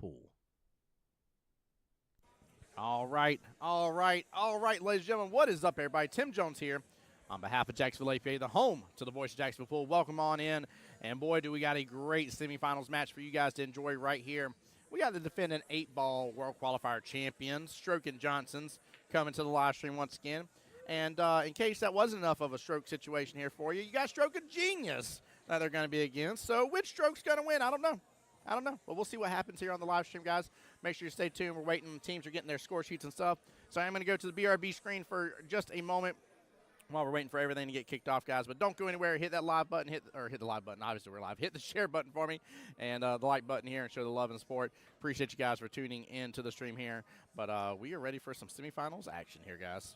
pool. All right, ladies and gentlemen, what is up, everybody? Tim Jones here on behalf of Jacksonville APA, the home to the Voice of Jacksonville Pool. Welcome on in, and boy, do we got a great semifinals match for you guys to enjoy right here. We got the defending 8-ball World Qualifier champions, Stroke and Johnsons, coming to the live stream once again. And in case that wasn't enough of a stroke situation here for you, you got Stroke and Genius that they're going to be against. So which stroke's going to win? I don't know. But we'll see what happens here on the live stream, guys. Make sure you stay tuned. We're waiting. Teams are getting their score sheets and stuff. So I'm going to go to the BRB screen for just a moment while we're waiting for everything to get kicked off, guys. But don't go anywhere. Hit that live button. Hit the live button. Obviously, we're live. Hit the share button for me and the like button here and show the love and support. Appreciate you guys for tuning into the stream here. But we are ready for some semifinals action here, guys.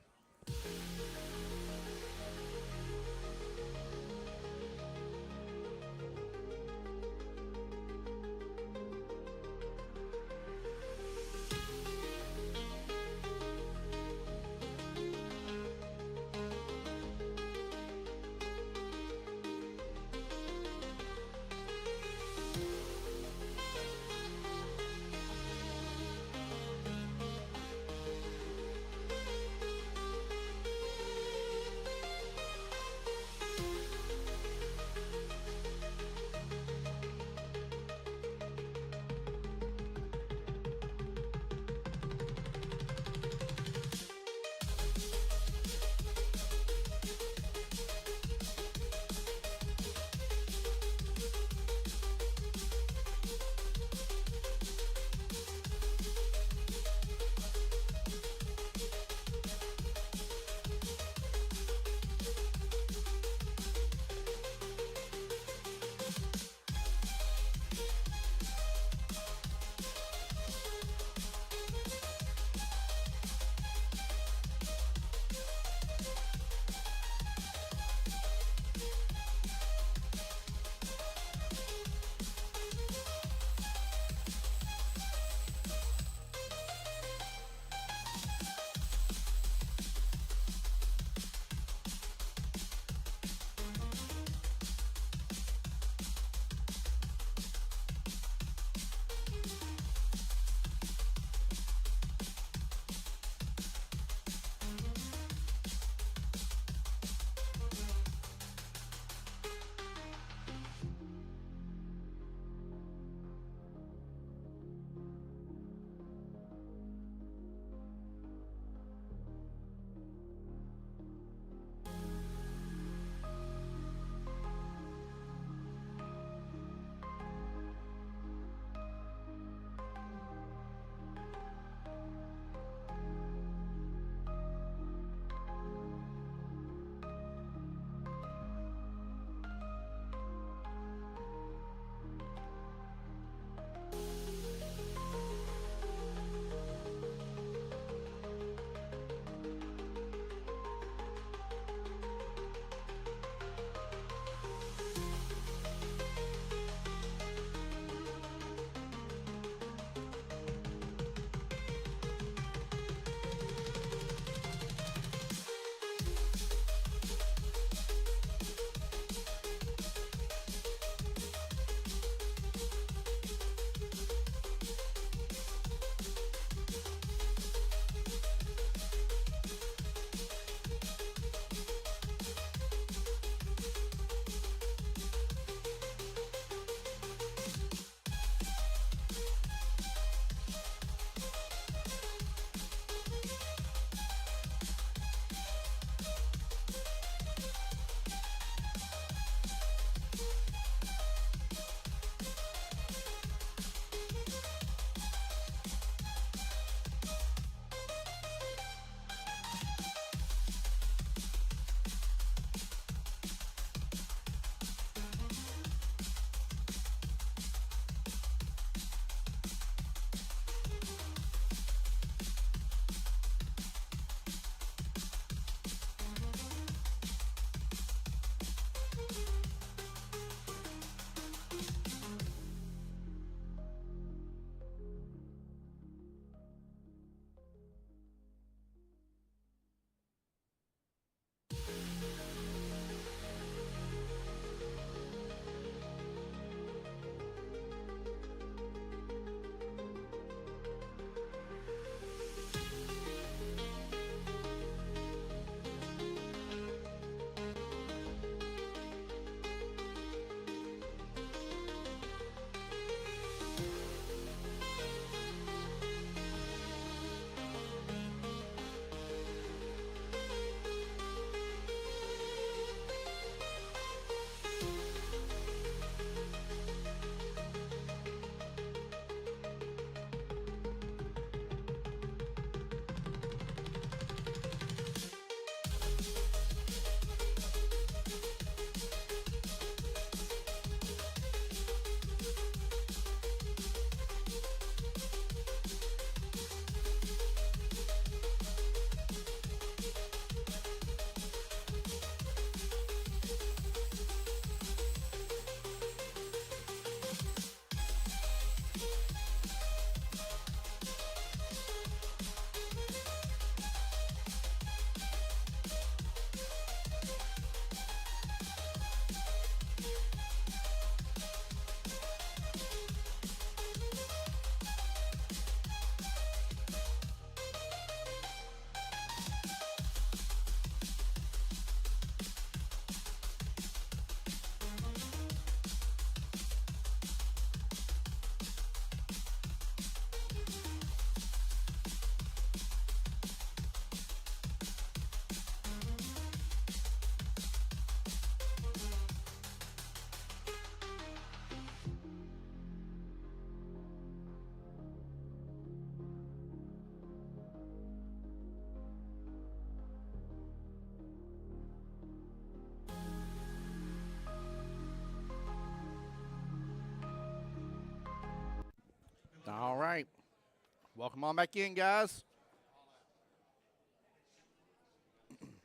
Welcome on back in, guys.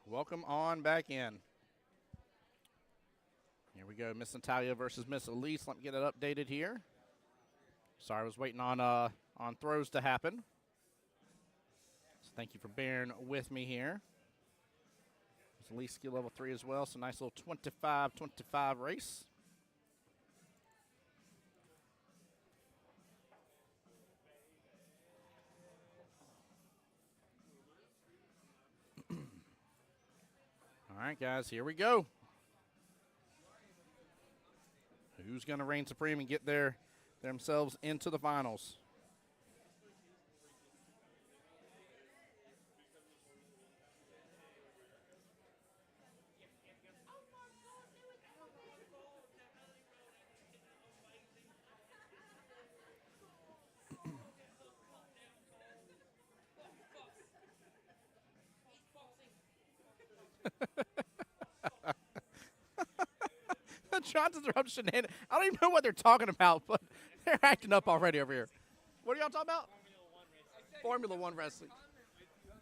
Welcome on back in. Here we go, Miss Natalia versus Miss Elise. Let me get it updated here. Sorry, I was waiting on throws to happen. So thank you for bearing with me here. Miss Elise skill level 3 as well, so nice little 25-25 race. All right, guys, here we go. Who's going to reign supreme and get themselves into the finals? Trying to interrupt shenanigans. I don't even know what they're talking about, but they're acting up already over here. What are y'all talking about? Formula One wrestling.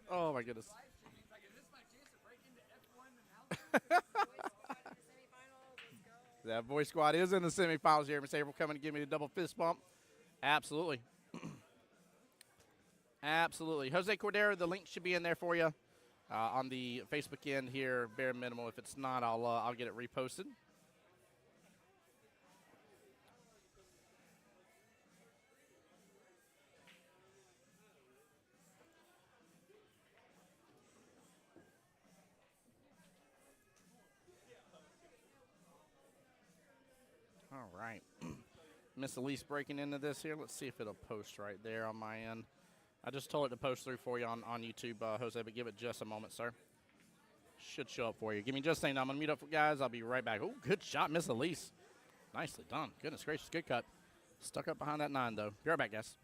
Oh, my goodness. That boy squad is in the semifinals here. Miss April coming to give me the double fist bump. Absolutely. Absolutely. Jose Cordero, the link should be in there for you on the Facebook end here, bare minimum. If it's not, I'll get it reposted. All right. Miss Elise breaking into this here. Let's see if it'll post right there on my end. I just told it to post through for you on YouTube, Jose, but give it just a moment, sir. Should show up for you. Give me just a second. I'm going to mute up, guys. I'll be right back. Oh, good shot, Miss Elise. Nicely done. Goodness gracious, good cut. Stuck up behind that 9, though. Be right back, guys.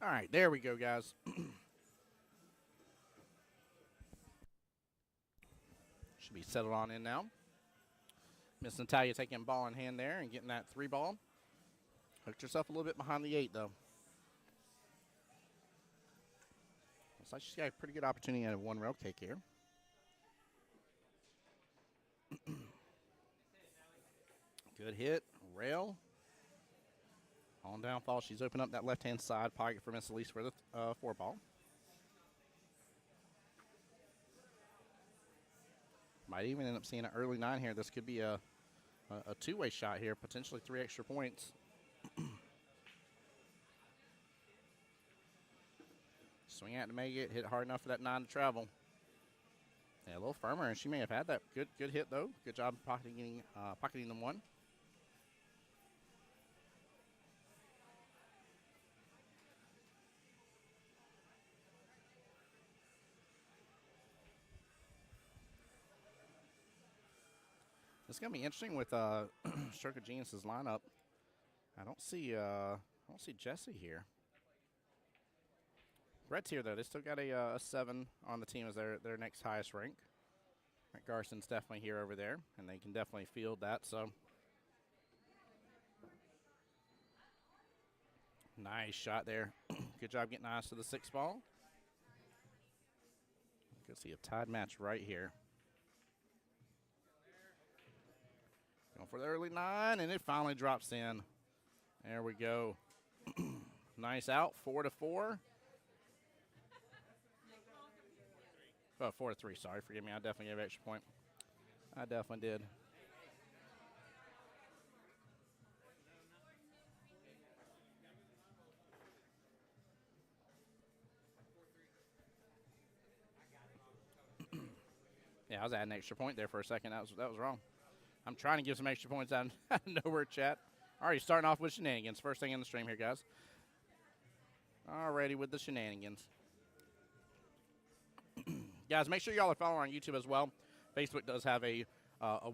All right, there we go, guys. Should be settled on in now. Miss Natalia taking ball in hand there and getting that 3 ball. Hooked herself a little bit behind the 8, though. Looks like she's got a pretty good opportunity at a 1 rail cake here. Good hit, rail. On downfall, she's opened up that left-hand side pocket for Miss Elise for the 4 ball. Might even end up seeing an early 9 here. This could be a 2-way shot here, potentially 3 extra points. Swing out to make it, hit hard enough for that 9 to travel. Yeah, a little firmer, and she may have had that. Good hit, though. Good job pocketing the 1. It's gonna be interesting with Stroker Genius's lineup. I don't see Jesse here. Red's here though. They still got a 7 on the team as their next highest rank. Right, Garson's definitely here over there, and they can definitely field that. So nice shot there. Good job getting eyes to the 6 ball. Good see a tied match right here. Going for the early 9, and it finally drops in. There we go. Nice out, 4-4. Oh, 4-3, sorry. Forgive me, I definitely gave an extra point. I definitely did. Yeah, I was adding an extra point there for a second. That was wrong. I'm trying to give some extra points out of nowhere, chat. Already starting off with shenanigans. First thing in the stream here, guys. Already with the shenanigans. Guys, make sure y'all are following on YouTube as well. Facebook does have a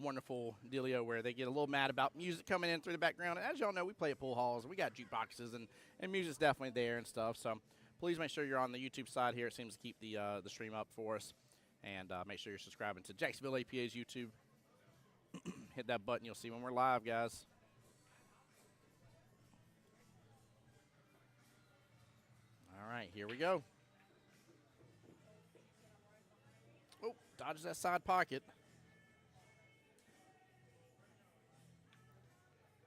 wonderful dealio where they get a little mad about music coming in through the background. And as y'all know, we play at pool halls. We got jukeboxes, and music's definitely there and stuff. So please make sure you're on the YouTube side here. It seems to keep the stream up for us. And make sure you're subscribing to Jacksonville APA's YouTube. Hit that button. You'll see when we're live, guys. All right, here we go. Oh, dodges that side pocket.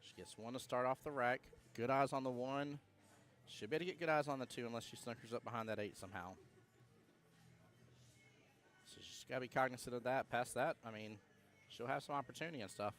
She gets one to start off the rack. Good eyes on the 1. Should be able to get good eyes on the 2 unless she snuckers up behind that 8 somehow. So she's got to be cognizant of that. Past that, I mean, she'll have some opportunity and stuff.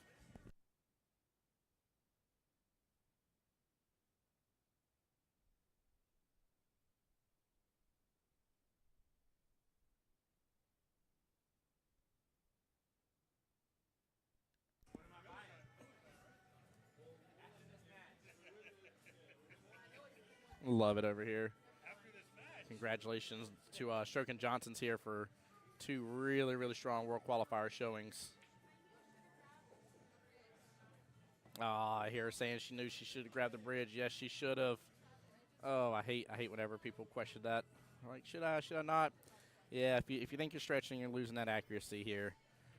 Love it over here. Congratulations to Stroke and Johnson's here for 2 really, really strong World Qualifier showings. I hear her saying she knew she should have grabbed the bridge. Yes, she should have. Oh, I hate whenever people question that. Like, should I not? Yeah, if you think you're stretching, you're losing that accuracy here.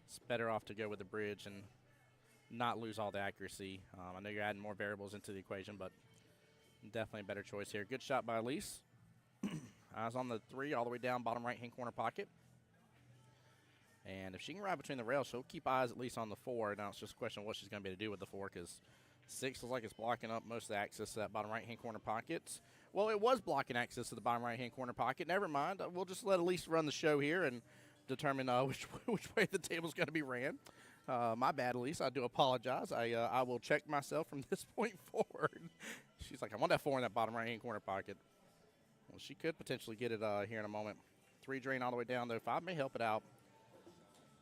It's better off to go with the bridge and not lose all the accuracy. I know you're adding more variables into the equation, but definitely a better choice here. Good shot by Elise. Eyes on the 3 all the way down, bottom right-hand corner pocket. And if she can ride between the rails, she'll keep eyes at least on the 4. Now it's just a question of what she's going to be able to do with the 4 because 6 looks like it's blocking up most of the access to that bottom right-hand corner pocket. Well, it was blocking access to the bottom right-hand corner pocket. Never mind. We'll just let Elise run the show here and determine which way the table's going to be ran. My bad, Elise. I do apologize. I will check myself from this point forward. She's like, I want that 4 in that bottom right-hand corner pocket. Well, she could potentially get it here in a moment. 3 drain all the way down, though. 5 may help it out.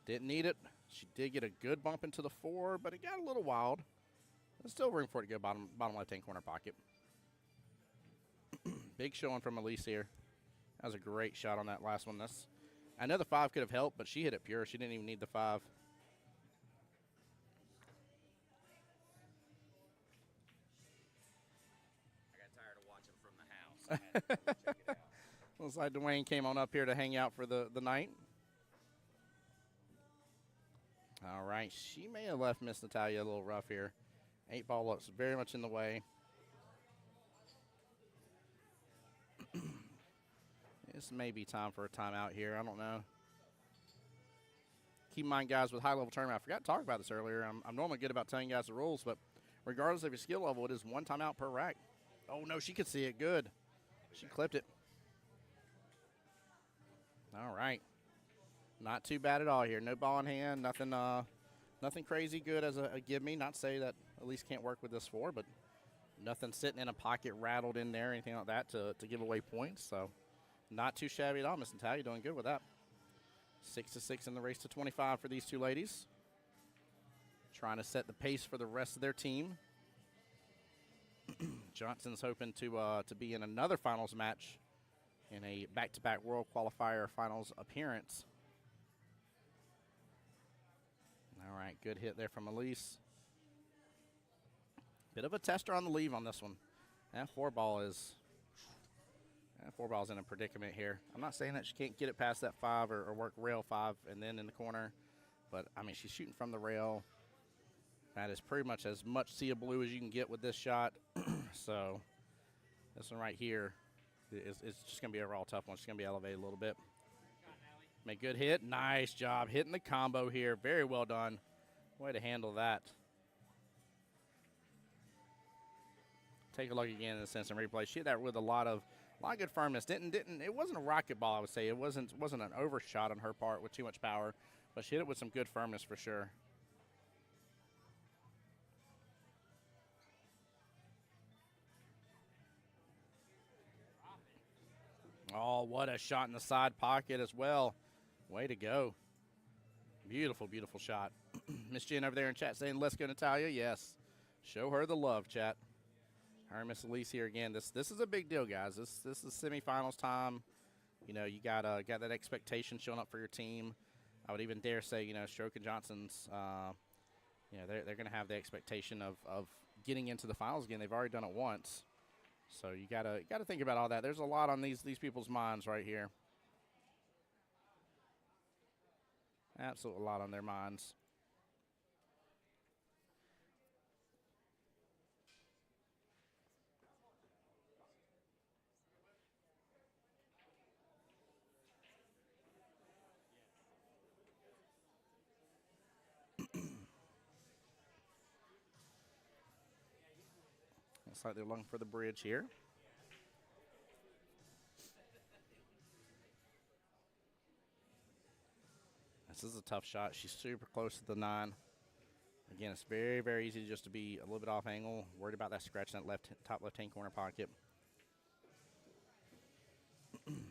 Didn't need it. She did get a good bump into the 4, but it got a little wild. There's still room for it to go bottom left-hand corner pocket. Big showing from Elise here. That was a great shot on that last one. I know the 5 could have helped, but she hit it pure. She didn't even need the 5. I had to check it out. Looks like Dwayne came on up here to hang out for the night. All right, she may have left Miss Natalia a little rough here. 8-ball looks very much in the way. This may be time for a timeout here. I don't know. Keep in mind, guys, with high-level tournament, I forgot to talk about this earlier. I'm normally good about telling you guys the rules, but regardless of your skill level, it is 1 timeout per rack. Oh, no, she could see it. Good. She clipped it. All right. Not too bad at all here. No ball in hand. Nothing crazy good as a give me. Not to say that Elise can't work with this 4, but nothing sitting in a pocket rattled in there, anything like that to give away points. So not too shabby at all, Miss Natalia. Doing good with that. 6-6 in the race to 25 for these 2 ladies. Trying to set the pace for the rest of their team. Johnson's hoping to be in another finals match in a back-to-back World Qualifier finals appearance. All right, good hit there from Elise. Bit of a tester on the leave on this one. That 4-ball is in a predicament here. I'm not saying that she can't get it past that 5 or work rail 5 and then in the corner, but, I mean, she's shooting from the rail. That is pretty much as much sea of blue as you can get with this shot. So this one right here is just going to be a overall tough one. It's going to be elevated a little bit. Make good hit. Nice job hitting the combo here. Very well done. Way to handle that. Take a look again in the sense and replay. She hit that with a lot of good firmness. It wasn't a rocket ball, I would say. It wasn't an overshot on her part with too much power, but she hit it with some good firmness for sure. Oh, what a shot in the side pocket as well. Way to go. Beautiful, beautiful shot. Miss Jen over there in chat saying, let's go, Natalia. Yes. Show her the love, chat. Her and Miss Elise here again. This is a big deal, guys. This is semifinals time. You know, you got that expectation showing up for your team. I would even dare say, you know, Stroke and Johnson's, you know, they're going to have the expectation of getting into the finals again. They've already done it once. So you gotta think about all that. There's a lot on these people's minds right here. Absolutely a lot on their minds. Looks like they're looking for the bridge here. This is a tough shot. She's super close to the 9. Again, it's very, very easy just to be a little bit off angle, worried about that scratch in that top left-hand corner pocket.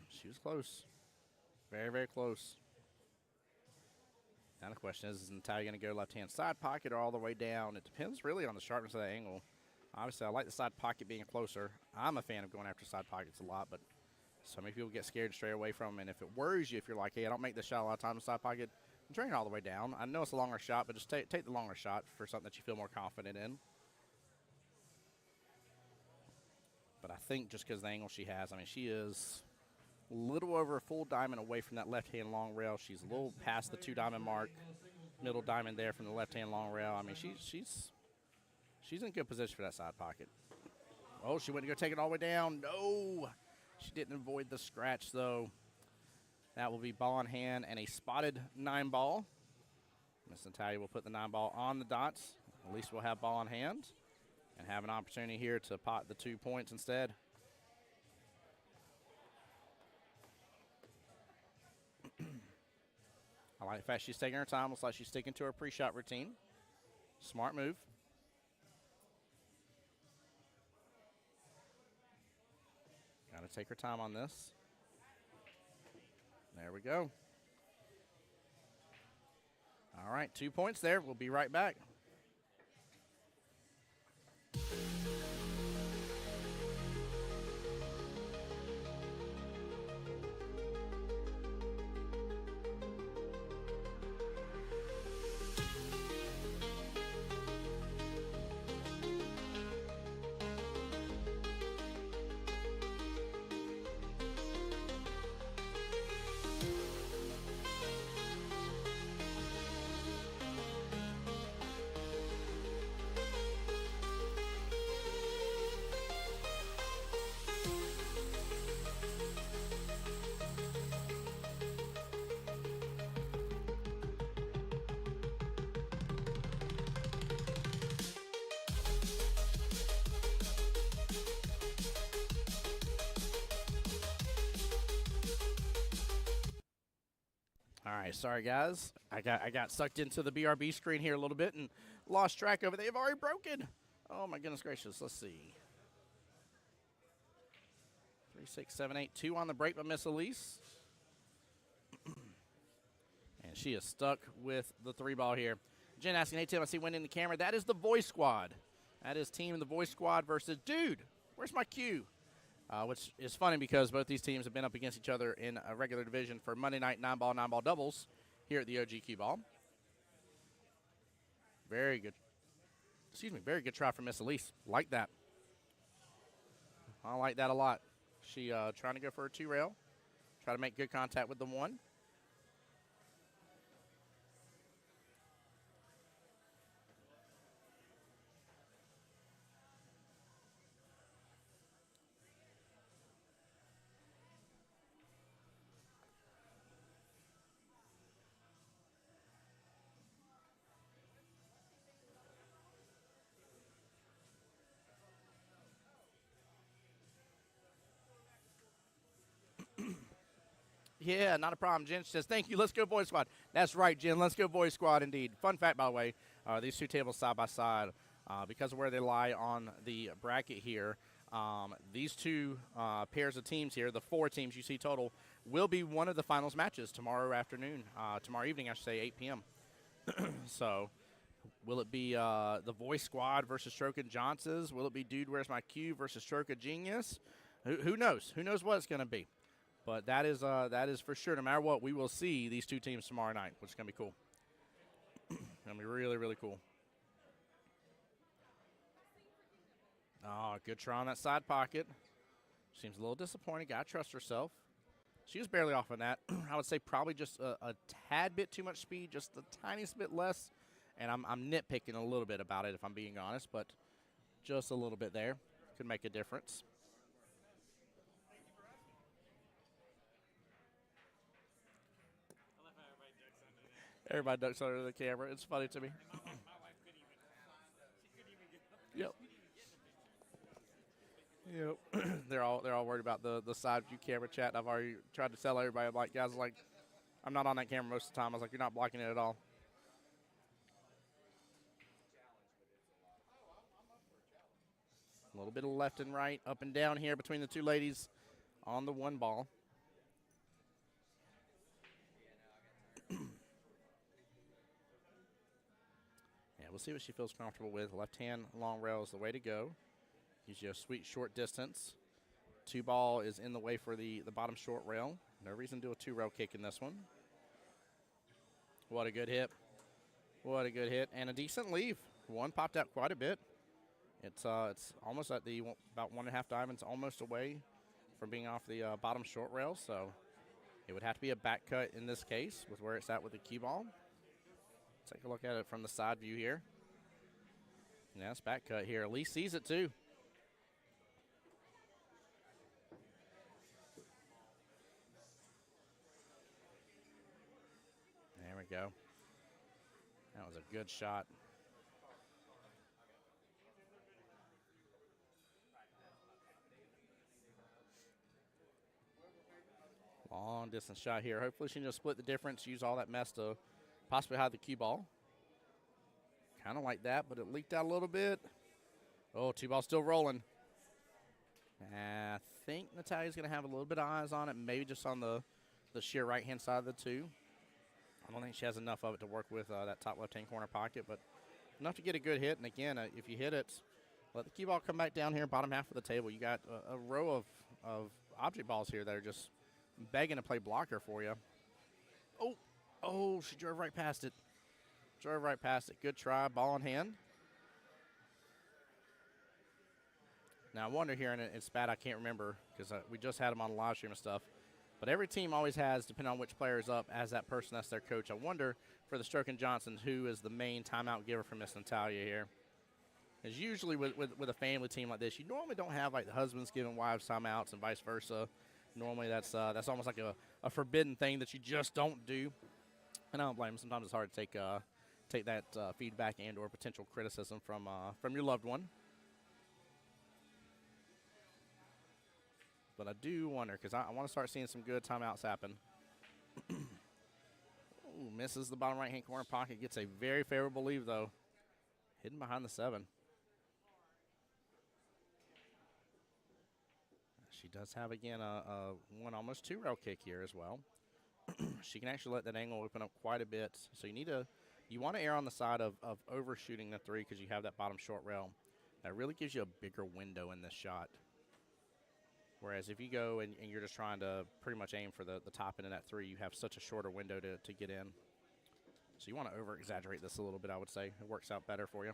She was close. Very, very close. Now the question is Natalia going to go left-hand side pocket or all the way down? It depends really on the sharpness of that angle. Obviously, I like the side pocket being closer. I'm a fan of going after side pockets a lot, but so many people get scared straight away from them. And if it worries you, if you're like, hey, I don't make this shot a lot of times in side pocket, drain it all the way down. I know it's a longer shot, but just take the longer shot for something that you feel more confident in. But I think just because of the angle she has, I mean, she is a little over a full diamond away from that left-hand long rail. She's a little past the 2-diamond mark, middle diamond there from the left-hand long rail. I mean, she's in good position for that side pocket. Oh, she went to go take it all the way down. No, she didn't avoid the scratch, though. That will be ball in hand and a spotted 9 ball. Miss Natalia will put the 9 ball on the dots. At least we'll have ball in hand and have an opportunity here to pot the 2 points instead. I like the fact she's taking her time. Looks like she's sticking to her pre-shot routine. Smart move. Got to take her time on this. There we go. All right, 2 points there. We'll be right back. All right, sorry guys. I got sucked into the BRB screen here a little bit and lost track of it. They've already broken. Oh my goodness gracious. Let's see. 3, 6, 7, 8, 2 on the break by Miss Elise. And she is stuck with the 3 ball here. Jen asking, hey Tim, I see wind in the camera. That is the voice squad. That is team the voice squad versus dude. Where's my cue? Which is funny because both these teams have been up against each other in a regular division for Monday night 9-ball doubles here at the OG QBall. Very good. Excuse me, very good try from Miss Elise. Like that. I like that a lot. She trying to go for a 2 rail. Try to make good contact with the 1. Yeah, not a problem. Jen says, thank you. Let's go, Boys Squad. That's right, Jen. Let's go, Boys Squad, indeed. Fun fact, by the way, these two tables side by side, because of where they lie on the bracket here, these two pairs of teams here, the 4 teams you see total, will be one of the finals matches tomorrow afternoon, tomorrow evening, I should say, 8 p.m. So will it be the Voice Squad versus Strokin' Johnsons? Will it be Dude Where's My Cue versus Stroke of Genius? Who knows? Who knows what it's going to be? But that is for sure. No matter what, we will see these two teams tomorrow night, which is going to be cool. Going to be really, really cool. Oh, good try on that side pocket. Seems a little disappointed. Got to trust herself. She was barely off on that. I would say probably just a tad bit too much speed, just the tiniest bit less. And I'm nitpicking a little bit about it, if I'm being honest, but just a little bit there could make a difference. Everybody ducks under the camera. It's funny to me. Yep. Yep. they're all worried about the side view camera chat. I've already tried to tell everybody, I'm like, guys, like, I'm not on that camera most of the time. I was like, you're not blocking it at all. A little bit of left and right, up and down here between the two ladies on the one ball. We'll see what she feels comfortable with. Left hand long rail is the way to go. Gives you a sweet short distance. 2-ball is in the way for the bottom short rail. No reason to do a 2-rail kick in this one. What a good hit. What a good hit. And a decent leave. One popped out quite a bit. It's almost at the about 1.5 diamonds, almost away from being off the bottom short rail. So it would have to be a back cut in this case with where it's at with the QBall. Take a look at it from the side view here. Yeah, it's back cut here. Lee sees it too. There we go. That was a good shot. Long distance shot here. Hopefully she can just split the difference, use all that mess to possibly hide the cue ball. Kind of like that, but it leaked out a little bit. Oh, 2-ball still rolling. I think Natalia's going to have a little bit of eyes on it, maybe just on the sheer right-hand side of the 2. I don't think she has enough of it to work with that top left-hand corner pocket, but enough to get a good hit. And, again, if you hit it, let the cue ball come back down here, bottom half of the table. You got a row of object balls here that are just begging to play blocker for you. Oh, she drove right past it. Drove right past it. Good try. Ball in hand. Now, I wonder here, and it's bad I can't remember because we just had them on the live stream and stuff, but every team always has, depending on which player is up, as that person that's their coach. I wonder for the Strokin' Johnsons who is the main timeout giver for Miss Natalia here. Because usually with a family team like this, you normally don't have like the husbands giving wives timeouts and vice versa. Normally that's almost like a forbidden thing that you just don't do. And I don't blame them. Sometimes it's hard to take that feedback and or potential criticism from your loved one. But I do wonder, because I want to start seeing some good timeouts happen. Ooh, misses the bottom right-hand corner pocket. Gets a very favorable leave, though. Hidden behind the 7. She does have, again, a one almost 2-rail kick here as well. She can actually let that angle open up quite a bit. So you want to err on the side of overshooting the 3 because you have that bottom short rail. That really gives you a bigger window in this shot. Whereas if you go and you're just trying to pretty much aim for the top end of that 3, you have such a shorter window to get in. So you want to over-exaggerate this a little bit, I would say. It works out better for you.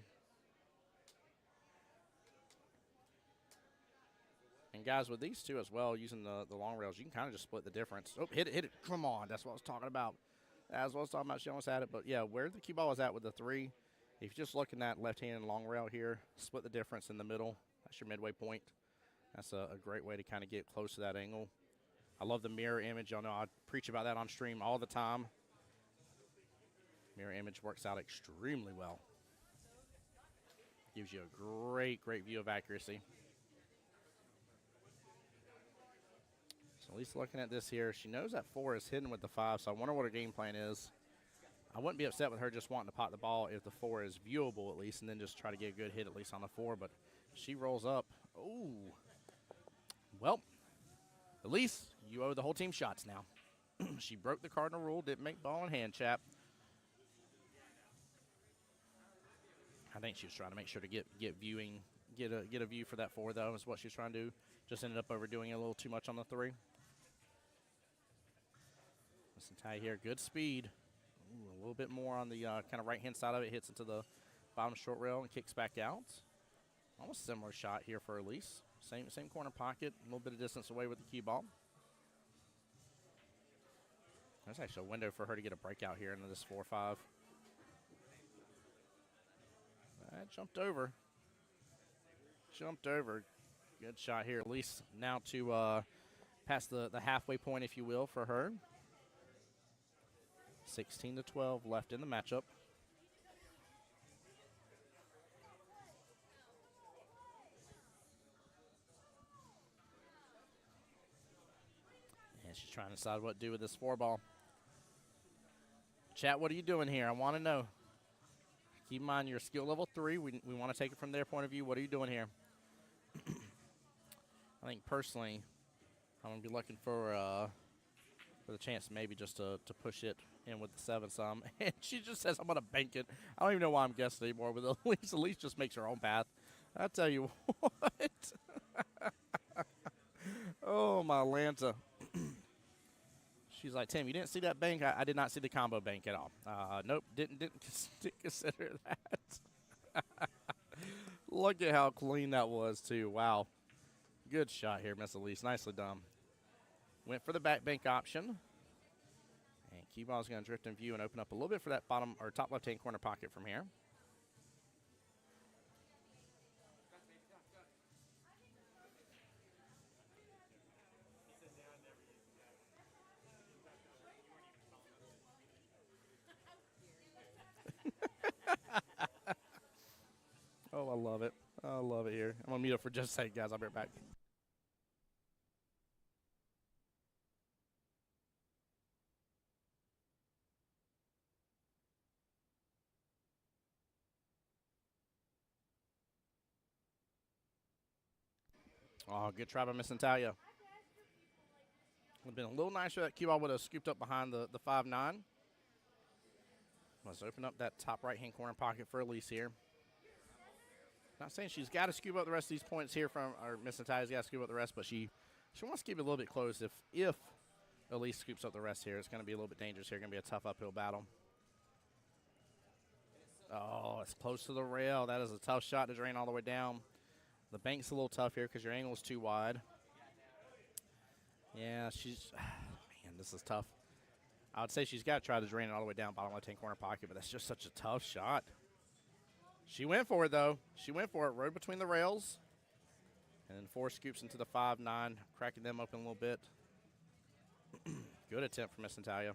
And, guys, with these two as well, using the long rails, you can kind of just split the difference. Oh, hit it. Come on. That's what I was talking about. That's what I was talking about. She almost had it. But, yeah, where the cue ball is at with the 3, if you're just looking at left-hand long rail here, split the difference in the middle. That's your midway point. That's a great way to kind of get close to that angle. I love the mirror image. Y'all know I preach about that on stream all the time. Mirror image works out extremely well. Gives you a great view of accuracy. So at least looking at this here, she knows that 4 is hidden with the 5, so I wonder what her game plan is. I wouldn't be upset with her just wanting to pop the ball if the 4 is viewable at least, and then just try to get a good hit at least on the 4, but she rolls up. Ooh. Well, at least you owe the whole team shots now. She broke the cardinal rule, didn't make ball in hand chap. I think she was trying to make sure to get a view for that 4 though, is what she was trying to do. Just ended up overdoing it a little too much on the 3. Listen, tie here, good speed. Ooh, a little bit more on the kind of right-hand side of it, hits into the bottom short rail and kicks back out. Almost similar shot here for Elise. Same corner pocket, a little bit of distance away with the cue ball. There's actually a window for her to get a breakout here into this 4-5. That jumped over. Good shot here, at least now to past the halfway point, if you will, for her. 16-12 left in the matchup. And she's trying to decide what to do with this 4 ball. Chat, what are you doing here? I want to know. Keep in mind, your skill level 3. We want to take it from their point of view. What are you doing here? I think personally, I'm going to be looking for the chance maybe just to push it in with the 7 some. And she just says, I'm going to bank it. I don't even know why I'm guessing anymore with Elise. Elise just makes her own path. I tell you what. Oh, my Lanta. She's like, Tim, you didn't see that bank? I did not see the combo bank at all. Nope, didn't consider that. Look at how clean that was, too. Wow. Good shot here, Miss Elise. Nicely done. Went for the back bank option. And QBall is going to drift in view and open up a little bit for that bottom or top left-hand corner pocket from here. Oh, I love it. I love it here. I'm going to mute up for just a second, guys. I'll be right back. Oh, good try by Miss Natalia. Would have been a little nicer that QBall would have scooped up behind the 5-9. Let's open up that top right-hand corner pocket for Elise here. Not saying she's got to scoop up the rest of these points here from, or Miss Natalia's got to scoop up the rest, but she wants to keep it a little bit close. If Elise scoops up the rest here, it's going to be a little bit dangerous here. Going to be a tough uphill battle. Oh, it's close to the rail. That is a tough shot to drain all the way down. The bank's a little tough here because your angle is too wide. Yeah, man, this is tough. I would say she's got to try to drain it all the way down bottom left-hand corner pocket, but that's just such a tough shot. She went for it, though. She went for it. Rode between the rails. And then 4 scoops into the 5-9, cracking them open a little bit. Good attempt from Miss Natalia.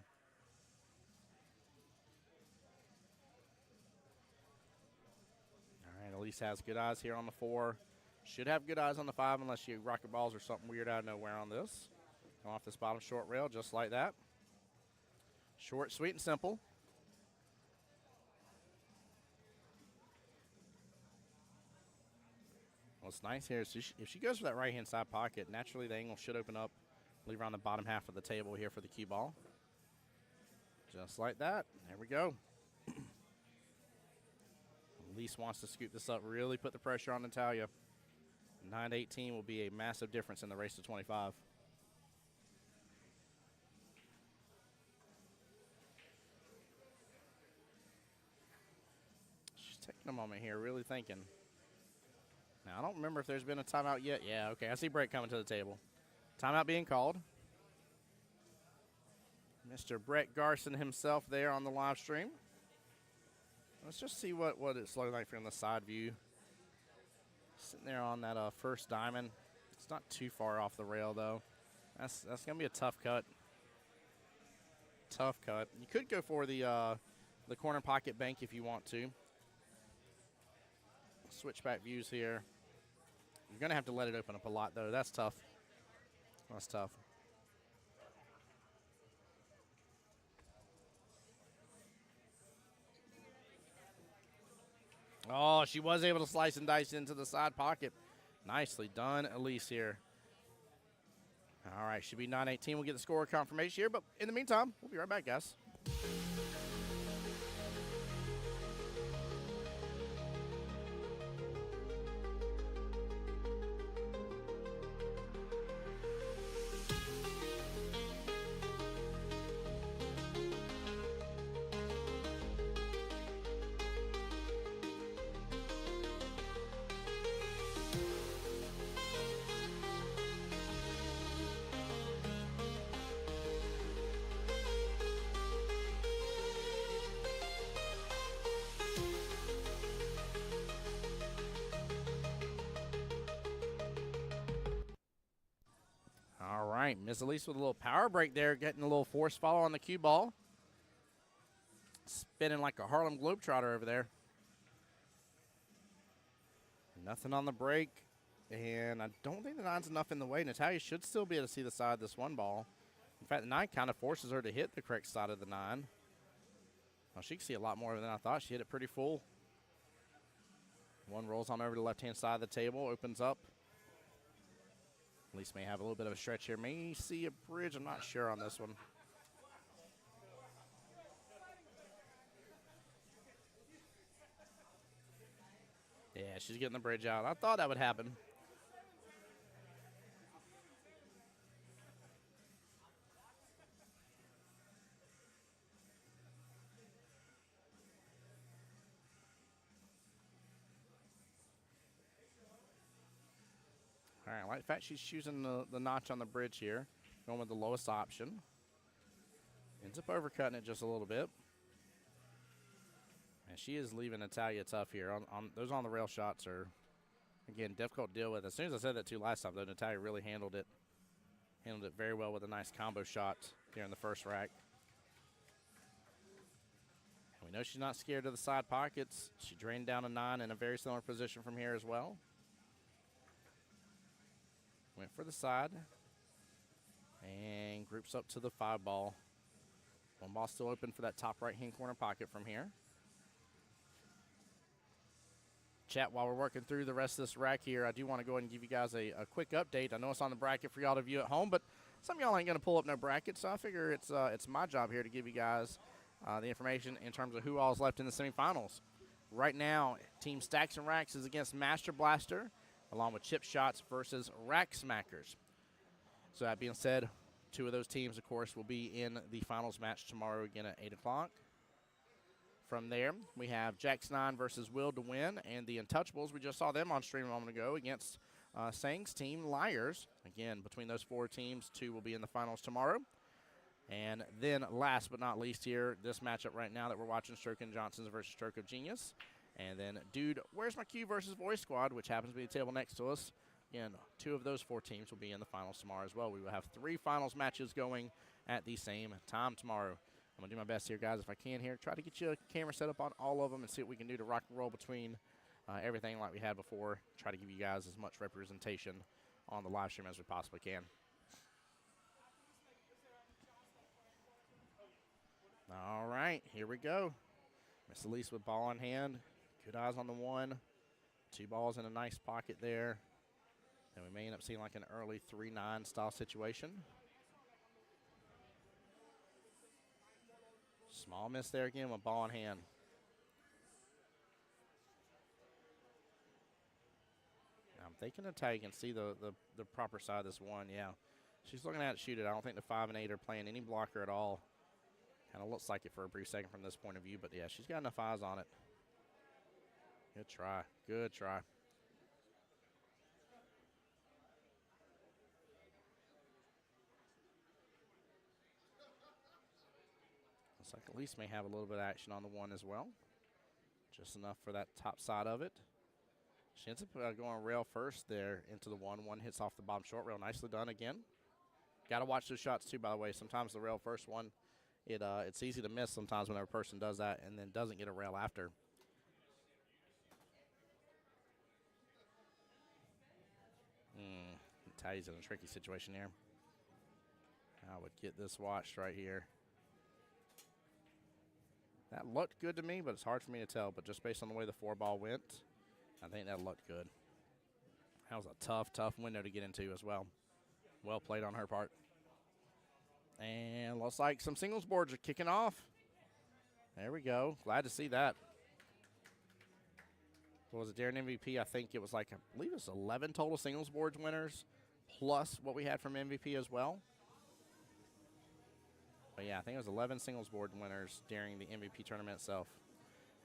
All right, Elise has good eyes here on the 4. Should have good eyes on the 5 unless she rocket balls or something weird out of nowhere on this. Come off this bottom short rail just like that. Short, sweet, and simple. What's nice here is if she goes for that right-hand side pocket, naturally the angle should open up, leave around the bottom half of the table here for the cue ball. Just like that. There we go. Elise wants to scoop this up, really put the pressure on Natalia. 9-18 will be a massive difference in the race to 25. She's taking a moment here, really thinking. Now, I don't remember if there's been a timeout yet. Yeah, okay, I see break coming to the table. Timeout being called. Mr. Brett Garson himself there on the live stream. Let's just see what it's looking like from the side view. Sitting there on that first diamond. It's not too far off the rail, though. That's going to be a tough cut. Tough cut. You could go for the corner pocket bank if you want to. Switchback views here. You're going to have to let it open up a lot, though. That's tough. That's tough. Oh, she was able to slice and dice into the side pocket. Nicely done, Elise here. All right, should be 9-18. We'll get the score confirmation here, but in the meantime, we'll be right back, guys. All right, Miss Elise with a little power break there, getting a little force follow on the cue ball. Spinning like a Harlem Globetrotter over there. Nothing on the break, and I don't think the 9's enough in the way. Natalia should still be able to see the side of this one ball. In fact, the 9 kind of forces her to hit the correct side of the 9. Well, she can see a lot more than I thought. She hit it pretty full. One rolls on over to the left-hand side of the table, opens up. Elise may have a little bit of a stretch here. May see a bridge. I'm not sure on this one. Yeah, she's getting the bridge out. I thought that would happen. All right, I like the fact she's choosing the notch on the bridge here. Going with the lowest option. Ends up overcutting it just a little bit. And she is leaving Natalia tough here. Those on the rail shots are, again, difficult to deal with. As soon as I said that too last time, though, Natalia really handled it. Handled it very well with a nice combo shot here in the first rack. And we know she's not scared of the side pockets. She drained down a 9 in a very similar position from here as well. Went for the side. And groups up to the 5 ball. One ball still open for that top right-hand corner pocket from here. Chat, while we're working through the rest of this rack here, I do want to go ahead and give you guys a quick update. I know it's on the bracket for y'all to view at home, but some of y'all ain't going to pull up no bracket, so I figure it's my job here to give you guys the information in terms of who all's left in the semifinals. Right now, Team Stacks and Racks is against Master Blaster, along with Chip Shots versus Rack Smackers. So that being said, 2 of those teams, of course, will be in the finals match tomorrow again at 8 o'clock. From there, we have Jax 9 versus Will to Win, and the Untouchables. We just saw them on stream a moment ago against Sang's team, Liars. Again, between those 4 teams, 2 will be in the finals tomorrow. And then, last but not least here, this matchup right now that we're watching, Stroke and Johnson's versus Stroke of Genius. And then, Dude, Where's My Cue versus Voice Squad, which happens to be the table next to us. Again, 2 of those 4 teams will be in the finals tomorrow as well. We will have 3 finals matches going at the same time tomorrow. I'm going to do my best here, guys, if I can here. Try to get you a camera set up on all of them and see what we can do to rock and roll between everything like we had before. Try to give you guys as much representation on the live stream as we possibly can. All right, here we go. Miss Elise with ball in hand. Good eyes on the 1. 2 balls in a nice pocket there. And we may end up seeing like an early 3-9 style situation. Small miss there again with ball in hand. I'm thinking Natalia can see the proper side of this 1, yeah. She's looking at it, shoot it. I don't think the 5 and 8 are playing any blocker at all. Kind of looks like it for a brief second from this point of view, but yeah, she's got enough eyes on it. Good try, good try. Looks like Elise may have a little bit of action on the 1 as well. Just enough for that top side of it. She ends up going rail first there into the 1. 1 hits off the bottom short rail. Nicely done again. Got to watch those shots too, by the way. Sometimes the rail first one, it's easy to miss sometimes whenever a person does that and then doesn't get a rail after. Natalia's in a tricky situation here. I would get this watched right here. That looked good to me, but it's hard for me to tell. But just based on the way the 4-ball went, I think that looked good. That was a tough, tough window to get into as well. Well played on her part. And looks like some singles boards are kicking off. There we go. Glad to see that. What was it, Darren MVP? I think it was like, I believe it was 11 total singles boards winners, plus what we had from MVP as well. But yeah, I think it was 11 singles board winners during the MVP tournament itself.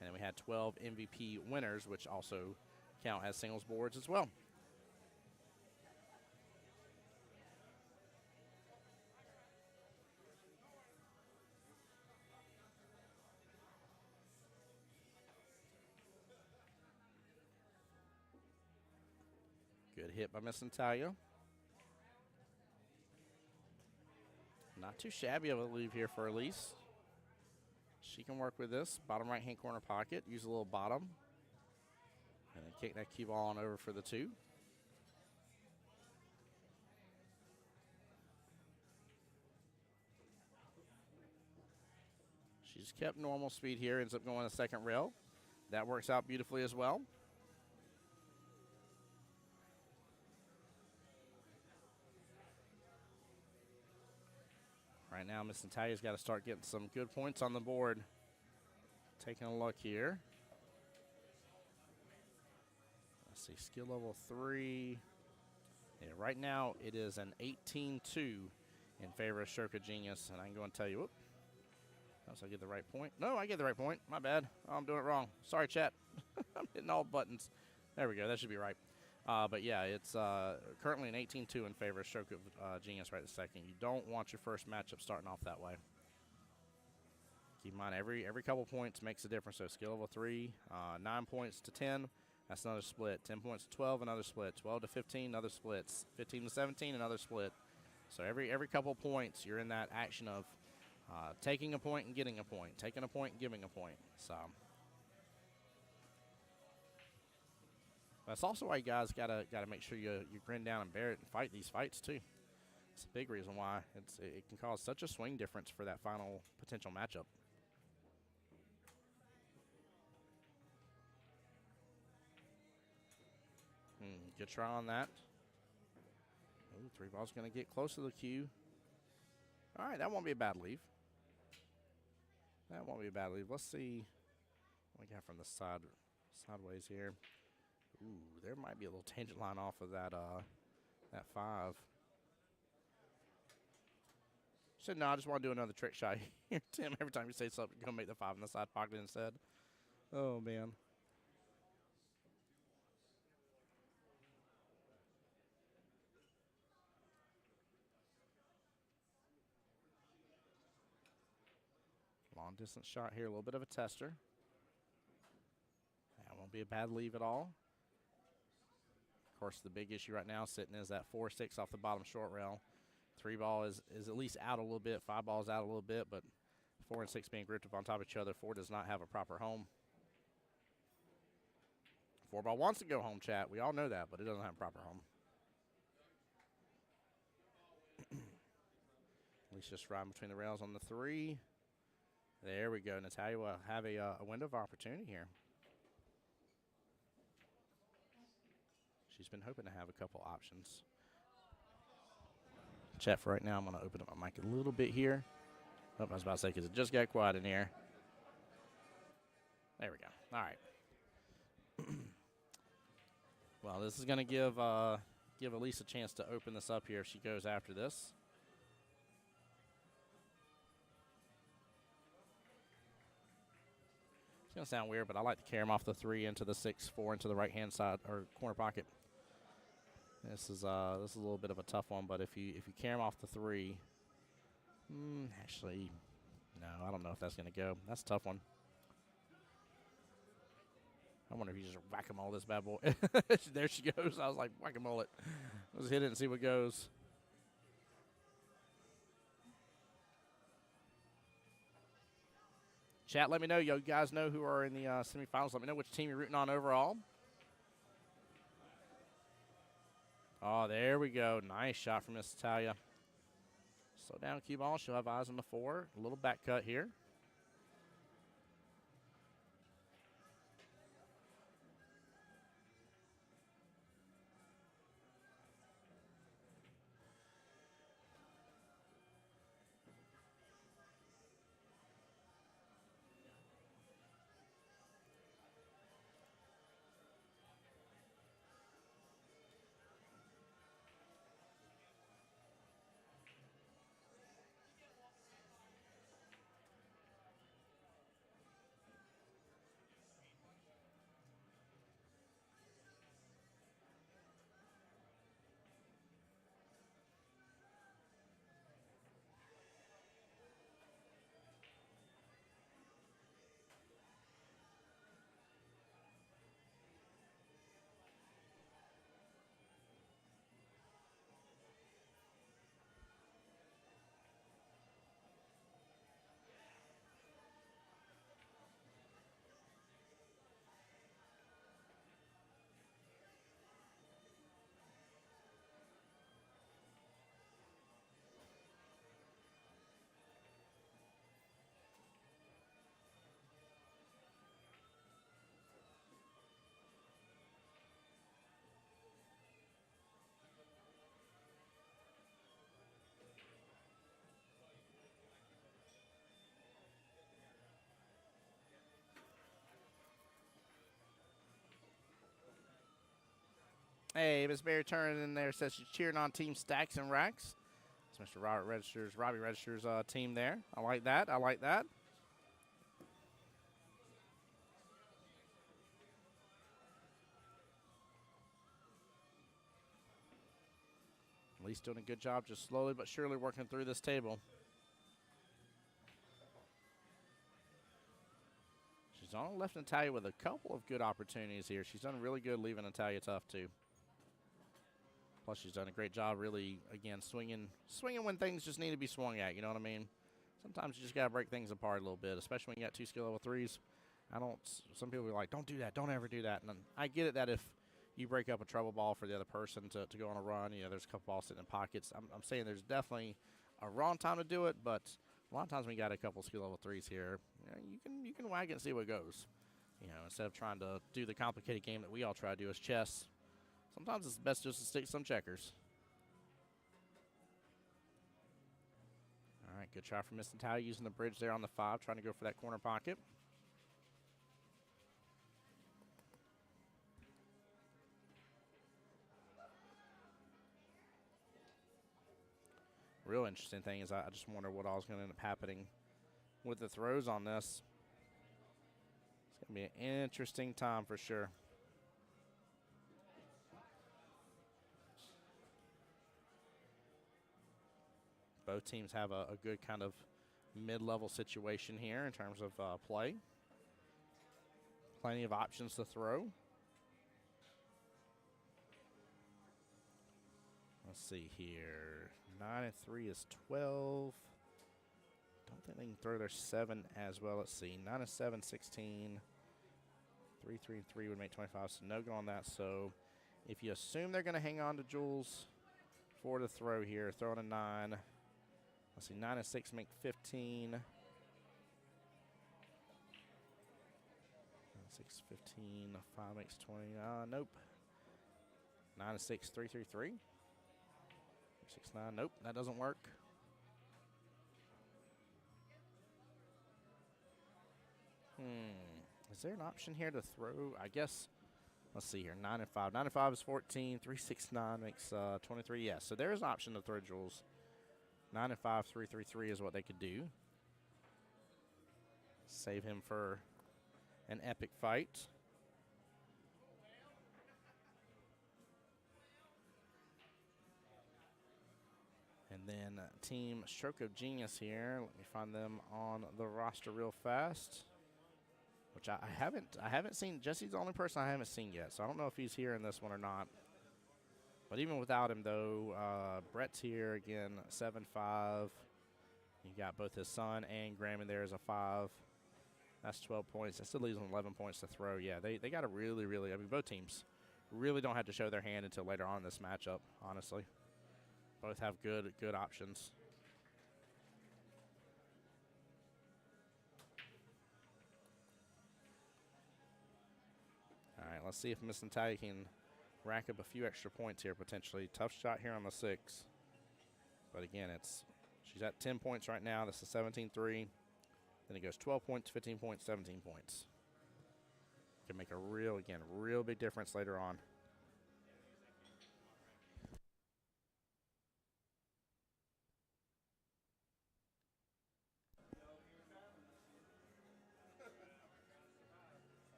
And then we had 12 MVP winners, which also count as singles boards as well. Good hit by Miss Natalia. Not too shabby of a leave here for Elise. She can work with this. Bottom right-hand corner pocket. Use a little bottom. And then kick that cue ball on over for the 2. She's kept normal speed here. Ends up going to second rail. That works out beautifully as well. Right now, Miss Natalia's got to start getting some good points on the board. Taking a look here. Let's see, skill level 3. Yeah, right now it is an 18-2 in favor of Stroke of Genius. And I can go and tell you, whoop. Unless I get the right point. No, I get the right point. My bad. Oh, I'm doing it wrong. Sorry, chat. I'm hitting all buttons. There we go. That should be right. But yeah, it's currently an 18-2 in favor of Stroke of Genius right this second. You don't want your first matchup starting off that way. Keep in mind, every couple points makes a difference. So skill level 3, 9 points to 10, that's another split. 10 points to 12, another split. 12 to 15, another split. 15 to 17, another split. So every couple points, you're in that action of taking a point and getting a point, taking a point and giving a point. So that's also why you guys gotta make sure you grin down and bear it and fight these fights too. It's a big reason why it can cause such a swing difference for that final potential matchup. Good try on that. Ooh, 3-ball's gonna get close to the cue. All right, that won't be a bad leave. That won't be a bad leave. Let's see what we got from the sideways here. Ooh, there might be a little tangent line off of that 5. Said no, I just want to do another trick shot here, Tim. Every time you say something, you're gonna make the 5 in the side pocket instead. Oh man. Long distance shot here, a little bit of a tester. That won't be a bad leave at all. Of course, the big issue right now sitting is that 4-6 off the bottom short rail. 3-ball is at least out a little bit. 5-ball's out a little bit, but 4 and 6 being grouped up on top of each other. 4 does not have a proper home. 4-ball wants to go home, chat. We all know that, but it doesn't have a proper home. At least just riding between the rails on the 3. There we go. Natalia will have a window of opportunity here. She's been hoping to have a couple options. Chat for right now, I'm going to open up my mic a little bit here. Oh, I was about to say, because it just got quiet in here. There we go. All right. Well, this is going to give Elise a chance to open this up here if she goes after this. It's going to sound weird, but I like to carry them off the 3 into the 6-4 into the right-hand side or corner pocket. This is a little bit of a tough one, but if you carry them off the 3, actually, no, I don't know if that's going to go. That's a tough one. I wonder if you just whack-a-mole this bad boy. There she goes. I was like, whack-a-mole it. Let's hit it and see what goes. Chat, let me know. You guys know who are in the semifinals. Let me know which team you're rooting on overall. Oh, there we go. Nice shot from Miss Natalia. Slow down, cue ball. She'll have eyes on the 4. A little back cut here. Hey, Miss Barry turning in there, says she's cheering on Team Stacks and Racks. It's Mr. Robbie Register's team there. I like that. I like that. Lee's doing a good job, just slowly but surely working through this table. She's on left Natalia with a couple of good opportunities here. She's done really good leaving Natalia tough, too. Plus, she's done a great job really, again, swinging when things just need to be swung at, you know what I mean? Sometimes you just got to break things apart a little bit, especially when you got 2 skill level 3s. Some people are like, don't do that, don't ever do that. And I get it that if you break up a trouble ball for the other person to go on a run, you know, there's a couple balls sitting in pockets. I'm saying there's definitely a wrong time to do it, but a lot of times when you got a couple skill level 3s here, you can whack it and see what goes. You know, instead of trying to do the complicated game that we all try to do as chess, sometimes it's best just to stick some checkers. All right, good try from Miss Natalia using the bridge there on the 5, trying to go for that corner pocket. Real interesting thing is I just wonder what all is going to end up happening with the throws on this. It's going to be an interesting time for sure. Both teams have a good kind of mid-level situation here in terms of play. Plenty of options to throw. Let's see here. 9 and 3 is 12. Don't think they can throw their 7 as well. Let's see. 9 and 7, 16. 3, 3, and 3 would make 25, so no go on that. So if you assume they're going to hang on to Jules for the throw here, throwing a 9. Let's see, 9 and 6 make 15. 9, 6, 15. 5 makes 20. Nope. 9 and 6, 3, 3, 3. 6, 9. Nope, that doesn't work. Is there an option here to throw? I guess. Let's see here. 9 and 5. 9 and 5 is 14. 3, 6, 9 makes 23. Yeah, so there is an option to throw Jules. 9 and 5, 3, 3, 3 is what they could do. Save him for an epic fight. And then Team Stroke of Genius here. Let me find them on the roster real fast. Which I haven't seen. Jesse's the only person I haven't seen yet, so I don't know if he's here in this one or not. But even without him, though, Brett's here again, 7-5. You got both his son and Graham there as a 5. That's 12 points. That still leaves them 11 points to throw. Yeah, they got to really, I mean, both teams really don't have to show their hand until later on in this matchup, honestly. Both have good options. All right, let's see if Miss Natalia can rack up a few extra points here potentially. Tough shot here on the 6. But again, she's at 10 points right now. This is 17-3. Then it goes 12 points, 15 points, 17 points. Can make a real big difference later on.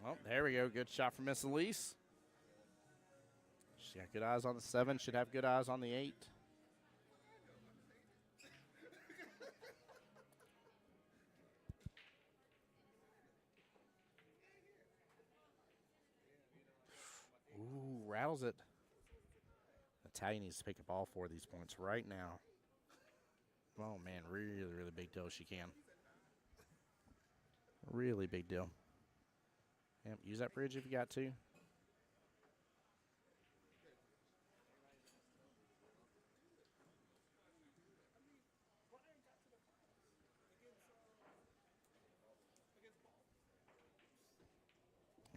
Oh, there we go. Good shot from Miss Elise. She got good eyes on the 7. Should have good eyes on the 8. Ooh, rattles it. Natalia needs to pick up all 4 of these points right now. Oh, man, really big deal if she can. Really big deal. Yep, use that bridge if you got to.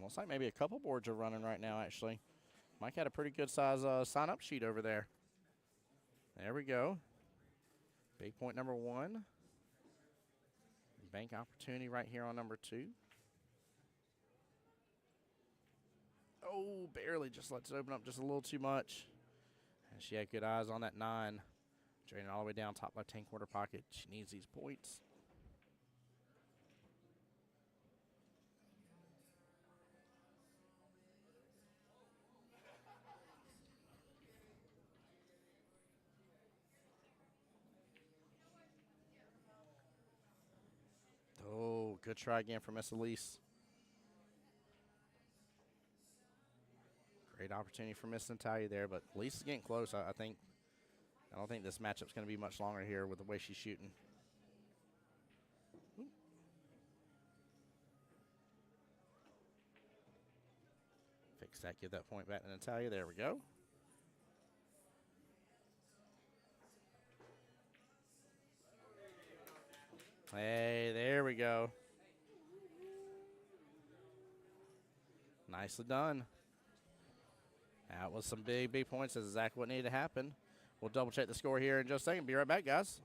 Looks like maybe a couple boards are running right now, actually. Mike had a pretty good size sign-up sheet over there. There we go. Big point number 1. Bank opportunity right here on number 2. Oh, barely just lets it open up just a little too much. And she had good eyes on that 9. Draining all the way down top left-hand corner pocket. She needs these points. Oh, good try again for Miss Elise. Great opportunity for Miss Natalia there, but Elise is getting close. I don't think this matchup's going to be much longer here with the way she's shooting. Ooh. Fix that, give that point back to Natalia. There we go. Hey, there we go. Nicely done. That was some big, big points. That's exactly what needed to happen. We'll double check the score here in just a second. Be right back, guys.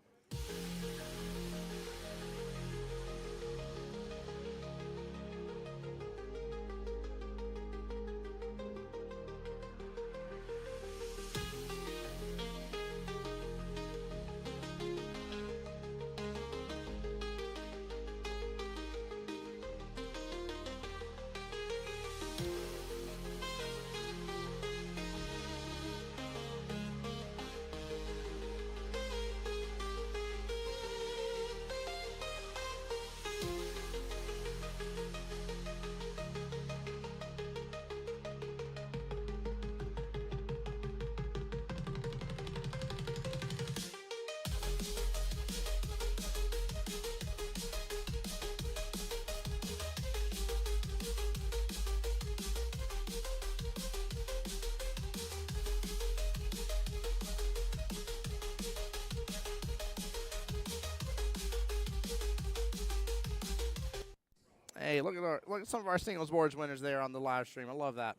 Hey, look at some of our singles boards winners there on the live stream. I love that.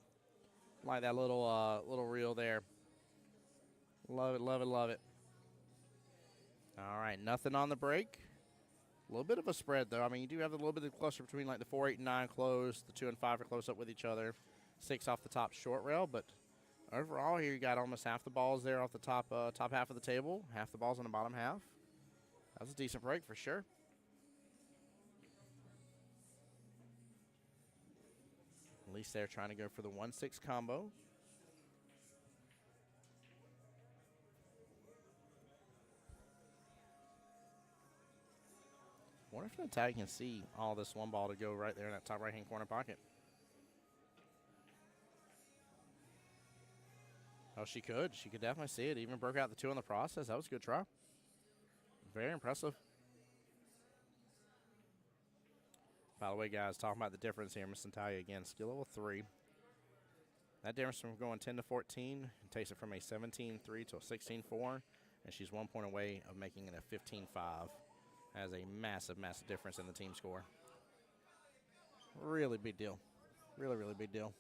Like that little reel there. Love it, love it, love it. All right, nothing on the break. A little bit of a spread though. I mean, you do have a little bit of cluster between like the 4, 8, and 9 close. The 2 and 5 are close up with each other. 6 off the top short rail, but overall here you got almost half the balls there off the top half of the table. Half the balls on the bottom half. That was a decent break for sure. At least they're trying to go for the 1-6 combo. Wonder if Natalia can see all this one ball to go right there in that top right-hand corner pocket. Oh, she could. She could definitely see it. Even broke out the 2 in the process. That was a good try. Very impressive. By the way, guys, talking about the difference here, Miss Natalia again, skill level 3. That difference from going 10 to 14 takes it from a 17-3 to a 16-4, and she's 1 point away of making it a 15-5. Has a massive, massive difference in the team score. Really big deal. Really, really big deal.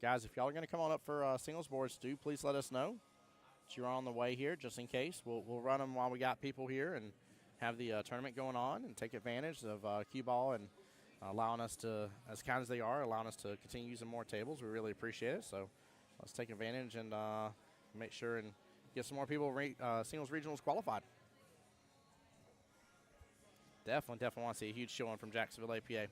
Guys, if y'all are going to come on up for singles boards, do please let us know that you're on the way here, just in case. We'll run them while we got people here and have the tournament going on and take advantage of QBall and allowing us to, as kind as they are, allowing us to continue using more tables. We really appreciate it. So let's take advantage and make sure and get some more people singles regionals qualified. Definitely want to see a huge showing from Jacksonville, APA.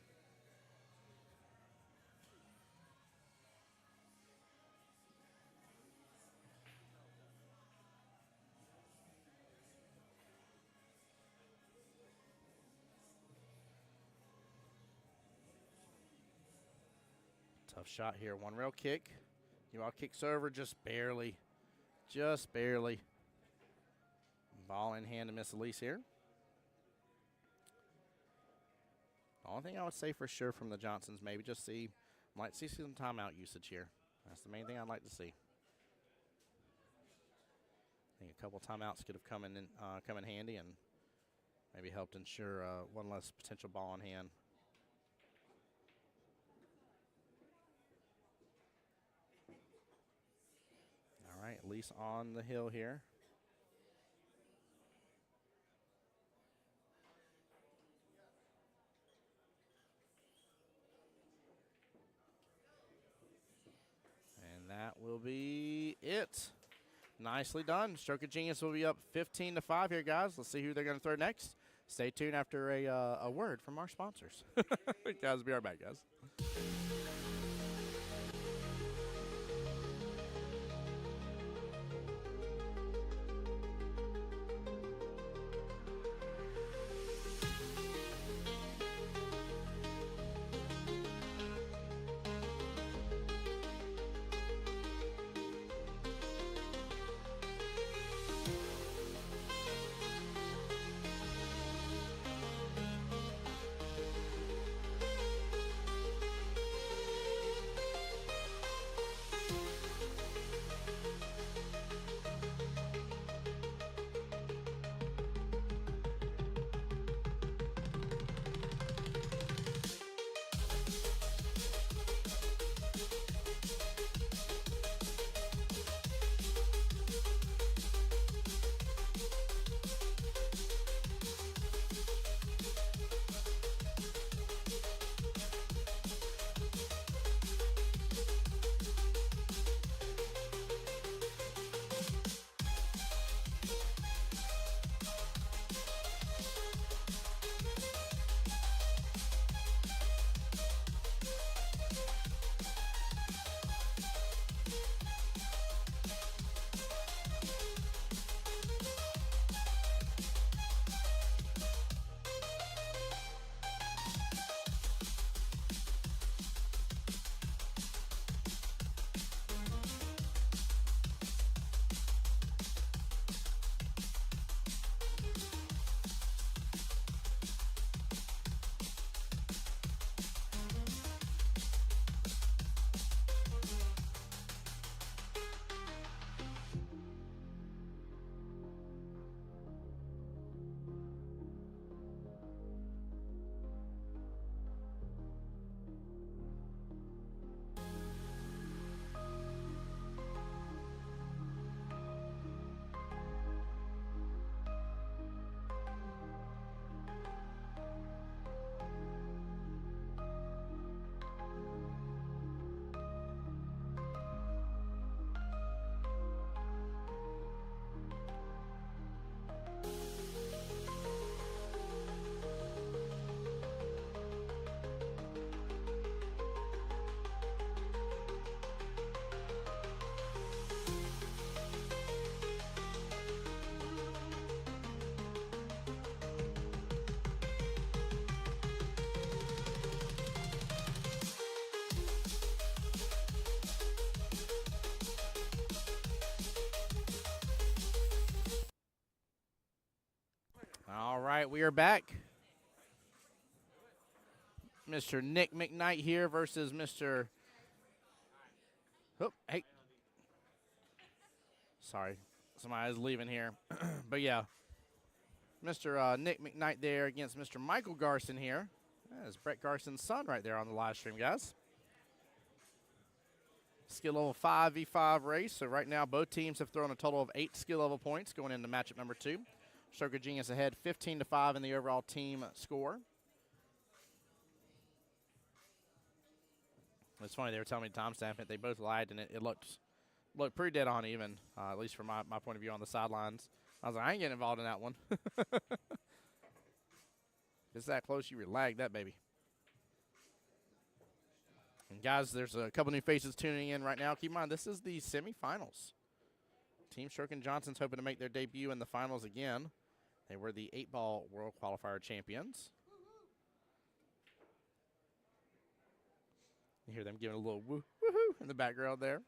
Tough shot here. One rail kick. QBall kicks over just barely. Just barely. Ball in hand to Miss Elise here. The only thing I would say for sure from the Johnsons, maybe just might see some timeout usage here. That's the main thing I'd like to see. I think a couple timeouts could have come in handy and maybe helped ensure one less potential ball on hand. All right, Elise on the hill here. will be it. Nicely done. Stroke of Genius will be up 15-5 here, guys. Let's see who they're going to throw next. Stay tuned after a word from our sponsors. Guys, be right back, guys. All right, we are back. Mr. Nick McKnight here versus Mr. Oh, hey. Sorry, somebody's leaving here. But yeah, Mr. Nick McKnight there against Mr. Michael Garson here. That's Brett Garson's son right there on the live stream, guys. Skill level 5v5 race. So right now, both teams have thrown a total of 8 skill level points going into matchup number 2. Stroke of Genius ahead 15-5 in the overall team score. It's funny, they were telling me to timestamp it. They both lied, and it looked pretty dead on even, at least from my point of view on the sidelines. I was like, I ain't getting involved in that one. If it's that close, you lag that baby. And guys, there's a couple new faces tuning in right now. Keep in mind, this is the semifinals. Team Stroke and Johnson's hoping to make their debut in the finals again. They were the 8-ball World Qualifier champions. You hear them giving a little woohoo in the background there.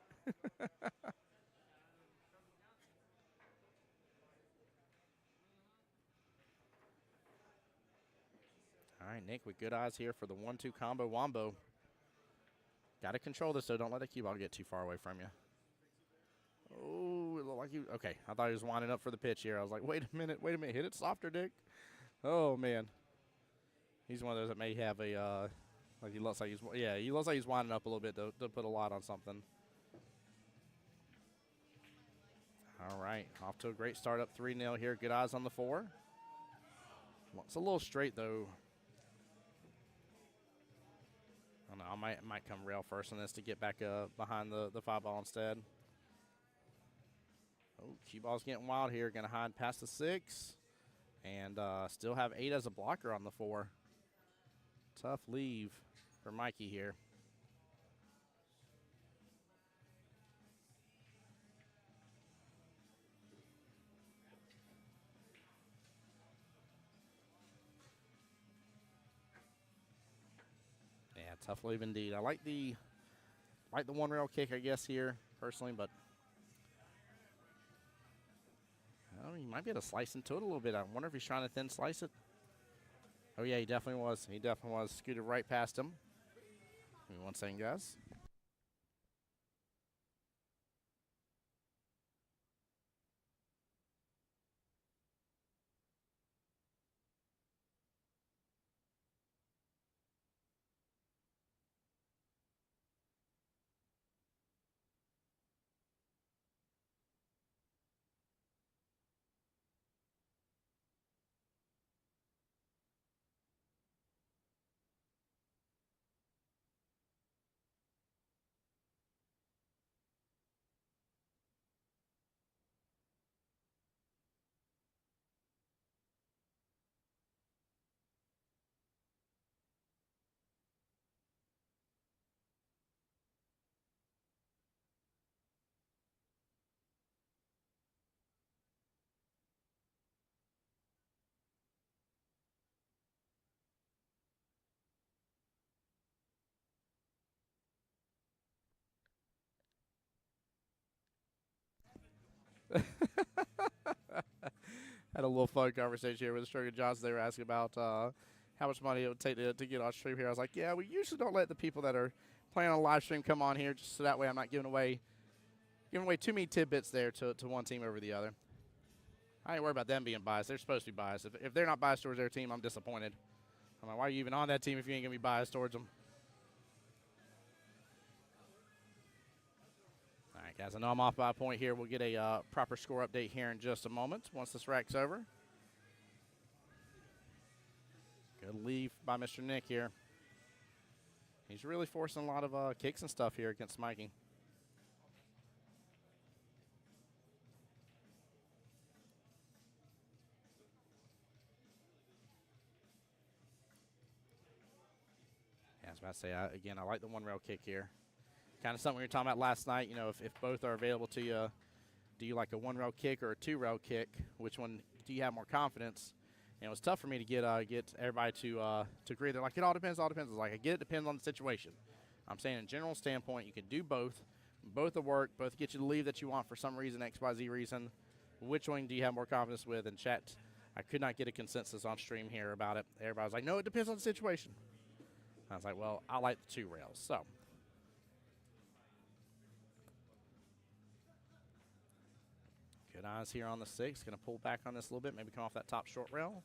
All right, Nick with good eyes here for the 1-2 combo wombo. Got to control this, so don't let the cue ball get too far away from you. Oh, it looked like okay, I thought he was winding up for the pitch here. I was like, wait a minute, hit it softer, Dick. Oh, man. He's one of those that may have a, like he looks like he's winding up a little bit to put a lot on something. All right, off to a great start, up 3-0 here. Good eyes on the 4. It's a little straight, though. don't know. I might come rail first on this to get back behind the 5-ball instead. Oh, QBall's getting wild here. Going to hide past the 6. And still have 8 as a blocker on the 4. Tough leave for Mikey here. Yeah, tough leave indeed. I like the one rail kick, I guess, here personally, but oh, he might be able to slice into it a little bit. I wonder if he's trying to thin slice it. Oh yeah, he definitely was. He definitely was. Scooted right past him. Give me 1 second, guys. Had a little fun conversation here with Strogan Johnson. They were asking about how much money it would take to get on stream here. I was like, yeah, we usually don't let the people that are playing on live stream come on here, just so that way I'm not giving away too many tidbits there to one team over the other. I ain't worried about them being biased. They're supposed to be biased. If they're not biased towards their team, I'm disappointed. I'm like, why are you even on that team if you ain't going to be biased towards them? All right, guys, I know I'm off by a point here. We'll get a proper score update here in just a moment once this rack's over. Good leave by Mr. Nick here. He's really forcing a lot of kicks and stuff here against Mikey. Yeah, I was about to say, again, I like the one rail kick here. Kind of something we were talking about last night. You know, if both are available to you, do you like a one rail kick or a 2 rail kick? Which one do you have more confidence? And it was tough for me to get everybody to agree. They're like, it all depends, all depends. It's like, I get it depends on the situation. I'm saying in general standpoint, you can do both. Both will work. Both get you the leave that you want for some reason, X, Y, Z reason. Which one do you have more confidence with? And chat, I could not get a consensus on stream here about it. Everybody was like, no, it depends on the situation. I was like, well, I like the 2 rails. So. Good eyes here on the 6. Going to pull back on this a little bit. Maybe come off that top short rail.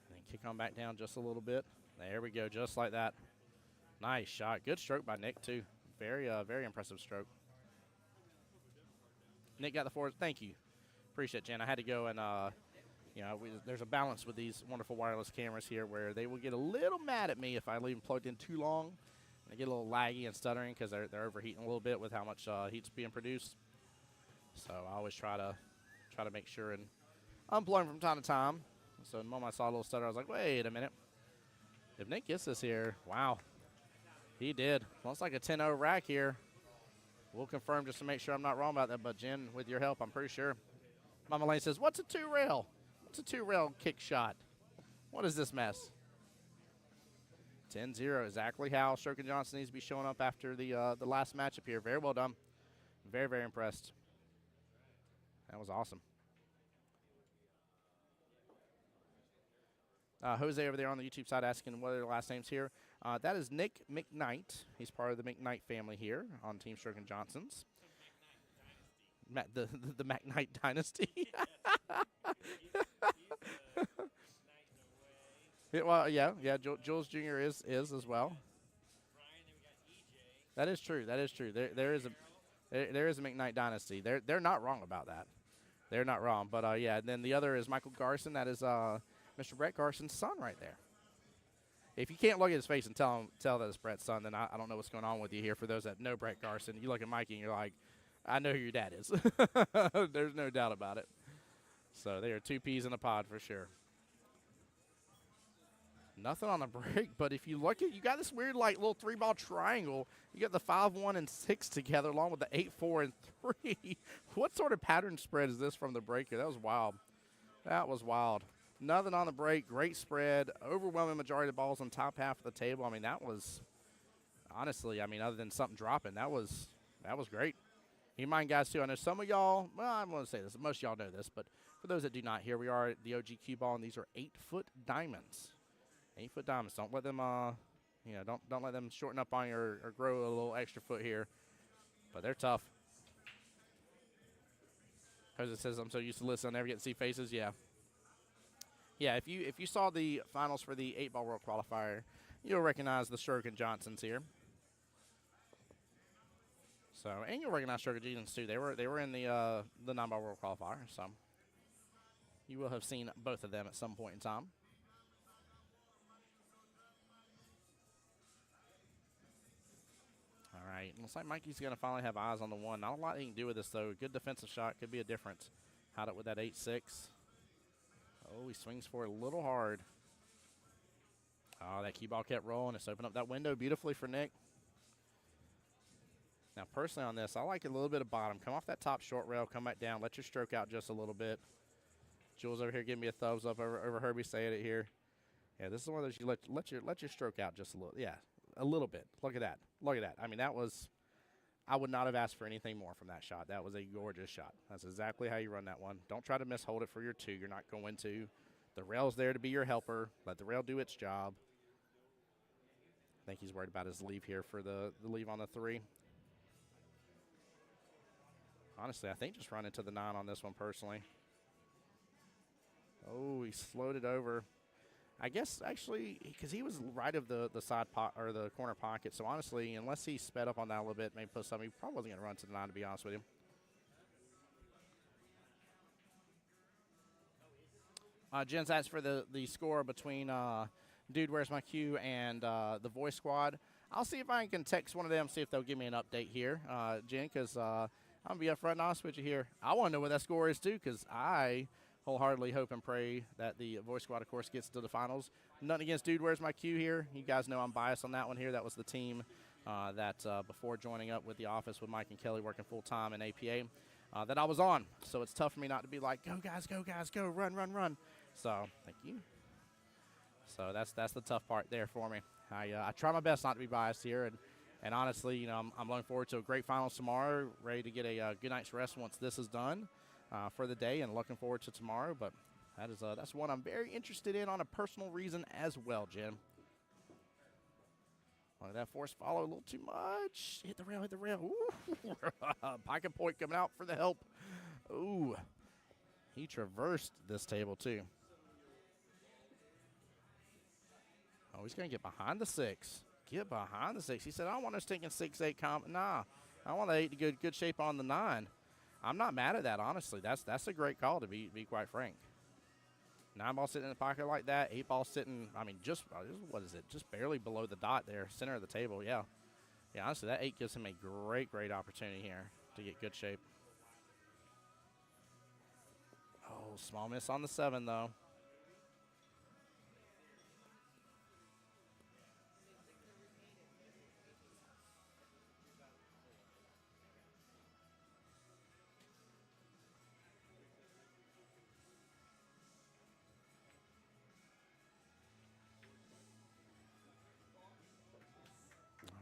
And then kick on back down just a little bit. There we go, just like that. Nice shot. Good stroke by Nick, too. Very, very impressive stroke. Nick got the forward. Thank you. Appreciate it, Jen. I had to go and, there's a balance with these wonderful wireless cameras here where they will get a little mad at me if I leave them plugged in too long. They get a little laggy and stuttering because they're overheating a little bit with how much heat's being produced. So I always try to make sure and unplug them from time to time. So the moment I saw a little stutter, I was like, wait a minute. If Nick gets this here, wow. He did. Well, it's like a 10-0 rack here. We'll confirm just to make sure I'm not wrong about that. But, Jen, with your help, I'm pretty sure. Mama Lane says, what's a 2 rail? What's a 2 rail kick shot? What is this mess? 10-0. Exactly how Strogan Johnson needs to be showing up after the last matchup here. Very well done. Very, very impressed. That was awesome. Jose over there on the YouTube side asking what are their last names here. That is Nick McKnight. He's part of the McKnight family here on Team Strogan Johnson's. The McKnight dynasty. Well, yeah. Jules Jr. is as well. That is true. That is true. There is a McKnight dynasty. They're not wrong about that. They're not wrong. But yeah, and then the other is Michael Garson. That is Mr. Brett Garson's son right there. if you can't look at his face and tell that it's Brett's son, then I don't know what's going on with you here. For those that know Brett Garson, you look at Mikey and you're like, I know who your dad is. There's no doubt about it. So they are 2 peas in a pod for sure. Nothing on the break, but if you look at, you got this weird like little 3-ball triangle. You got the 5, 1, and 6 together along with the 8, 4, and 3. What sort of pattern spread is this from the breaker? That was wild. That was wild. Nothing on the break. Great spread. Overwhelming majority of the balls on top half of the table. I mean, that was, honestly, I mean, other than something dropping, that was great. Keep in mind, guys, too, I know some of y'all, well, I'm going to say this. Most of y'all know this, but for those that do not, here we are at the OG QBall, and these are 8-foot diamonds. 8-foot diamonds. Don't let them, don't let them shorten up on you or grow a little extra foot here. But they're tough. Jose says, I'm so used to listening, I never get to see faces. Yeah. Yeah, if you saw the finals for the 8-ball World Qualifier, you'll recognize the Stroke and Johnsons here. So, and you'll recognize Stroke and Johnsons too. They were in the 9-ball World Qualifier. So, you will have seen both of them at some point in time. All right, looks like Mikey's going to finally have eyes on the 1. Not a lot he can do with this, though. Good defensive shot could be a difference. Had it with that 8-6. Oh, he swings for it a little hard. Oh, that cue ball kept rolling. It's opened up that window beautifully for Nick. Now, personally on this, I like a little bit of bottom. Come off that top short rail, come back down, let your stroke out just a little bit. Jules over here giving me a thumbs up over Herbie saying it here. Yeah, this is one of those you let your stroke out just a little. Yeah. A little bit. Look at that. Look at that. I mean, that was – I would not have asked for anything more from that shot. That was a gorgeous shot. That's exactly how you run that one. Don't try to mishold it for your 2. You're not going to. The rail's there to be your helper. Let the rail do its job. I think he's worried about his leave here for the leave on the 3. Honestly, I think just run into the 9 on this one personally. Oh, he slowed it over. I guess actually because he was right of the side or the corner pocket. So honestly, unless he sped up on that a little bit, maybe put something, he probably wasn't going to run to the 9. To be honest with you. Jen's asked for the score between Dude Where's My Cue and the Voice Squad. I'll see if I can text one of them, see if they'll give me an update here, Jen, because I'm going to be upfront and honest with you here. I want to know what that score is, too, because I wholeheartedly hope and pray that the Voice Squad, of course, gets to the finals. Nothing against Dude Where's My Cue here. You guys know I'm biased on that one here. That was the team that before joining up with the office with Mike and Kelly working full-time in APA that I was on. So it's tough for me not to be like, go, guys, go, run, run, run. So thank you. So that's the tough part there for me. I try my best not to be biased here, and honestly, you know, I'm looking forward to a great finals tomorrow. Ready to get a good night's rest once this is done for the day, and looking forward to tomorrow. But that's one I'm very interested in on a personal reason as well, Jen. Look at that force follow a little too much. Hit the rail. Ooh. Pocket point coming out for the help. Ooh, he traversed this table too. Oh, he's going to get behind the 6. Get behind the 6. He said, I don't want us taking 6-8 comp. Nah, I want the 8 to get good shape on the 9. I'm not mad at that, honestly. That's a great call, to be quite frank. 9 ball sitting in the pocket like that. 8 ball sitting, I mean, just, what is it? Just barely below the dot there, center of the table, yeah. Yeah, honestly, that 8 gives him a great opportunity here to get good shape. Oh, small miss on the 7, though.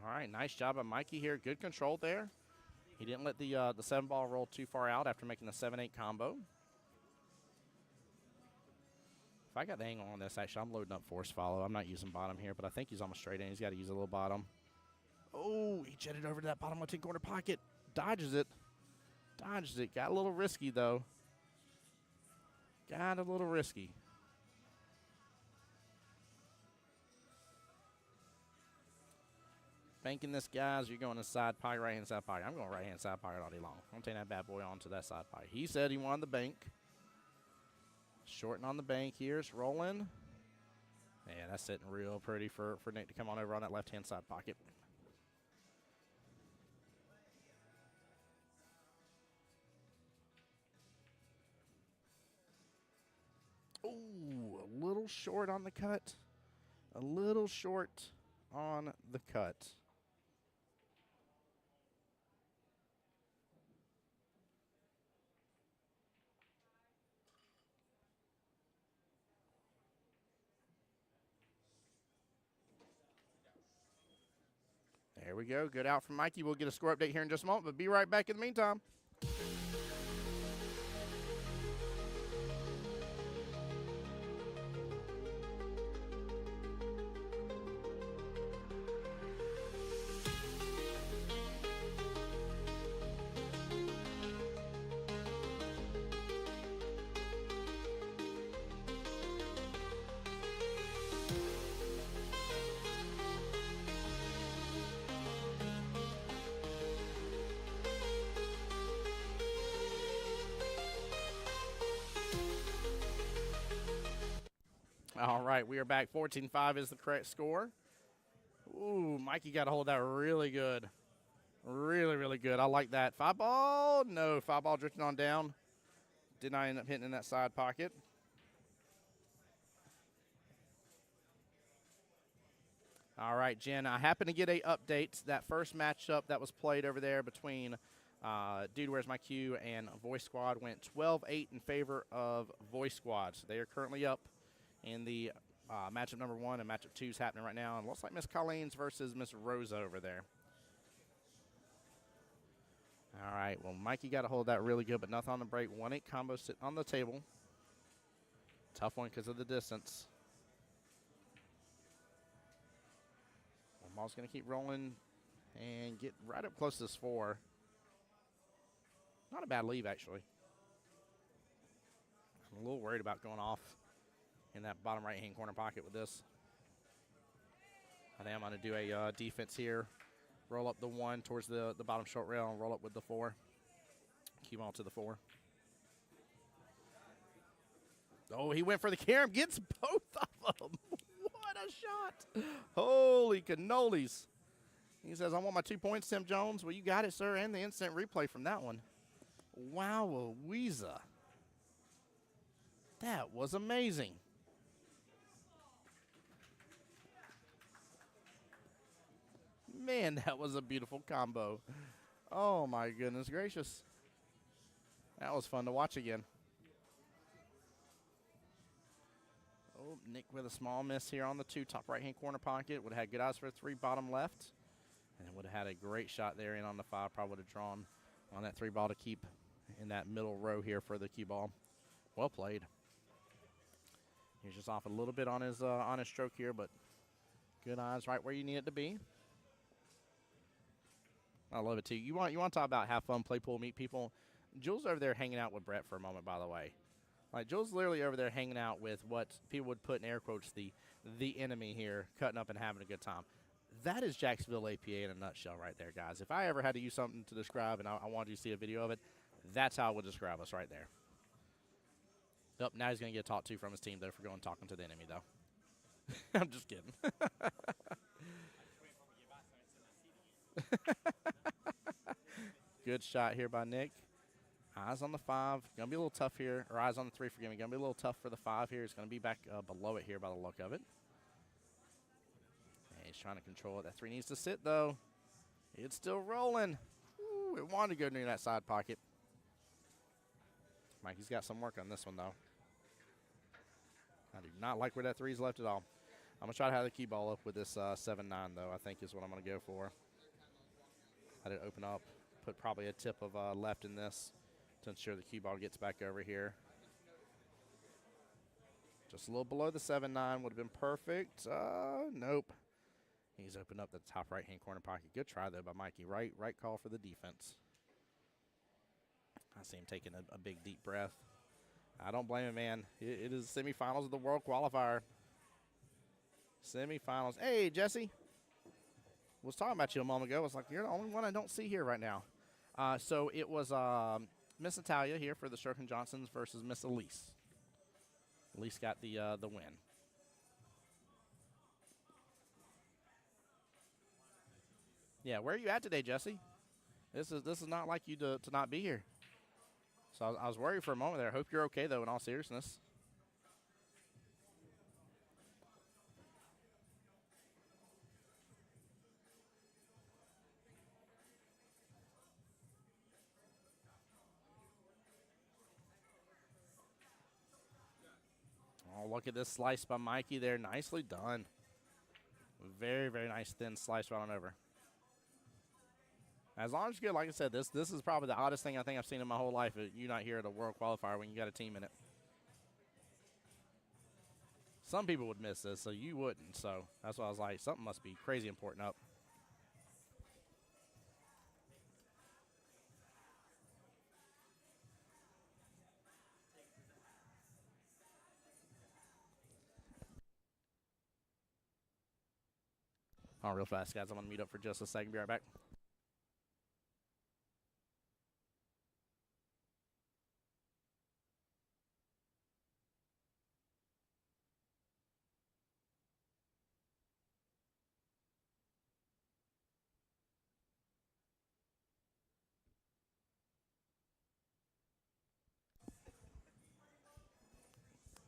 All right, nice job of Mikey here. Good control there. He didn't let the 7 ball roll too far out after making the 7-8 combo. If I got the angle on this, actually, I'm loading up force follow. I'm not using bottom here, but I think he's almost straight in. He's got to use a little bottom. Oh, he jetted over to that bottom left-hand corner pocket. Dodges it. Got a little risky, though. Got a little risky. Banking this, guys. You're going to side pocket, right-hand side pocket. I'm going right-hand side pocket all day long. I'm taking that bad boy onto that side pocket. He said he wanted the bank. Shorten on the bank here. It's rolling. Man, that's sitting real pretty for Nick to come on over on that left-hand side pocket. Ooh, a little short on the cut. A little short on the cut. There we go. Good out from Mikey. We'll get a score update here in just a moment, but be right back in the meantime. All right, we are back. 14-5 is the correct score. Ooh, Mikey got a hold of that really good. Really, really good. I like that. Five ball. No, five ball drifting on down. Did not end up hitting in that side pocket. All right, Jen, I happen to get a update. That first matchup that was played over there between Dude Where's My Q and Voice Squad went 12-8 in favor of Voice Squad. So they are currently up in the matchup number 1, and matchup 2 is happening right now. And it looks like Miss Colleen's versus Miss Rosa over there. All right, well, Mikey got a hold of that really good, but nothing on the break. 1-8 combo sitting on the table. Tough one because of the distance. Well, ball's going to keep rolling and get right up close to this 4. Not a bad leave, actually. I'm a little worried about going off in that bottom right-hand corner pocket with this. I think I'm going to do a defense here. Roll up the 1 towards the bottom short rail and roll up with the 4. QBall to the 4. Oh, he went for the carom. Gets both of them. What a shot. Holy cannolis. He says, I want my 2 points, Tim Jones. Well, you got it, sir, and the instant replay from that one. Wow, Louisa. That was amazing. Man, that was a beautiful combo. Oh, my goodness gracious. That was fun to watch again. Oh, Nick with a small miss here on the 2, top right-hand corner pocket. Would have had good eyes for a 3, bottom left. And would have had a great shot there in on the 5. Probably would have drawn on that 3 ball to keep in that middle row here for the cue ball. Well played. He's just off a little bit on his stroke here, but good eyes right where you need it to be. I love it too. You want to talk about have fun, play pool, meet people. Jules over there hanging out with Brett for a moment, by the way. Like, Jules literally over there hanging out with what people would put in air quotes the enemy here, cutting up and having a good time. That is Jacksonville APA in a nutshell right there, guys. If I ever had to use something to describe and I wanted you to see a video of it, that's how I would describe us right there. Nope, now he's going to get talked to from his team, though, for going talking to the enemy, though. I'm just kidding. Good shot here by Nick. Eyes on the 5. Going to be a little tough here. Or eyes on the 3, forgive me. Going to be a little tough for the 5 here. It's going to be back below it here by the look of it. And he's trying to control it. That 3 needs to sit, though. It's still rolling. Ooh, it wanted to go near that side pocket. Mikey's got some work on this one, though. I do not like where that 3's left at all. I'm going to try to have the key ball up with this 7-9, though, I think is what I'm going to go for. Let it open up. Put probably a tip of left in this to ensure the cue ball gets back over here. Just a little below the 7-9 would have been perfect. Nope. He's opened up the top right-hand corner pocket. Good try, though, by Mikey. Right call for the defense. I see him taking a big, deep breath. I don't blame him, man. It is semifinals of the World Qualifier. Semifinals. Hey, Jesse. Was talking about you a moment ago. I was like, you're the only one I don't see here right now. So it was Miss Natalia here for the Stroke and Johnsons versus Miss Elise. Elise got the win. Yeah, where are you at today, Jesse? This is not like you to not be here. So I was worried for a moment there. I hope you're okay, though, in all seriousness. Oh, look at this slice by Mikey there. Nicely done. Very, very nice thin slice right on over. As long as you're good, like I said, this is probably the oddest thing I think I've seen in my whole life. You not here at a World Qualifier when you got a team in it. Some people would miss this, so you wouldn't. So that's why I was like, something must be crazy important up. Oh, real fast, guys. I'm going to mute up for just a second. Be right back.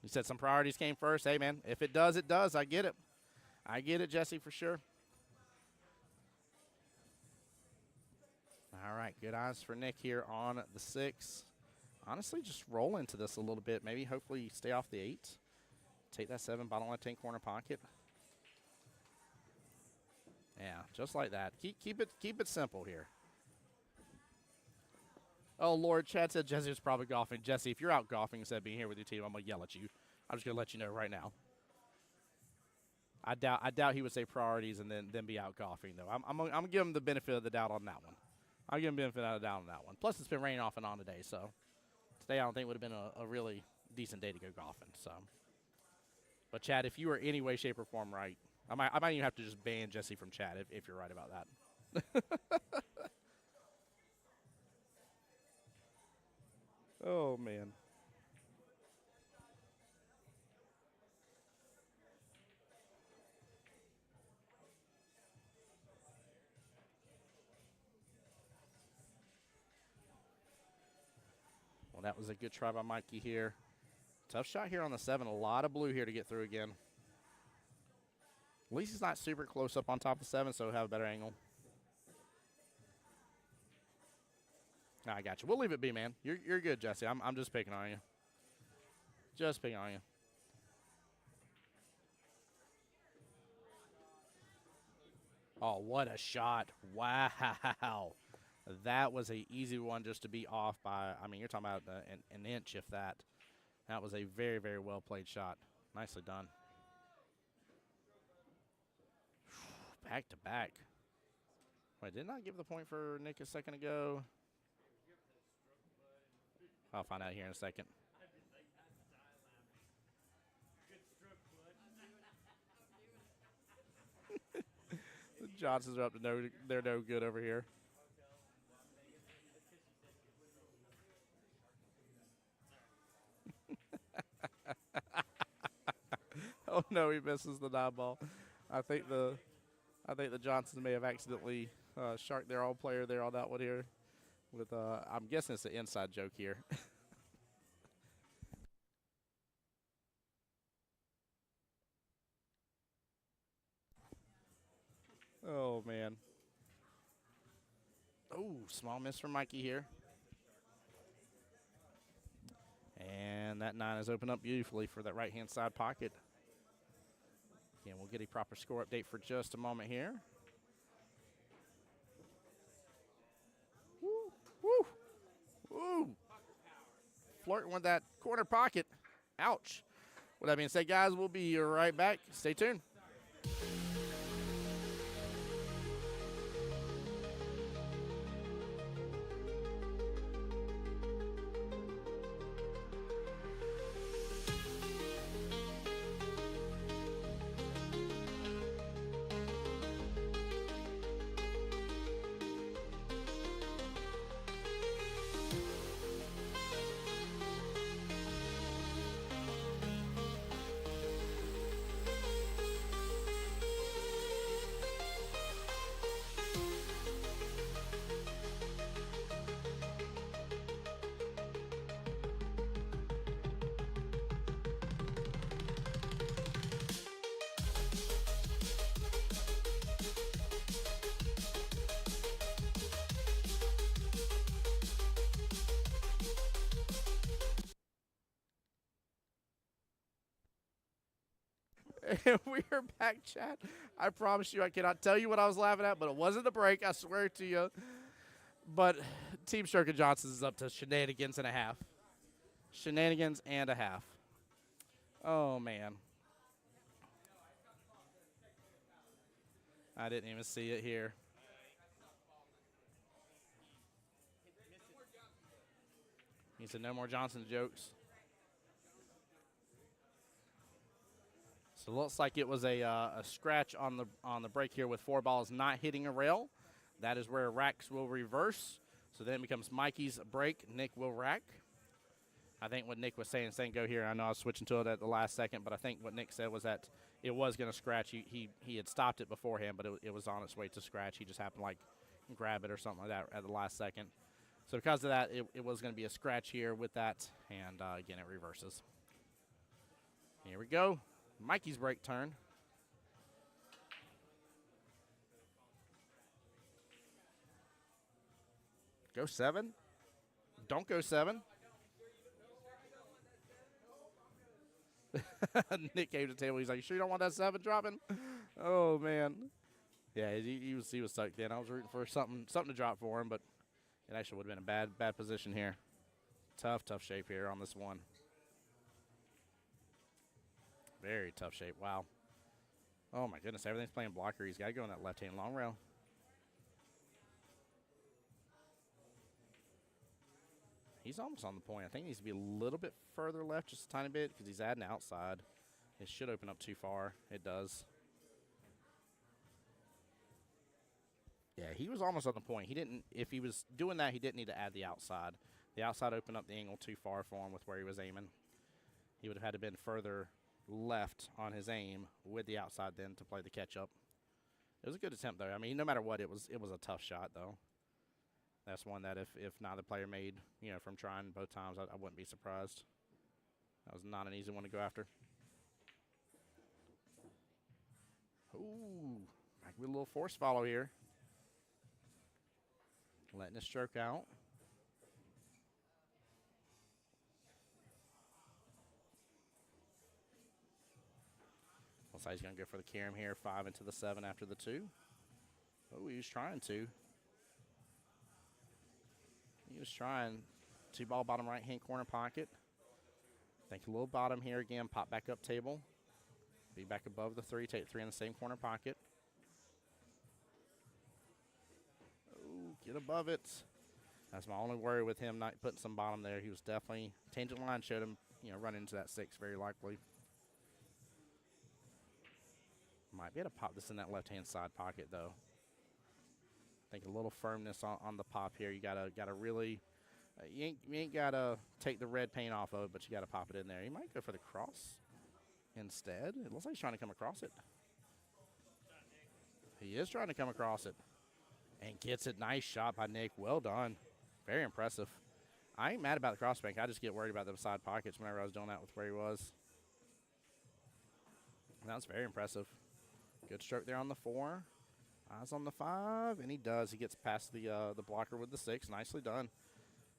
You said some priorities came first. Hey, man, if it does, it does. I get it. I get it, Jesse, for sure. All right, good eyes for Nick here on the 6. Honestly, just roll into this a little bit. Maybe, hopefully, stay off the 8. Take that 7, bottom left hand corner pocket. Yeah, just like that. Keep it simple here. Oh, Lord, Chad said Jesse was probably golfing. Jesse, if you're out golfing instead of being here with your team, I'm going to yell at you. I'm just going to let you know right now. I doubt he would say priorities and then be out golfing, though. I'm going to give him the benefit of the doubt on that one. I'll give him the benefit of the doubt on that one. Plus, it's been raining off and on today, so today I don't think would have been a really decent day to go golfing. So, but, Chad, if you were any way, shape, or form right, I might even have to just ban Jesse from chat if you're right about that. Oh, man. Well, that was a good try by Mikey here. Tough shot here on the 7. A lot of blue here to get through again. At least he's not super close up on top of 7, so he'll have a better angle. I got you. We'll leave it be, man. You're good, Jesse. I'm just picking on you. Just picking on you. Oh, what a shot. Wow. That was an easy one just to be off by, I mean, you're talking about an inch, if that. That was a very, very well played shot. Nicely done. Back to back. Wait, didn't I give the point for Nick a second ago? I'll find out here in a second. The Johnsons are up to they're no good over here. Oh no, he misses the 9 ball. I think the Johnsons may have accidentally sharked their own player there on that one here. With I'm guessing it's an inside joke here. Oh man. Oh, small miss from Mikey here. And that 9 is opened up beautifully for that right-hand side pocket. Again, we'll get a proper score update for just a moment here. Woo, woo, woo. Flirting with that corner pocket. Ouch. With that being said, guys, we'll be right back. Stay tuned. And we are back, chat. I promise you, I cannot tell you what I was laughing at, but it wasn't the break. I swear to you. But Team Shirka Johnson is up to shenanigans and a half. Shenanigans and a half. Oh, man. I didn't even see it here. He said no more Johnson jokes. So it looks like it was a scratch on the break here with 4 balls not hitting a rail. That is where racks will reverse. So then it becomes Mikey's break. Nick will rack. I think what Nick was saying go here. I know I was switching to it at the last second, but I think what Nick said was that it was going to scratch. He had stopped it beforehand, but it was on its way to scratch. He just happened to like grab it or something like that at the last second. So because of that, it was going to be a scratch here with that, and again, it reverses. Here we go. Mikey's break turn. Go 7. Don't go 7. Nick came to the table. He's like, "You sure you don't want that 7 dropping?" Oh, man. Yeah, he was sucked in. I was rooting for something to drop for him, but it actually would have been a bad position here. Tough shape here on this one. Very tough shape. Wow. Oh, my goodness. Everything's playing blocker. He's got to go in that left-hand long rail. He's almost on the point. I think he needs to be a little bit further left, just a tiny bit, because he's adding outside. It should open up too far. It does. Yeah, he was almost on the point. He didn't. If he was doing that, he didn't need to add the outside. The outside opened up the angle too far for him with where he was aiming. He would have had to been further left on his aim with the outside then to play the catch-up. It was a good attempt, though. I mean, no matter what, it was a tough shot, though. That's one that if neither player made, from trying both times, I wouldn't be surprised. That was not an easy one to go after. Ooh, might be a little force follow here. Letting it stroke out. Looks like he's going to go for the carom here. 5 into the 7 after the 2. Oh, he was trying to. He was trying. 2 ball bottom right-hand corner pocket. Think a little bottom here again. Pop back up table. Be back above the 3. Take 3 in the same corner pocket. Oh, get above it. That's my only worry with him not putting some bottom there. He was definitely, tangent line showed him, running into that 6 very likely. Might be able to pop this in that left-hand side pocket, though. I think a little firmness on the pop here. You gotta really, you ain't gotta take the red paint off of it, but you gotta pop it in there. He might go for the cross instead. It looks like he's trying to come across it. He is trying to come across it. And gets it. Nice shot by Nick. Well done. Very impressive. I ain't mad about the cross bank. I just get worried about them side pockets whenever I was doing that with where he was. And that was very impressive. Good stroke there on the 4. Eyes on the 5, and he does. He gets past the blocker with the 6. Nicely done.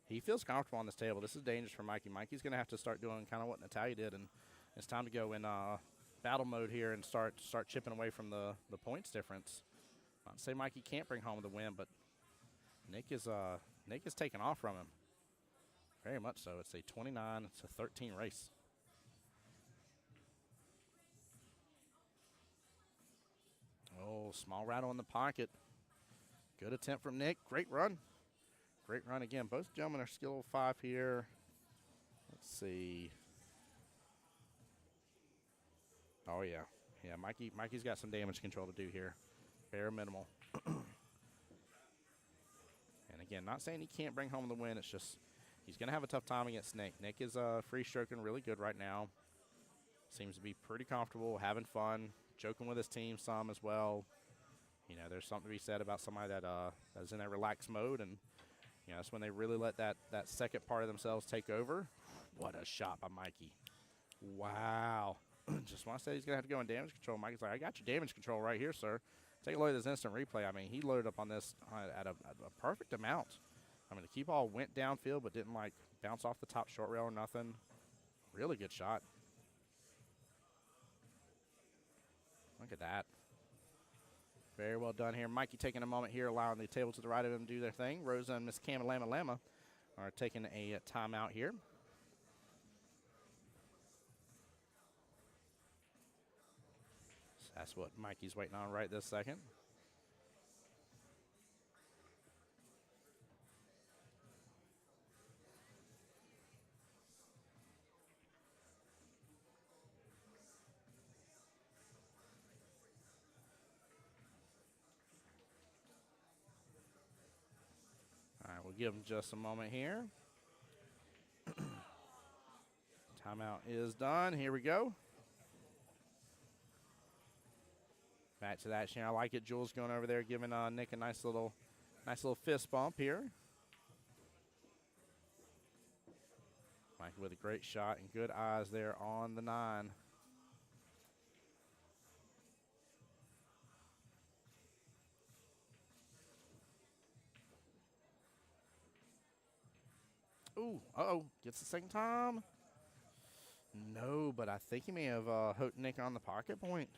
He feels comfortable on this table. This is dangerous for Mikey. Mikey's going to have to start doing kind of what Natalia did, and it's time to go in battle mode here and start chipping away from the points difference. Not to say Mikey can't bring home the win, but Nick is taking off from him. Very much so. It's a 29-13 race. Oh, small rattle in the pocket. Good attempt from Nick. Great run. Great run again. Both gentlemen are skill 5 here. Let's see. Oh, yeah. Yeah, Mikey's got some damage control to do here. Bare minimal. And again, not saying he can't bring home the win. It's just he's going to have a tough time against Nick. Nick is free stroking really good right now. Seems to be pretty comfortable, having fun, joking with his team some as well. There's something to be said about somebody that's in that relaxed mode, and that's when they really let that second part of themselves take over. What a shot by Mikey. Wow. Just when I said he's going to have to go in damage control, Mikey's like, "I got your damage control right here, sir." Take a look at this instant replay. I mean, he loaded up on this at a perfect amount. I mean, the QBall went downfield but didn't, bounce off the top short rail or nothing. Really good shot. Look at that. Very well done here. Mikey taking a moment here, allowing the table to the right of him to do their thing. Rosa and Miss Camalama Lama are taking a timeout here. So that's what Mikey's waiting on right this second. All right, we'll give him just a moment here. Timeout is done. Here we go. Back to that. I like it. Jules going over there, giving Nick a nice little fist bump here. Mikey with a great shot and good eyes there on the 9. Ooh, uh-oh, gets the second time. No, but I think he may have hooked Nick on the pocket point.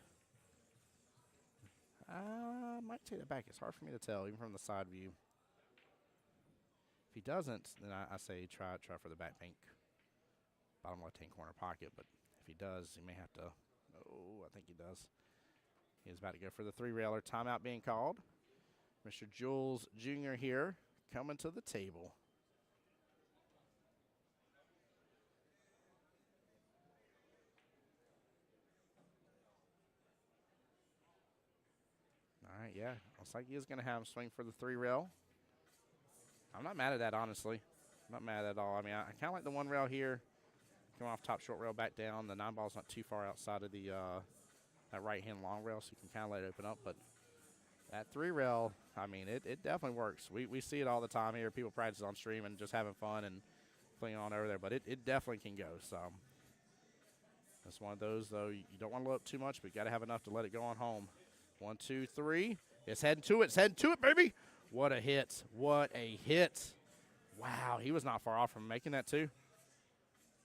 I might take that back. It's hard for me to tell, even from the side view. If he doesn't, then I say try for the back pink. Bottom left-hand corner pocket, but if he does, he may have to. Oh, I think he does. He's about to go for the 3-railer. Timeout being called. Mr. Jules Jr. here coming to the table. All right, yeah. Looks like he is going to have him swing for the 3-rail. I'm not mad at that, honestly. I'm not mad at all. I mean, I kind of like the 1-rail here. Come off top short rail back down. The 9-ball's not too far outside of the that right-hand long rail, so you can kind of let it open up. But that 3-rail, I mean, it definitely works. We see it all the time here. People practice on stream and just having fun and playing on over there. But it definitely can go. So that's one of those, though. You don't want to load up too much, but you got to have enough to let it go on home. 1, 2, 3. It's heading to it. It's heading to it, baby. What a hit. What a hit. Wow, he was not far off from making that, too.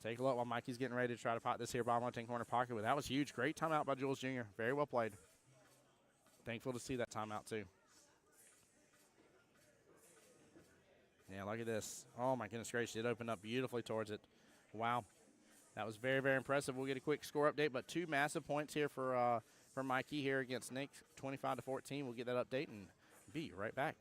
Take a look while Mikey's getting ready to try to pot this here bottom left-hand corner pocket. But that was huge. Great timeout by Jules Jr. Very well played. Thankful to see that timeout, too. Yeah, look at this. Oh, my goodness gracious. It opened up beautifully towards it. Wow. That was very, very impressive. We'll get a quick score update, but 2 massive points here for Mikey here against Nick, 25-14. We'll get that update and be right back.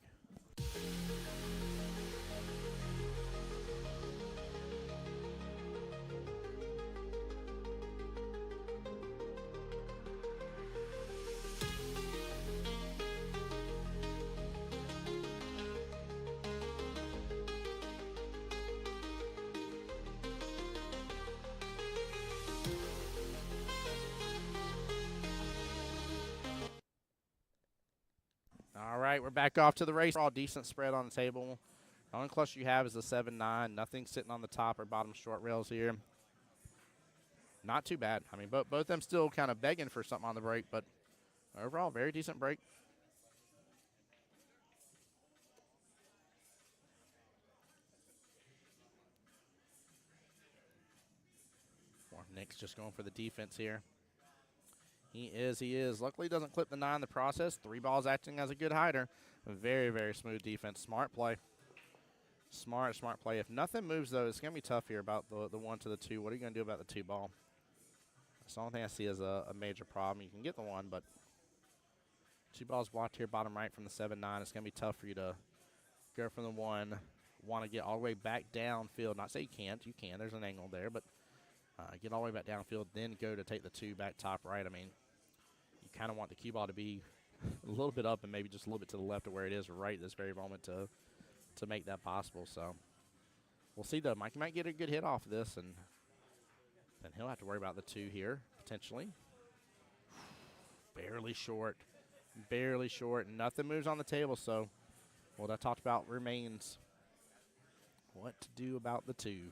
All right, we're back off to the race. All decent spread on the table. The only cluster you have is the 7-9. Nothing sitting on the top or bottom short rails here. Not too bad. I mean, both of them still kind of begging for something on the break, but overall, very decent break. Nick's just going for the defense here. He is. Luckily, doesn't clip the 9 in the process. 3 balls acting as a good hider. Very, very smooth defense. Smart play. Smart play. If nothing moves, though, it's going to be tough here about the 1 to the 2. What are you going to do about the 2 ball? That's the only thing I see as a major problem. You can get the 1, but 2 balls blocked here, bottom right from the 7-9. It's going to be tough for you to go from the 1, want to get all the way back downfield. Not say you can't. You can. There's an angle there, but get all the way back downfield, then go to take the 2 back top right. I mean, you kind of want the cue ball to be a little bit up and maybe just a little bit to the left of where it is right this very moment to make that possible. So we'll see, though. Mikey might get a good hit off of this, and then he'll have to worry about the 2 here, potentially. Barely short. Barely short. Nothing moves on the table, so what I talked about remains. What to do about the 2.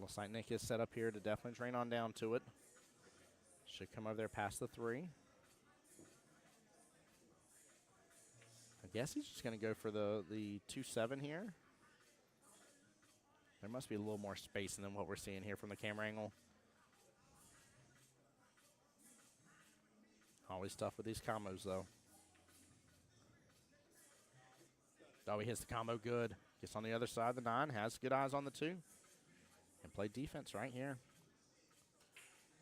Looks like Nick is set up here to definitely train on down to it. Should come over there past the 3. I guess he's just going to go for the 2-7 here. There must be a little more spacing than what we're seeing here from the camera angle. Always tough with these combos, though. Oh, he hits the combo good. Gets on the other side of the 9. Has good eyes on the 2. And play defense right here.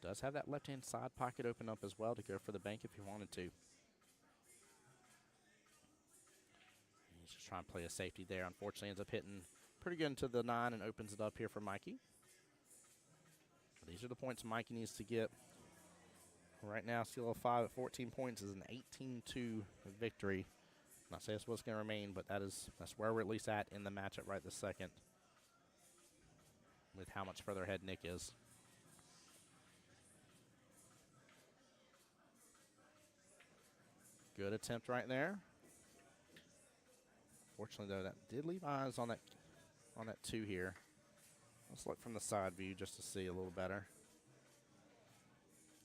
Does have that left-hand side pocket open up as well to go for the bank if he wanted to. He's just trying to play a safety there. Unfortunately, ends up hitting pretty good into the 9 and opens it up here for Mikey. These are the points Mikey needs to get. Right now, Steel of 5 at 14 points is an 18-2 victory. Not saying that's what's going to remain, but that's where we're at least at in the matchup right this second with how much further ahead Nick is. Good attempt right there. Fortunately, though, that did leave eyes on that 2 here. Let's look from the side view just to see a little better.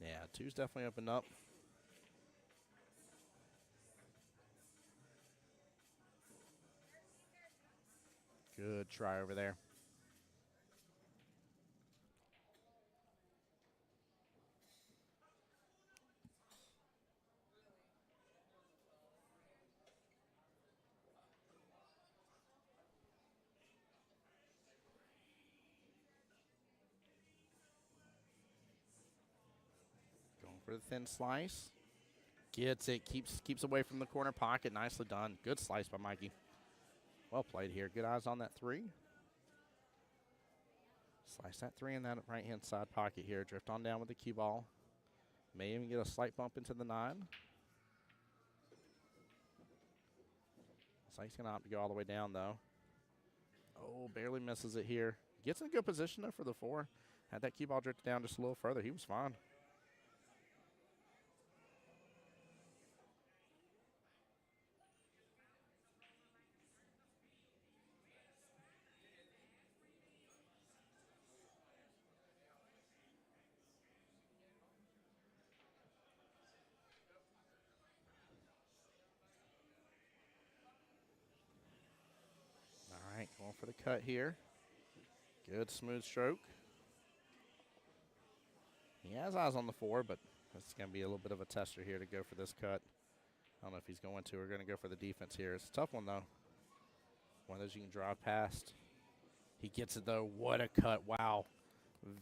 Yeah, 2's definitely opened up. Good try over there. Going for the thin slice. Gets it, keeps away from the corner pocket. Nicely done. Good slice by Mikey. Well played here. Good eyes on that 3. Slice that 3 in that right-hand side pocket here. Drift on down with the cue ball. May even get a slight bump into the 9. Looks like he's going to opt to go all the way down, though. Oh, barely misses it here. Gets in a good position, though, for the 4. Had that cue ball drifted down just a little further. He was fine. All right, going for the cut here. Good smooth stroke. He has eyes on the 4, but it's going to be a little bit of a tester here to go for this cut. I don't know if he's going to. We're going to go for the defense here. It's a tough one, though. One of those you can drive past. He gets it, though. What a cut. Wow.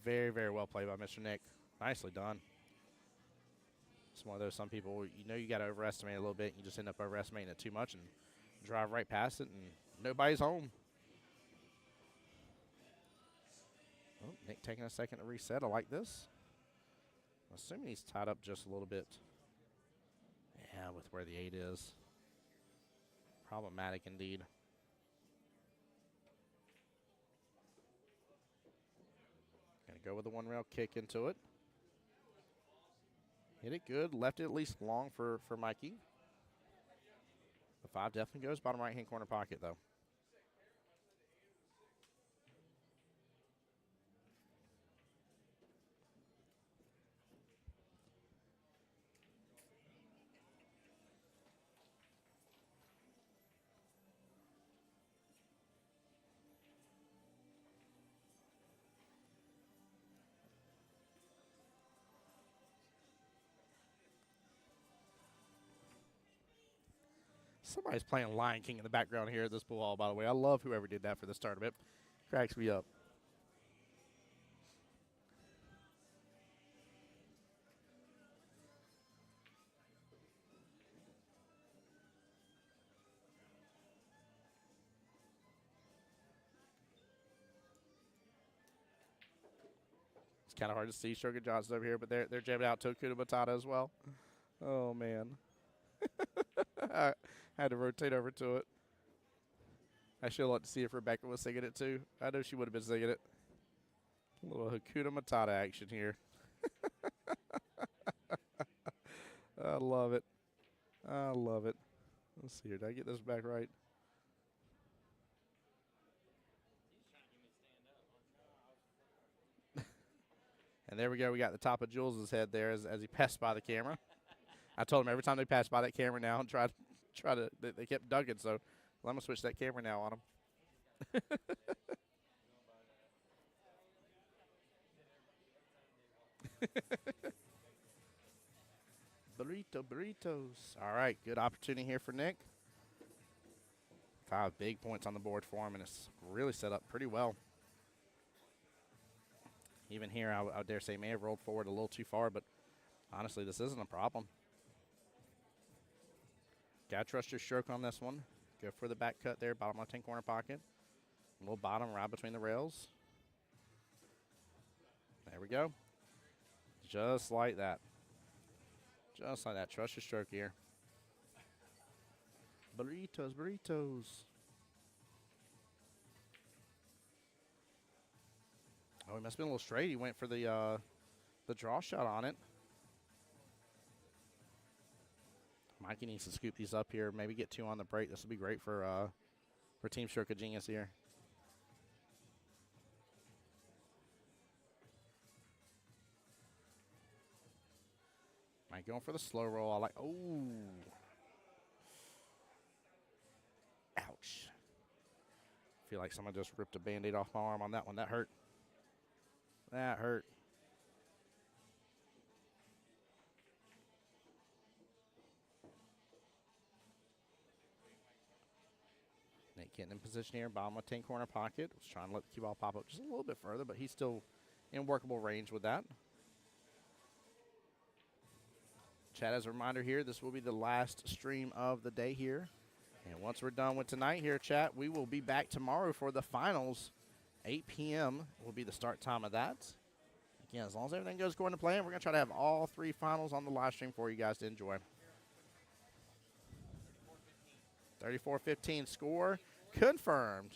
Very, very well played by Mr. Nick. Nicely done. It's one of those, some people, you got to overestimate a little bit. You just end up overestimating it too much and drive right past it, and nobody's home. Oh, Nick taking a second to reset. I like this. I'm assuming he's tied up just a little bit. Yeah, with where the 8 is. Problematic indeed. Gonna go with the 1-rail kick into it. Hit it good. Left it at least long for Mikey. The 5 definitely goes bottom right-hand corner pocket, though. Somebody's playing Lion King in the background here at this pool hall, by the way. I love whoever did that for the start of it. Cracks me up. It's kind of hard to see Sugar Johnson over here, but they're jamming out to Hakuna Matata as well. Oh, man. I had to rotate over to it. I should have liked to see if Rebecca was singing it too. I know she would have been singing it. A little Hakuna Matata action here. I love it. I love it. Let's see here. Did I get this back right? And there we go. We got the top of Jules' head there as he passed by the camera. I told him every time they pass by that camera now and try they kept ducking, so I'm going to switch that camera now on them. Burritos. All right, good opportunity here for Nick. 5 big points on the board for him, and it's really set up pretty well. Even here, I would dare say may have rolled forward a little too far, but honestly, this isn't a problem. Got to trust your stroke on this one. Go for the back cut there, bottom left-hand corner pocket. A little bottom right between the rails. There we go. Just like that. Just like that. Trust your stroke here. Burritos, burritos. Oh, he must have been a little straight. He went for the draw shot on it. Mikey needs to scoop these up here. Maybe get 2 on the break. This will be great for Team Stroke of Genius here. Mike going for the slow roll. I like. Oh. Ouch. I feel like someone just ripped a Band-Aid off my arm on that one. That hurt. That hurt. Nate getting in position here, bottom of 10 corner pocket. Was trying to let the cue ball pop up just a little bit further, but he's still in workable range with that. Chat, as a reminder here, this will be the last stream of the day here. And once we're done with tonight here, chat, we will be back tomorrow for the finals. 8 p.m. will be the start time of that. Again, as long as everything goes according to plan, we're going to try to have all 3 finals on the live stream for you guys to enjoy. 34-15 score confirmed.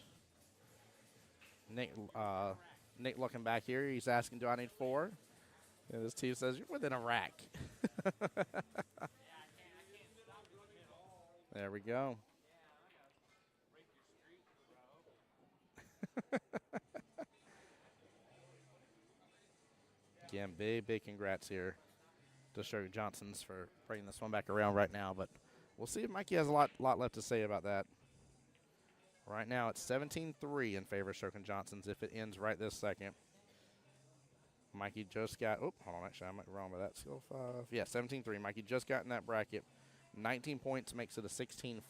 Nick looking back here. He's asking, do I need 4? And this team says, you're within a rack. There we go. Again, big congrats here to Sugar Johnson's for bringing this one back around right now. But we'll see if Mikey has a lot left to say about that. Right now, it's 17-3 in favor of Sugar Johnson's if it ends right this second. Mikey just got, oh, hold on, actually, I might be wrong with that. Skill 5. Yeah, 17-3. Mikey just got in that bracket. 19 points makes it a 16-4.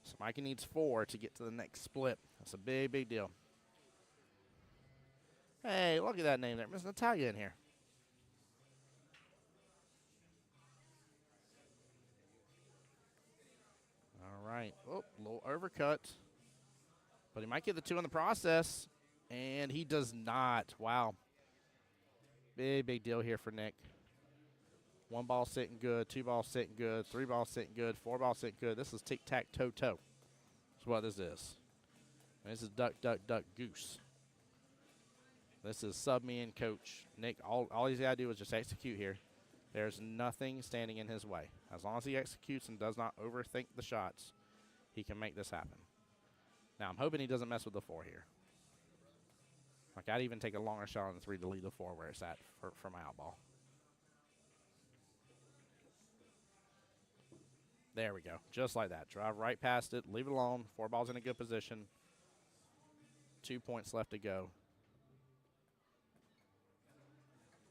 So Mikey needs 4 to get to the next split. That's a big deal. Hey, look at that name there. Miss Natalia in here. All right. Oh, little overcut. But he might get the 2 in the process. And he does not. Wow. Big deal here for Nick. 1 ball sitting good, 2 balls sitting good, 3 balls sitting good, 4 balls sitting good. This is tic-tac-toe-toe. That's what this is. And this is duck, goose. This is sub me and coach. Nick, all he's got to do is just execute here. There's nothing standing in his way. As long as he executes and does not overthink the shots, he can make this happen. Now, I'm hoping he doesn't mess with the 4 here. Like, I'd even take a longer shot on the 3 to lead the 4 where it's at for my out ball. There we go. Just like that. Drive right past it. Leave it alone. 4 balls in a good position. 2 points left to go.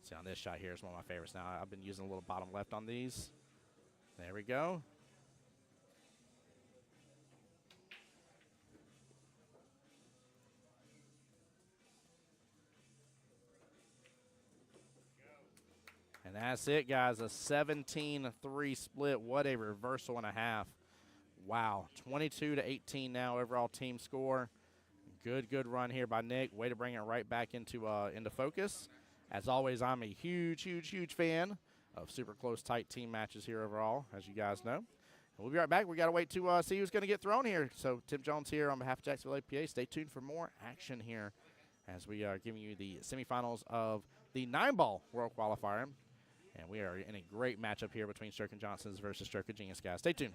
See, on this shot here is one of my favorites. Now, I've been using a little bottom left on these. There we go. And that's it, guys. A 17-3 split. What a reversal and a half. Wow. 22-18 now overall team score. Good run here by Nick. Way to bring it right back into focus. As always, I'm a huge fan of super close, tight team matches here overall, as you guys know. And we'll be right back. We got to wait to see who's going to get thrown here. So Tim Jones here on behalf of Jacksonville APA. Stay tuned for more action here as we are giving you the semifinals of the 9-ball World Qualifier. And we are in a great matchup here between Stroke and Johnson's versus Stroke of Genius, guys. Stay tuned.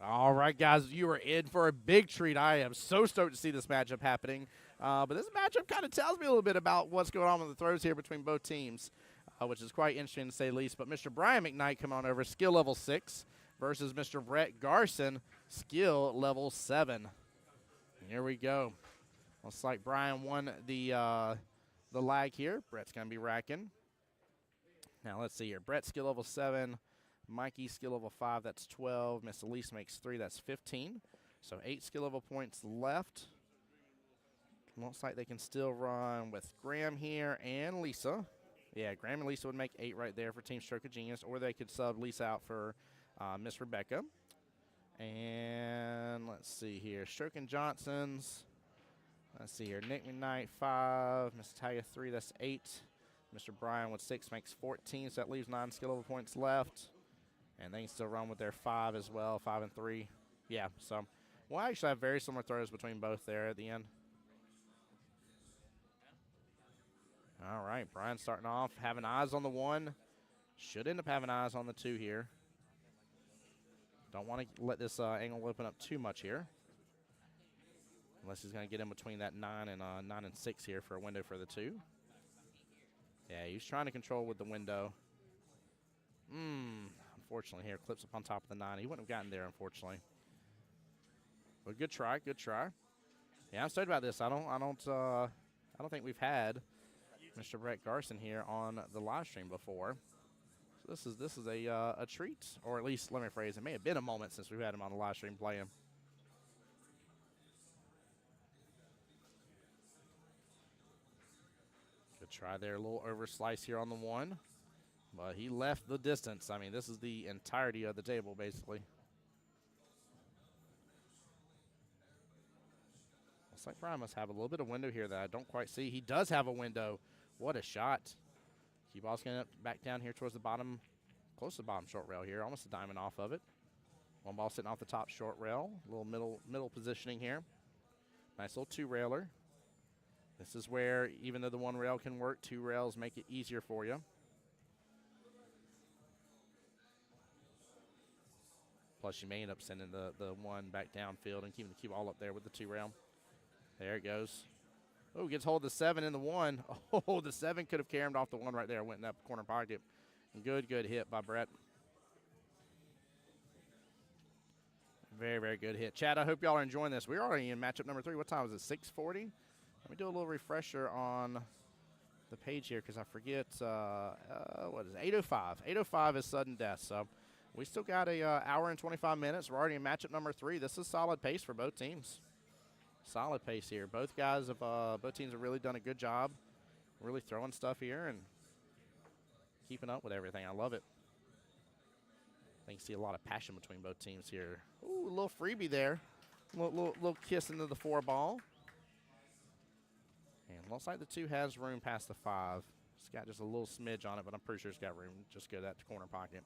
All right, guys, you are in for a big treat. I am so stoked to see this matchup happening. But this matchup kind of tells me a little bit about what's going on with the throws here between both teams, which is quite interesting to say the least. But Mr. Brian McKnight coming on over, skill level 6, versus Mr. Brett Garson, skill level 7. Here we go. Looks like Brian won the lag here. Brett's going to be racking. Now, let's see here. Brett, skill level 7. Mikey, skill level 5, that's 12. Miss Elise makes 3, that's 15. So 8 skill level points left. Looks like they can still run with Graham here and Lisa. Yeah, Graham and Lisa would make 8 right there for Team Stroke of Genius, or they could sub Lisa out for Miss Rebecca. And let's see here. Stroke and Johnson's. Let's see here. Nick McKnight, 5. Miss Talia, 3, that's 8. Mr. Brian with 6 makes 14, so that leaves 9 skill level points left. And they can still run with their 5 as well, 5 and 3. Yeah, so we'll actually have very similar throws between both there at the end. All right, Brian starting off, having eyes on the 1. Should end up having eyes on the 2 here. Don't want to let this angle open up too much here. Unless he's going to get in between that 9 and 6 here for a window for the 2. Yeah, he's trying to control with the window. Unfortunately here, clips up on top of the 9. He wouldn't have gotten there, unfortunately. But good try, good try. Yeah, I'm stoked about this. I don't think we've had Mr. Brett Garson here on the live stream before. So this is a treat, or at least let me rephrase, it may have been a moment since we've had him on the live stream playing. Good try there, a little over slice here on the 1. But he left the distance. I mean, this is the entirety of the table, basically. Looks like Brian must have a little bit of window here that I don't quite see. He does have a window. What a shot. QBall's going to back down here towards the bottom, close to the bottom short rail here, almost a diamond off of it. One ball sitting off the top short rail, a little middle positioning here. Nice little 2-railer. This is where, even though the 1 rail can work, 2 rails make it easier for you. Plus, you may end up sending the 1 back downfield and keeping the cue all up there with the 2 rail. There it goes. Oh, gets hold of the 7 in the 1. Oh, the 7 could have caromed off the 1 right there. Went in that corner pocket. And good hit by Brett. Very, very good hit. Chad, I hope y'all are enjoying this. We're already in matchup number 3. What time is it? 6:40? Let me do a little refresher on the page here because I forget. What is it? 8:05. 8:05 is sudden death. So we still got a hour and 25 minutes. We're already in matchup number 3. This is solid pace for both teams. Solid pace here. Both teams have really done a good job, really throwing stuff here and keeping up with everything. I love it. I think you see a lot of passion between both teams here. Ooh, a little freebie there. Little kiss into the 4 ball. And looks like the 2 has room past the 5. It's got just a little smidge on it, but I'm pretty sure it's got room. Just go to that corner pocket.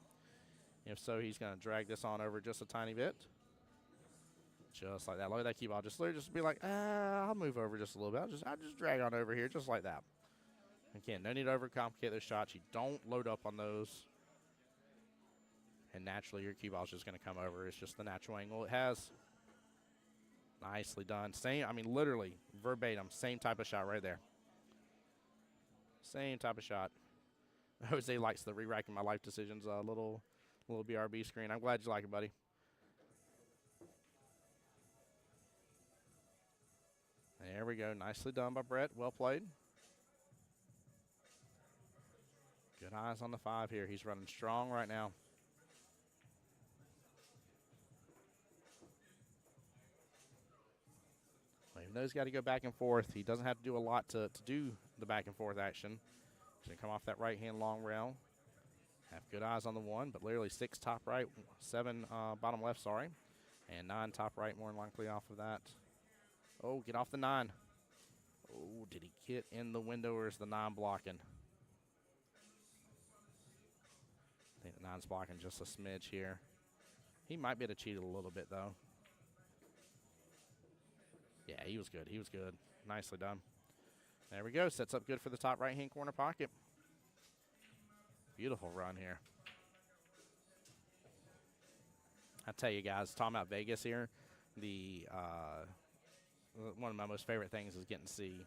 If so, he's going to drag this on over just a tiny bit. Just like that. Look at that QBall. Just be like, I'll move over just a little bit. I'll just drag on over here just like that. Again, no need to overcomplicate those shots. You don't load up on those. And naturally, your QBall is just going to come over. It's just the natural angle it has. Nicely done. Same, I mean, literally, verbatim, same type of shot right there. Same type of shot. Jose likes the re-racking my life decisions little BRB screen. I'm glad you like it, buddy. There we go. Nicely done by Brett. Well played. Good eyes on the 5 here. He's running strong right now. Even though he's got to go back and forth, he doesn't have to do a lot to do the back and forth action. He's going to come off that right-hand long rail. Have good eyes on the 1, but literally 6 top right, 7 bottom left, sorry. And 9 top right, more than likely off of that. Oh, get off the 9. Oh, did he get in the window or is the 9 blocking? I think the 9's blocking just a smidge here. He might be able to cheat it a little bit, though. Yeah, he was good. He was good. Nicely done. There we go. Sets up good for the top right-hand corner pocket. Beautiful run here. I tell you guys, talking about Vegas here, one of my most favorite things is getting to see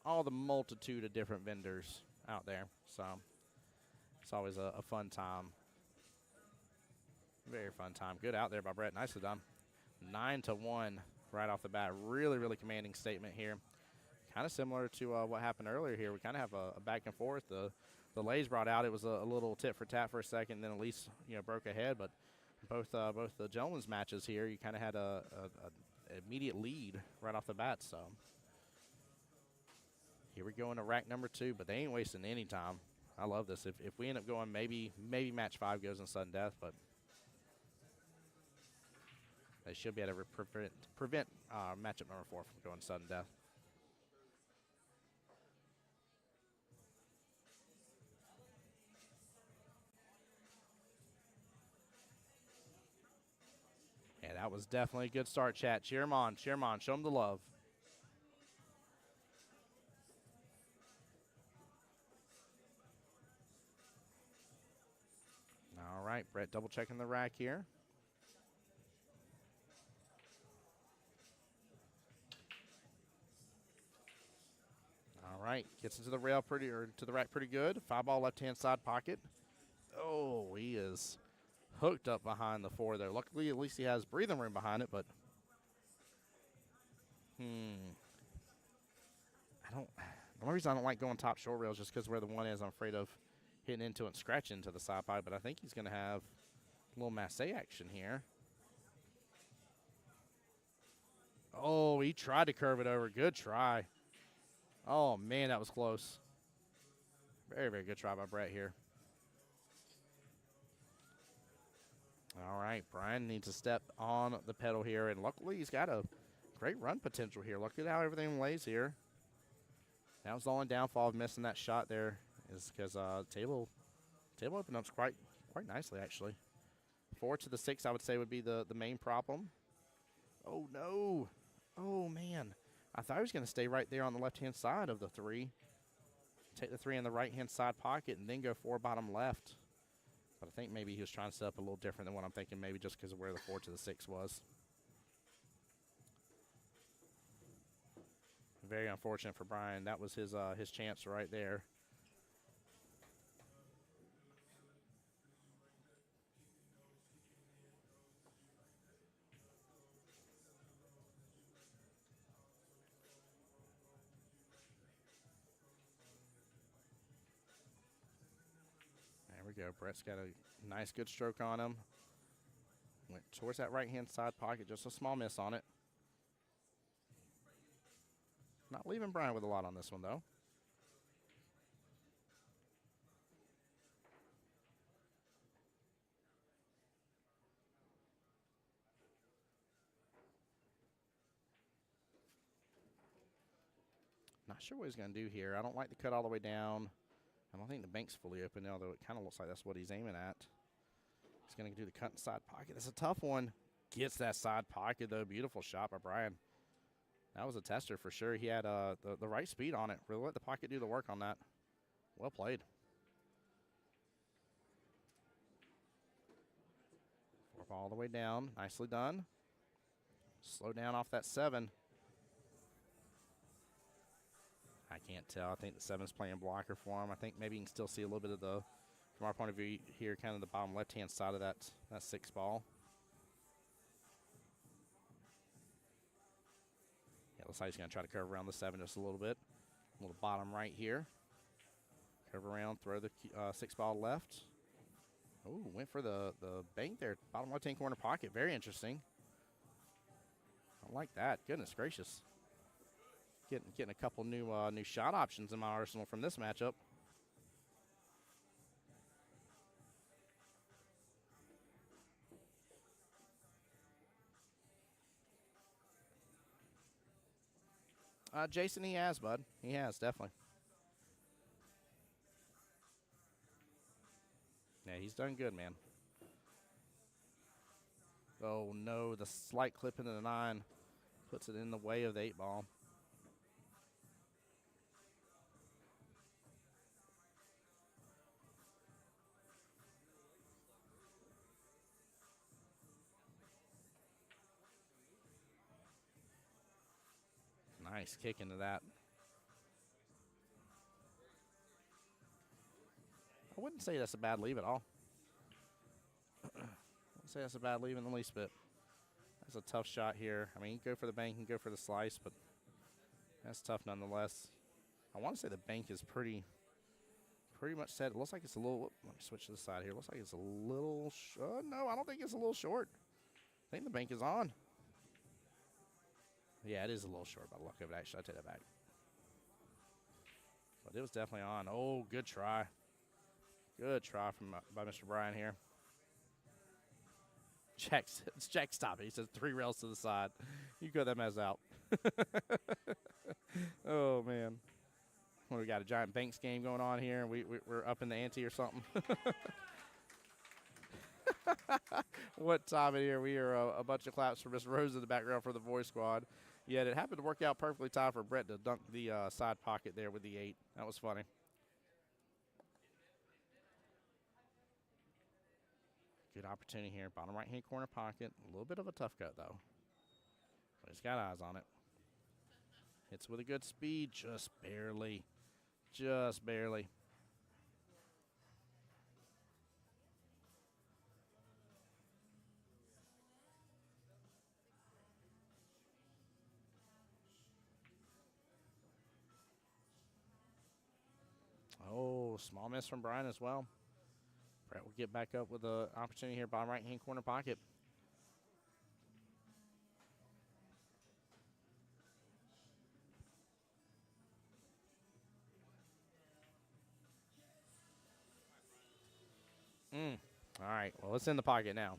all the multitude of different vendors out there. So it's always a fun time. Very fun time. Good out there by Brett. Nicely done. 9-1 right off the bat. Really, really commanding statement here. Kind of similar to what happened earlier here. We kind of have a back and forth. The Lays brought out. It was a little tit for tat for a second, then Elise broke ahead. But both the gentlemen's matches here, you kind of had a immediate lead right off the bat. So here we go into rack number 2, but they ain't wasting any time. I love this. If we end up going, maybe match 5 goes in sudden death, but they should be able to prevent matchup number 4 from going sudden death. Yeah, that was definitely a good start, chat. Cheer him on. Cheer him on. Show him the love. All right, Brett double checking the rack here. All right, gets into the rail to the rack pretty good. 5 ball left-hand side pocket. Oh, he is hooked up behind the 4 there. Luckily, at least he has breathing room behind it, but the only reason I don't like going top short rails just because where the 1 is, I'm afraid of hitting into it and scratching into the side pipe, but I think he's going to have a little masse action here. Oh, he tried to curve it over. Good try. Oh, man, that was close. Very, very good try by Brett here. All right, Brian needs to step on the pedal here, and luckily he's got a great run potential here. Look at how everything lays here. That was the only downfall of missing that shot there is because table opened up quite nicely, actually. 4 to the 6, I would say, would be the main problem. Oh, no. Oh, man. I thought he was going to stay right there on the left-hand side of the 3. Take the 3 in the right-hand side pocket and then go 4 bottom left. But I think maybe he was trying to set up a little different than what I'm thinking, maybe just because of where the 4 to the 6 was. Very unfortunate for Brian. That was his chance right there. There we go. Brett's got a nice, good stroke on him. Went towards that right-hand side pocket. Just a small miss on it. Not leaving Brian with a lot on this one, though. Not sure what he's going to do here. I don't like the cut all the way down. I don't think the bank's fully open, although it kind of looks like that's what he's aiming at. He's going to do the cut inside pocket. That's a tough one. Gets that side pocket, though. Beautiful shot by Brian. That was a tester for sure. He had the right speed on it. Really let the pocket do the work on that. Well played. 4-ball all the way down. Nicely done. Slow down off that 7. I can't tell. I think the 7's playing blocker for him. I think maybe you can still see a little bit of the, from our point of view here, kind of the bottom left-hand side of that 6-ball. Yeah, looks like he's going to try to curve around the 7 just a little bit. A little bottom right here. Curve around, throw the 6-ball left. Oh, went for the bank there. Bottom left-hand corner pocket. Very interesting. I like that. Goodness gracious. Getting a couple new shot options in my arsenal from this matchup. Jason, he has, bud. He has, definitely. Yeah, he's done good, man. Oh, no, the slight clip into the 9 puts it in the way of the 8-ball. Nice kick into that. I wouldn't say that's a bad leave at all. I wouldn't say that's a bad leave in the least bit. That's a tough shot here. I mean, you can go for the bank, you can go for the slice, but that's tough nonetheless. I want to say the bank is pretty much set. It looks like it's a little, let me switch to the side here. It looks like it's a little, no, I don't think it's a little short. I think the bank is on. Yeah, it is a little short by the luck of it, actually. I take that back. But it was definitely on. Oh, good try. Good try by Mr. Bryan here. Jack, stop it. He says 3 rails to the side. You cut that mess out. Oh, man. What, we got a giant Banks game going on here, and we're up in the ante or something. What time of year? We are a bunch of claps for Miss Rose in the background for the voice squad. Yet it happened to work out perfectly timed for Brett to dunk the side pocket there with the 8. That was funny. Good opportunity here. Bottom right-hand corner pocket. A little bit of a tough cut, though. But he's got eyes on it. Hits with a good speed. Just barely. Just barely. Oh, small miss from Brian as well. Brett will get back up with an opportunity here, bottom right-hand corner pocket. All right, well, it's in the pocket now.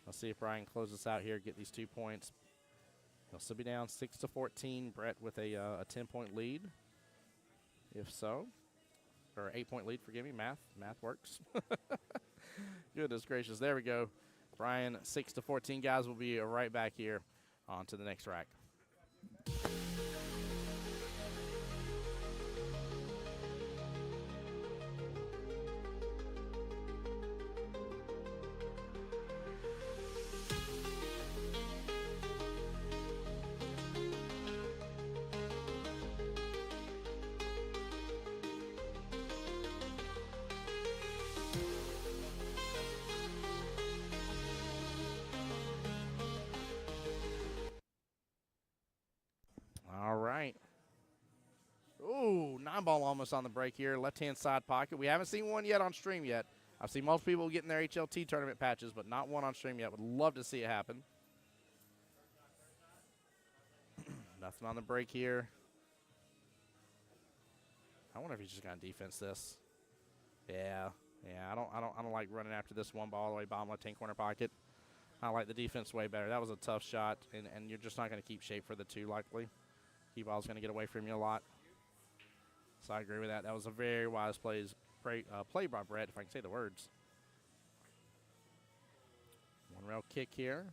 Let's see if Brian closes this out here, get these 2 points. He'll still be down 6-14. Brett with a 10-point lead, if so. Or 8-point lead, forgive me. Math works. Goodness gracious. There we go. Brian, 6-14. Guys, we'll be right back here on to the next rack. All right. Ooh, 9-ball almost on the break here. Left-hand side pocket. We haven't seen one yet on stream yet. I've seen most people getting their HLT tournament patches, but not one on stream yet. Would love to see it happen. Nothing on the break here. I wonder if he's just gonna defense this. Yeah. I don't like running after this 1-ball all the way bottom left-hand corner pocket. I like the defense way better. That was a tough shot, and you're just not gonna keep shape for the 2 likely. QBall's gonna get away from you a lot. So I agree with that. That was a very wise play by Brett, if I can say the words. One rail kick here.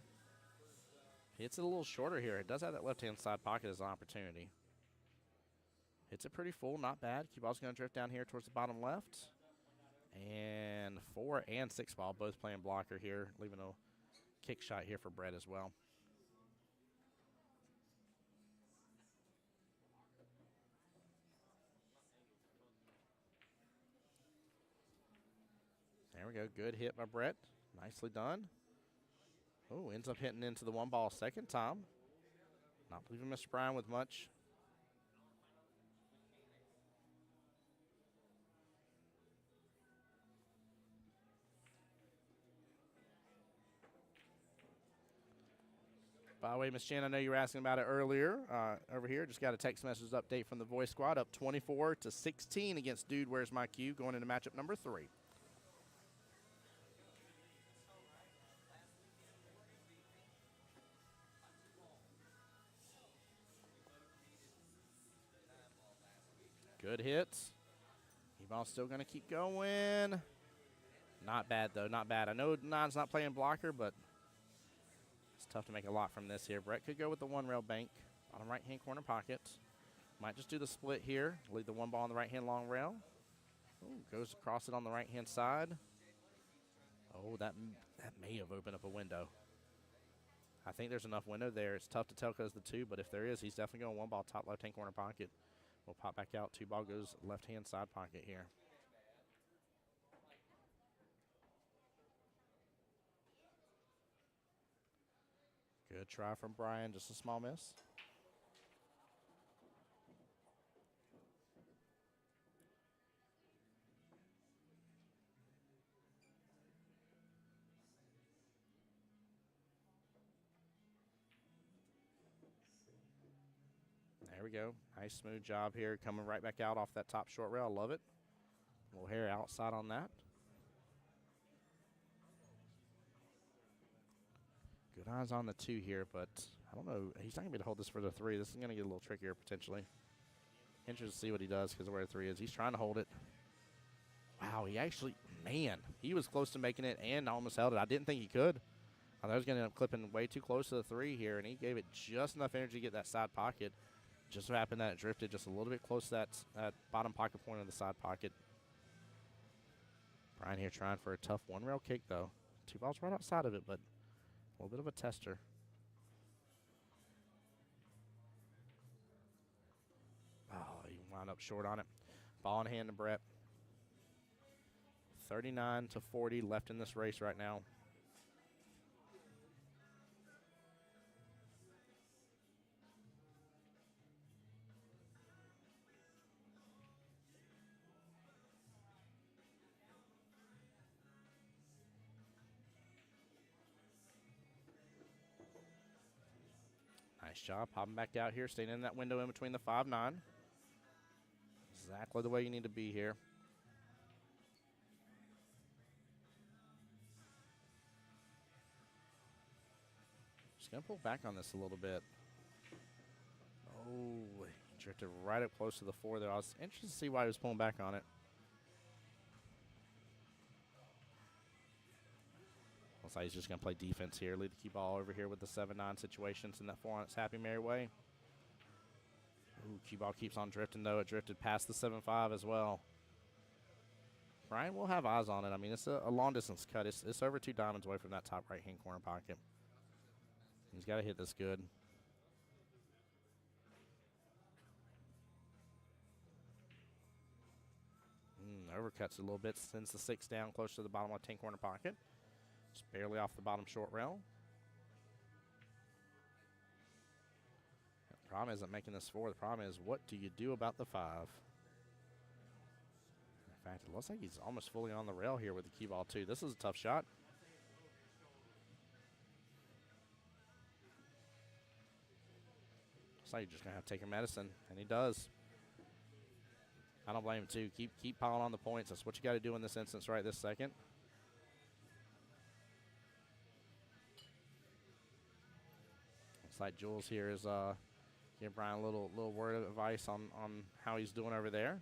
Hits it a little shorter here. It does have that left-hand side pocket as an opportunity. Hits it pretty full, not bad. QBall's going to drift down here towards the bottom left. And 4 and 6 ball both playing blocker here, leaving a kick shot here for Brett as well. There we go. Good hit by Brett. Nicely done. Oh, ends up hitting into the one ball second time. Not leaving Mr. Bryan with much. By the way, Miss Jen, I know you were asking about it earlier. Over here, just got a text message update from the voice squad. Up 24-16 against Dude Where's My Cue, going into matchup number 3. Good hits. QBall's still going to keep going. Not bad, though. Not bad. I know Nine's not playing blocker, but it's tough to make a lot from this here. Brett could go with the one rail bank. Bottom right-hand corner pocket. Might just do the split here. Leave the one ball on the right-hand long rail. Ooh, goes across it on the right-hand side. Oh, that may have opened up a window. I think there's enough window there. It's tough to tell because the two, but if there is, he's definitely going one ball top left-hand corner pocket. We'll pop back out. 2 ball goes left-hand side pocket here. Good try from Brian. Just a small miss. There we go. Nice smooth job here. Coming right back out off that top short rail. I love it. A little hair outside on that. Good eyes on the 2 here, but I don't know. He's not going to be able to hold this for the 3. This is going to get a little trickier potentially. Interested to see what he does because of where the 3 is. He's trying to hold it. Wow, he actually, man, he was close to making it and almost held it. I didn't think he could. I thought he was going to end up clipping way too close to the 3 here, and he gave it just enough energy to get that side pocket. Just so happened that it drifted just a little bit close to that bottom pocket point of the side pocket. Brian here trying for a tough one rail kick, though. 2 balls right outside of it, but a little bit of a tester. Oh, he wound up short on it. Ball in hand to Brett. 39-40 left in this race right now. Nice job popping back out here, staying in that window in between the 5-9. Exactly the way you need to be here. Just going to pull back on this a little bit. Oh, he drifted right up close to the 4 there. I was interested to see why he was pulling back on it. Looks like he's just going to play defense here. Lead the key ball over here with the 7-9 situations in that 4 on its happy merry way. Ooh, cue ball keeps on drifting, though. It drifted past the 7-5 as well. Brian will have eyes on it. I mean, it's a long-distance cut. It's over 2 diamonds away from that top right-hand corner pocket. He's got to hit this good. Overcuts a little bit, sends the 6 down close to the bottom left-hand corner pocket. Just barely off the bottom short rail. The problem isn't making this 4. The problem is, what do you do about the 5? In fact, it looks like he's almost fully on the rail here with the cue ball, too. This is a tough shot. Looks like you're just going to have to take your medicine, and he does. I don't blame him, too. Keep piling on the points. That's what you got to do in this instance right this second. Looks like Jules here is giving Brian a little word of advice on how he's doing over there.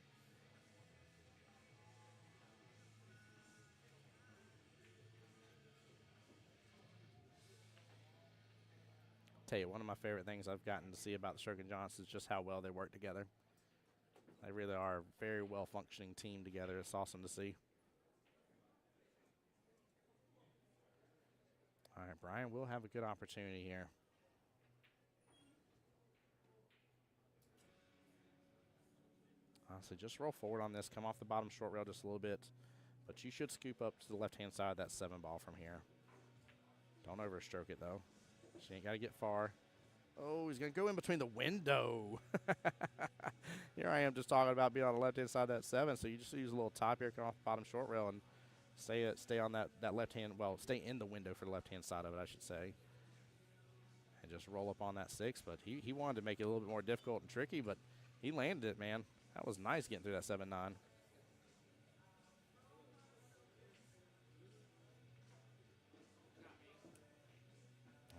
tell you, one of my favorite things I've gotten to see about the Stroke and Johns is just how well they work together. They really are a very well-functioning team together. It's awesome to see. All right, Brian will have a good opportunity here. So just roll forward on this. Come off the bottom short rail just a little bit. But you should scoop up to the left-hand side of that 7 ball from here. Don't overstroke it, though. She ain't got to get far. Oh, he's going to go in between the window. Here I am just talking about being on the left-hand side of that 7. So you just use a little top here, come off the bottom short rail, and stay on that left-hand, well, stay in the window for the left-hand side of it, I should say. And just roll up on that 6. But he wanted to make it a little bit more difficult and tricky, but he landed it, man. That was nice getting through that 7-9.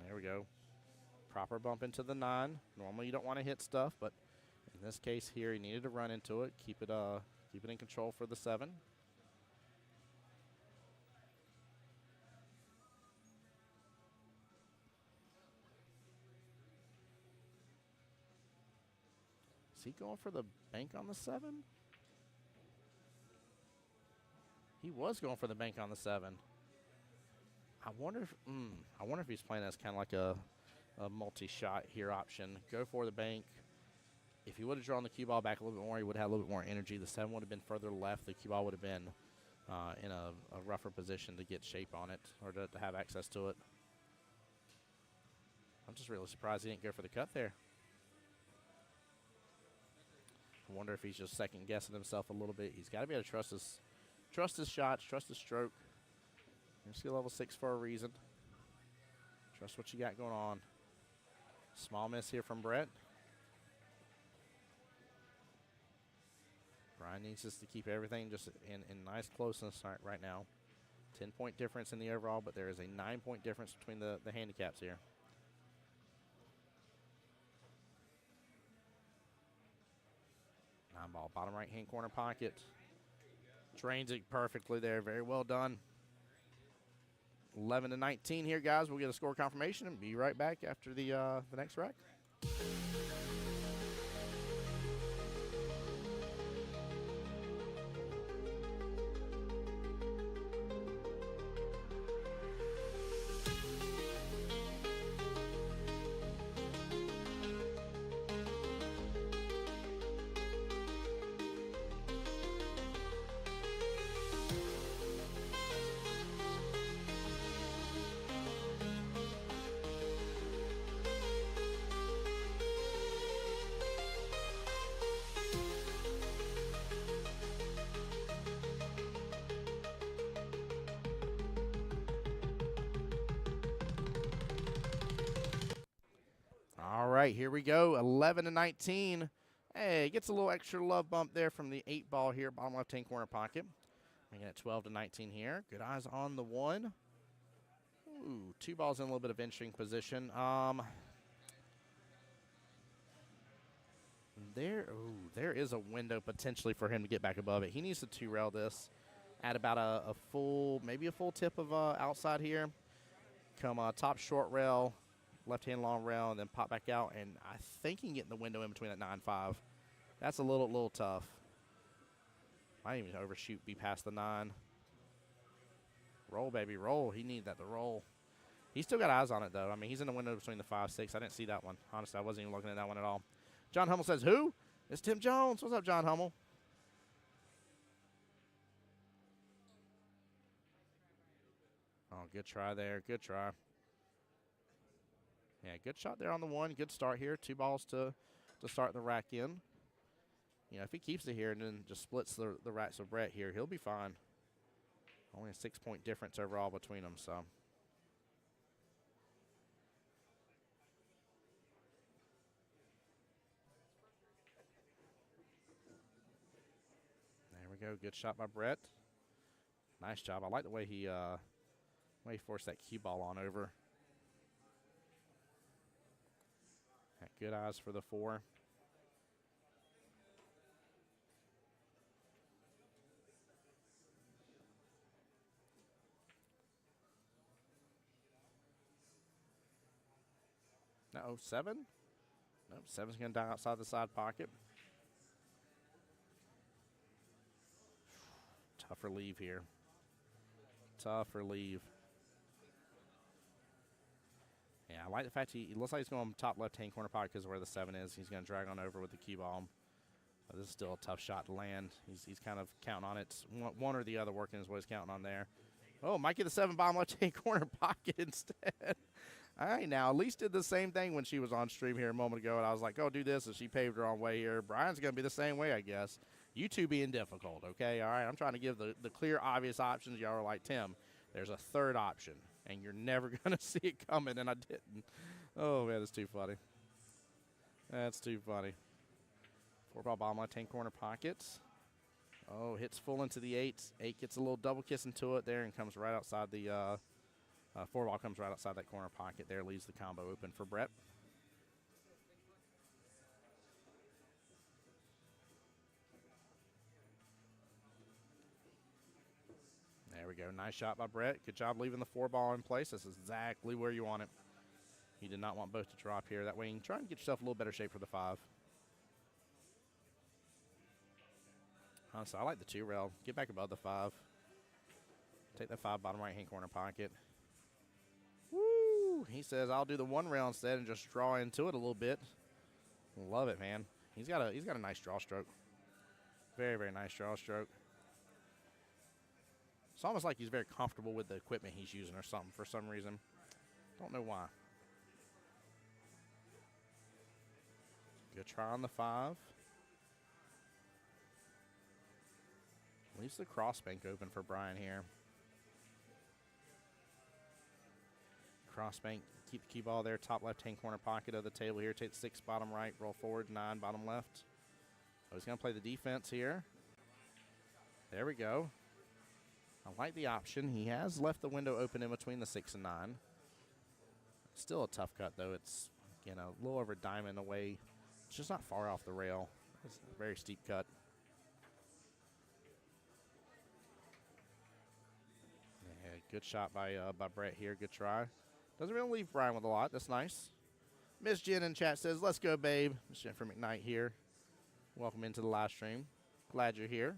There we go. Proper bump into the 9. Normally you don't want to hit stuff, but in this case here, he needed to run into it. Keep it in control for the 7. Is he going for the bank on the 7? He was going for the bank on the 7. I wonder if he's playing as kind of like a multi-shot here option. Go for the bank. If he would have drawn the cue ball back a little bit more, he would have a little bit more energy. The 7 would have been further left. The cue ball would have been in a rougher position to get shape on it or to have access to it. I'm just really surprised he didn't go for the cut there. I wonder if he's just second-guessing himself a little bit. He's got to be able to trust his shots, trust his stroke. You're skill level 6 for a reason. Trust what you got going on. Small miss here from Brett. Brian needs us to keep everything just in nice closeness right now. 10-point difference in the overall, but there is a 9-point difference between the handicaps here. Ball, bottom right-hand corner pocket. Drains it perfectly there. Very well done. 11-19 here, guys. We'll get a score confirmation and be right back after the next rack. All right, here we go, 11-19. Hey, gets a little extra love bump there from the 8 ball here, bottom left-hand corner pocket. Making it 12-19 here. Good eyes on the 1. Ooh, 2 balls in a little bit of in-string position. There is a window potentially for him to get back above it. He needs to 2-rail this at about a full, maybe a full tip of outside here. Come top short rail, left-hand long rail, and then pop back out. And I think he can get in the window in between that 9-5. That's a little tough. Might even overshoot, be past the 9. Roll, baby, roll. He needed that to roll. He's still got eyes on it, though. I mean, he's in the window between the 5-6. I didn't see that one. Honestly, I wasn't even looking at that one at all. John Hummel says, who? It's Tim Jones. What's up, John Hummel? Oh, good try there. Good try. Yeah, good shot there on the 1. Good start here. 2 balls to start the rack in. You know, if he keeps it here and then just splits the racks with Brett here, he'll be fine. Only a 6-point difference overall between them, so. There we go. Good shot by Brett. Nice job. I like the way he forced that cue ball on over. Got good eyes for the 4. Uh-oh, 7? Nope, 7's going to die outside the side pocket. Tough relief here. Tough relief. Yeah, I like the fact he looks like he's going top left-hand corner pocket because of where the 7 is. He's going to drag on over with the cue ball. But this is still a tough shot to land. He's kind of counting on it. One or the other working is what he's counting on there. Oh, might get the 7 bottom left-hand corner pocket instead. All right, now, at least did the same thing when she was on stream here a moment ago, and I was like, oh, do this, and she paved her own way here. Brian's going to be the same way, I guess. You two being difficult, okay? All right, I'm trying to give the clear, obvious options. Y'all are like, Tim, there's a third option, and you're never going to see it coming, and I didn't. Oh, man, that's too funny. That's too funny. 4-ball bottom left-hand corner pockets. Oh, hits full into the 8. 8 gets a little double kiss into it there and comes right outside the 4-ball comes right outside that corner pocket there, leaves the combo open for Brett. There we go. Nice shot by Brett. Good job leaving the 4-ball in place. That's exactly where you want it. You did not want both to drop here. That way you can try and get yourself a little better shape for the 5. So I like the 2 rail. Get back above the 5. Take that 5 bottom right-hand corner pocket. Woo! He says, I'll do the 1 rail instead and just draw into it a little bit. Love it, man. He's got a nice draw stroke. Very, very nice draw stroke. It's almost like he's very comfortable with the equipment he's using or something for some reason. Don't know why. Good try on the 5. Leaves the cross bank open for Brian here. Cross bank, keep the cue ball there, top left-hand corner pocket of the table here. Take 6 bottom right, roll forward, 9 bottom left. Oh, he's going to play the defense here. There we go. I like the option. He has left the window open in between the 6 and 9. Still a tough cut, though. It's, you know, a little over a diamond away. It's just not far off the rail. It's a very steep cut. Yeah, good shot by Brett here. Good try. Doesn't really leave Brian with a lot. That's nice. Miss Jen in chat says, let's go, babe. Miss Jennifer McKnight here. Welcome into the live stream. Glad you're here.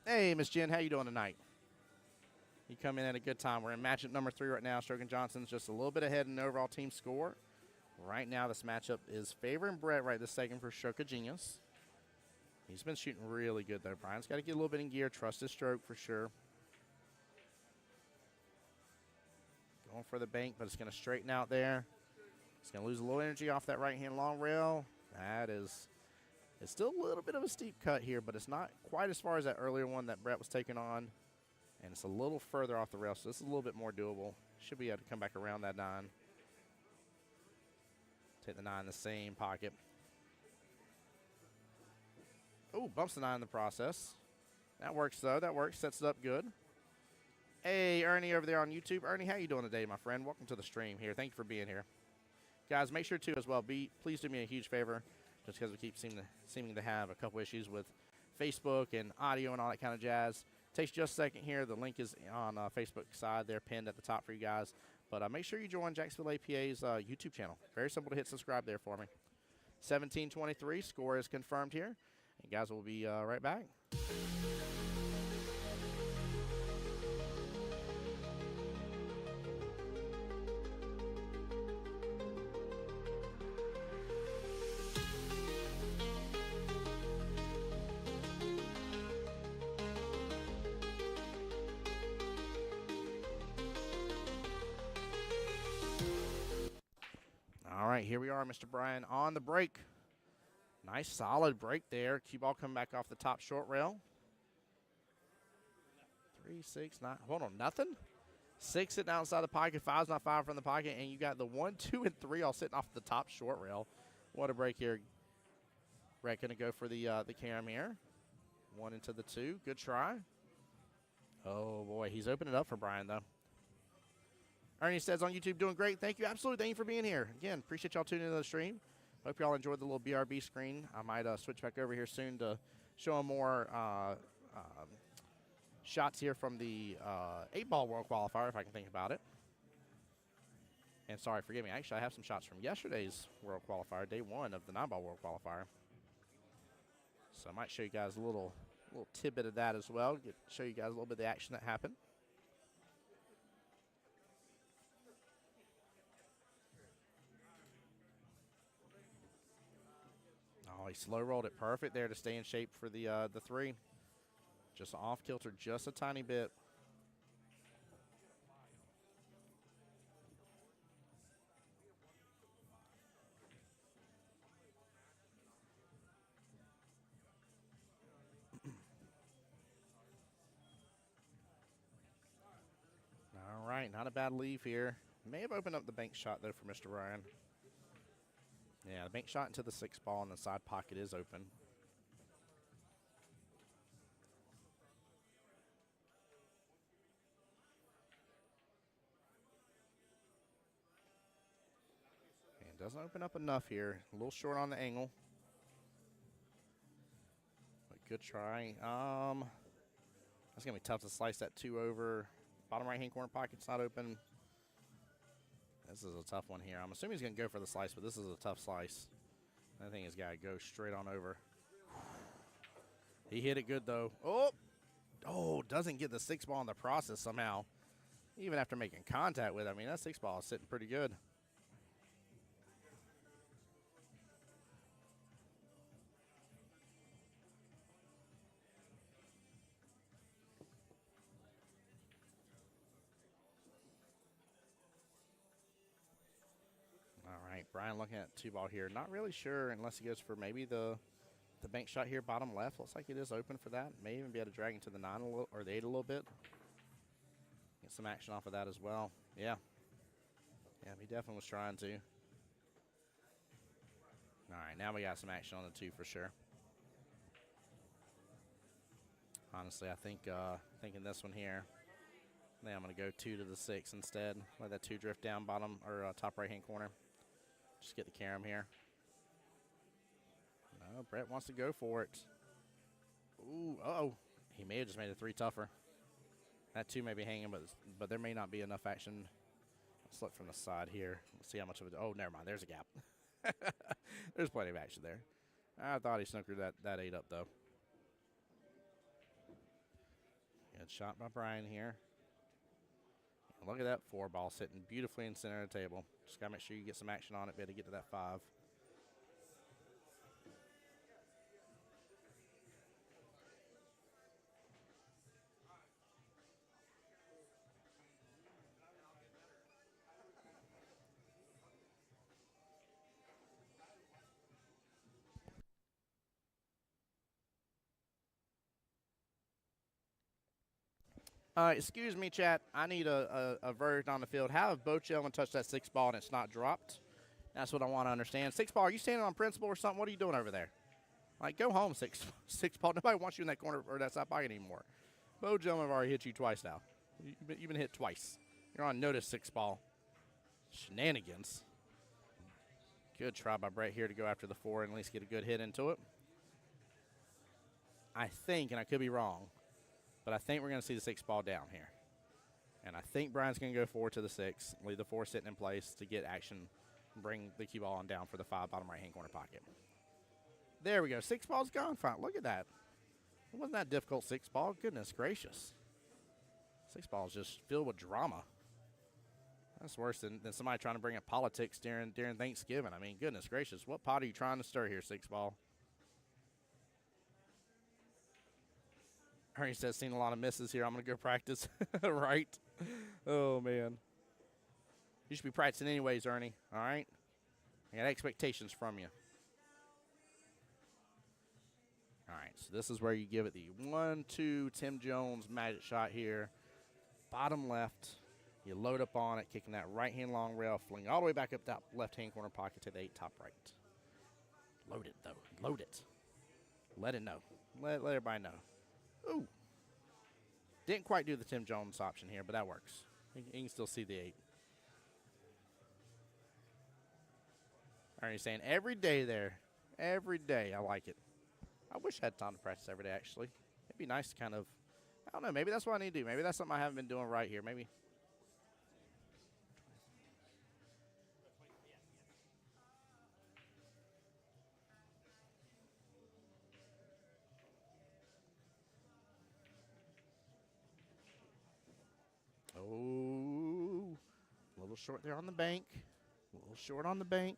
Hey, Miss Jen, how you doing tonight? You come in at a good time. We're in matchup number 3 right now. Stroke and Johnson's just a little bit ahead in the overall team score. Right now, this matchup is favoring Brett right this second for Stroke of Genius. He's been shooting really good, though. Brian's got to get a little bit in gear. Trust his stroke for sure. Going for the bank, but it's going to straighten out there. It's going to lose a little energy off that right-hand long rail. That is... It's still a little bit of a steep cut here, but it's not quite as far as that earlier one that Brett was taking on. And it's a little further off the rail, so this is a little bit more doable. Should be able to come back around that 9. Take the 9 in the same pocket. Oh, bumps the 9 in the process. That works, though. That works. Sets it up good. Hey, Ernie over there on YouTube. Ernie, how you doing today, my friend? Welcome to the stream here. Thank you for being here. Guys, make sure, too, as well, please do me a huge favor. Just because we keep seeming to have a couple issues with Facebook and audio and all that kind of jazz. Takes just a second here. The link is on Facebook side there, pinned at the top for you guys. But make sure you join Jacksonville APA's YouTube channel. Very simple to hit subscribe there for me. 17-23, score is confirmed here. And guys, we'll be right back. All right, here we are, Mr. Brian, on the break. Nice, solid break there. Cue ball coming back off the top short rail. 3, 6, 9. Hold on, nothing? 6 sitting outside the pocket. 5's not firing from the pocket. And you got the 1, 2, and 3 all sitting off the top short rail. What a break here. Brett going to go for the cam here. 1 into the 2. Good try. Oh, boy. He's opened it up for Brian, though. Ernie says on YouTube, doing great. Thank you. Absolutely. Thank you for being here. Again, appreciate y'all tuning into the stream. Hope y'all enjoyed the little BRB screen. I might switch back over here soon to show more shots here from the 8-ball World Qualifier, if I can think about it. And sorry, forgive me. Actually, I have some shots from yesterday's World Qualifier, day 1 of the 9-ball World Qualifier. So I might show you guys a little tidbit of that as well. Show you guys a little bit of the action that happened. Oh, he slow rolled it perfect there to stay in shape for the 3. Just off kilter just a tiny bit. All right, not a bad leave here. May have opened up the bank shot, though, for Mr. Ryan. Yeah, the bank shot into the 6-ball and the side pocket is open. And doesn't open up enough here. A little short on the angle. But good try. That's going to be tough to slice that 2 over. Bottom right-hand corner pocket's not open. This is a tough one here. I'm assuming he's going to go for the slice, but this is a tough slice. I think he's got to go straight on over. He hit it good, though. Oh, doesn't get the 6-ball in the process somehow. Even after making contact with it. I mean, that 6-ball is sitting pretty good. All right, Brian looking at 2-ball here. Not really sure unless he goes for maybe the bank shot here, bottom left. Looks like it is open for that. May even be able to drag into the 9 a little, or the 8 a little bit. Get some action off of that as well. Yeah. Yeah, he definitely was trying to. All right, now we got some action on the 2 for sure. Honestly, I think thinking this one here. I think I'm going to go 2 to the 6 instead. Let that 2 drift down bottom or top right-hand corner. Just get the carom here. No, Brett wants to go for it. Ooh, uh-oh. He may have just made a 3 tougher. That 2 may be hanging, but there may not be enough action. Let's look from the side here. Let's see how much of it. Oh, never mind. There's a gap. There's plenty of action there. I thought he snookered that 8 up, though. Good shot by Brian here. And look at that 4-ball sitting beautifully in the center of the table. Just got to make sure you get some action on it, be able to get to that 5. Excuse me, chat. I need a verdict on the field. How have both gentlemen touched that 6-ball and it's not dropped? That's what I want to understand. 6-ball, are you standing on principle or something? What are you doing over there? Like, go home, 6-ball. Nobody wants you in that corner or that side pocket anymore. Both gentlemen have already hit you twice now. You've been hit twice. You're on notice, 6-ball. Shenanigans. Good try by Brett here to go after the 4 and at least get a good hit into it. I think, and I could be wrong, but I think we're going to see the 6-ball down here. And I think Brian's going to go 4 to the 6, leave the 4 sitting in place to get action, bring the cue ball on down for the 5 bottom right-hand corner pocket. There we go. 6-ball's gone. Fine. Look at that. It wasn't that difficult, 6-ball. Goodness gracious. 6-ball is just filled with drama. That's worse than somebody trying to bring up politics during Thanksgiving. I mean, goodness gracious. What pot are you trying to stir here, 6-ball? Ernie says, seen a lot of misses here. I'm going to go practice. Right? Oh, man. You should be practicing anyways, Ernie. All right? I got expectations from you. All right, so this is where you give it the 1-2 Tim Jones magic shot here. Bottom left. You load up on it, kicking that right-hand long rail, fling all the way back up that left-hand corner pocket to the 8 top right. Load it, though. Load it. Let it know. Let everybody know. Ooh. Didn't quite do the Tim Jones option here, but that works. You can still see the 8. Ernie's saying every day there. Every day. I like it. I wish I had time to practice every day, actually. It'd be nice to kind of, I don't know, maybe that's what I need to do. Maybe that's something I haven't been doing right here. Maybe. Oh, a little short there on the bank. A little short on the bank.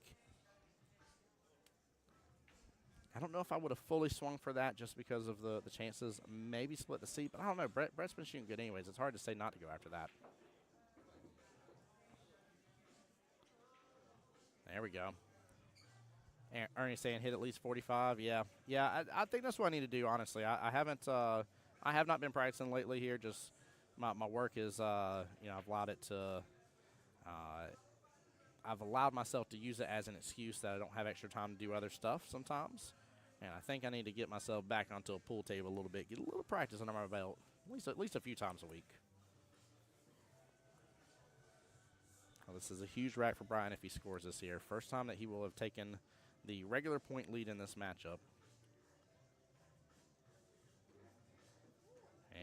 I don't know if I would have fully swung for that just because of the chances. Maybe split the seat, but I don't know. Brett's been shooting good anyways. It's hard to say not to go after that. There we go. Ernie's saying hit at least 45. Yeah, I think that's what I need to do, honestly. I haven't, I have not been practicing lately here. Just my work is, I've allowed it to, I've allowed myself to use it as an excuse that I don't have extra time to do other stuff sometimes. And I think I need to get myself back onto a pool table a little bit, get a little practice under my belt, at least a few times a week. Well, this is a huge rack for Brian if he scores this here. First time that he will have taken the regular point lead in this matchup.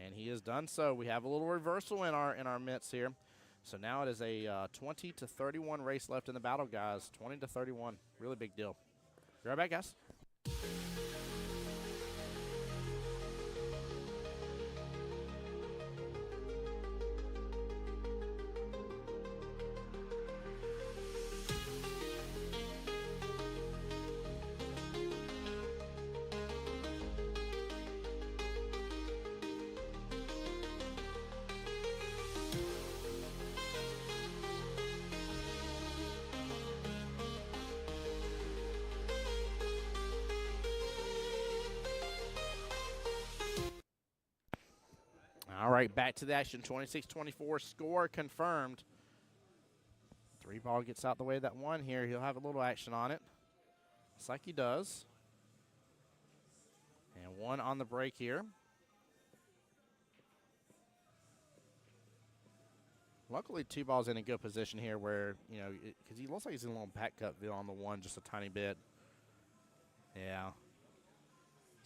And he has done so. We have a little reversal in our midst here. So now it is a 20 to 31 race left in the battle, guys. 20 to 31, really big deal. Be right back, guys. All right, back to the action. 26-24, score confirmed. 3 ball gets out the way of that 1 here. He'll have a little action on it. Looks like he does. And 1 on the break here. Luckily, 2 balls in a good position here where, because he looks like he's in a little back cut feel on the 1 just a tiny bit. Yeah.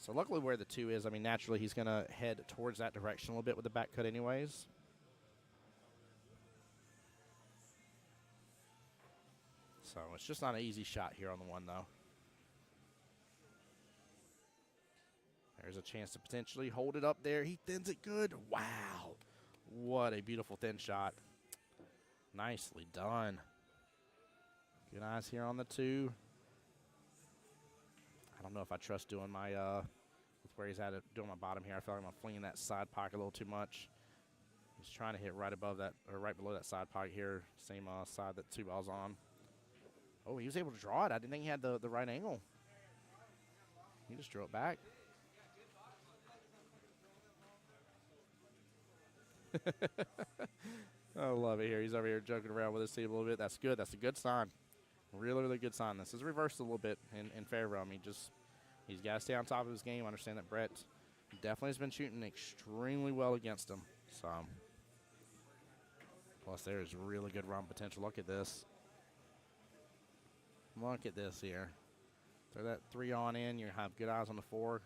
So luckily where the 2 is, naturally he's going to head towards that direction a little bit with the back cut anyways. So it's just not an easy shot here on the 1, though. There's a chance to potentially hold it up there. He thins it good. Wow. What a beautiful thin shot. Nicely done. Good eyes here on the 2. I don't know if I trust doing my, with where he's at, doing my bottom here. I feel like I'm flinging that side pocket a little too much. He's trying to hit right above that, or right below that side pocket here. Same side that 2 balls on. Oh, he was able to draw it. I didn't think he had the right angle. He just drew it back. I love it here. He's over here joking around with his team a little bit. That's good. That's a good sign. Really, really good sign. This is reversed a little bit in favor of him. He's got to stay on top of his game. I understand that Brett definitely has been shooting extremely well against him. So, plus there is really good run potential. Look at this. Look at this here. Throw that 3 on in. You have good eyes on the 4.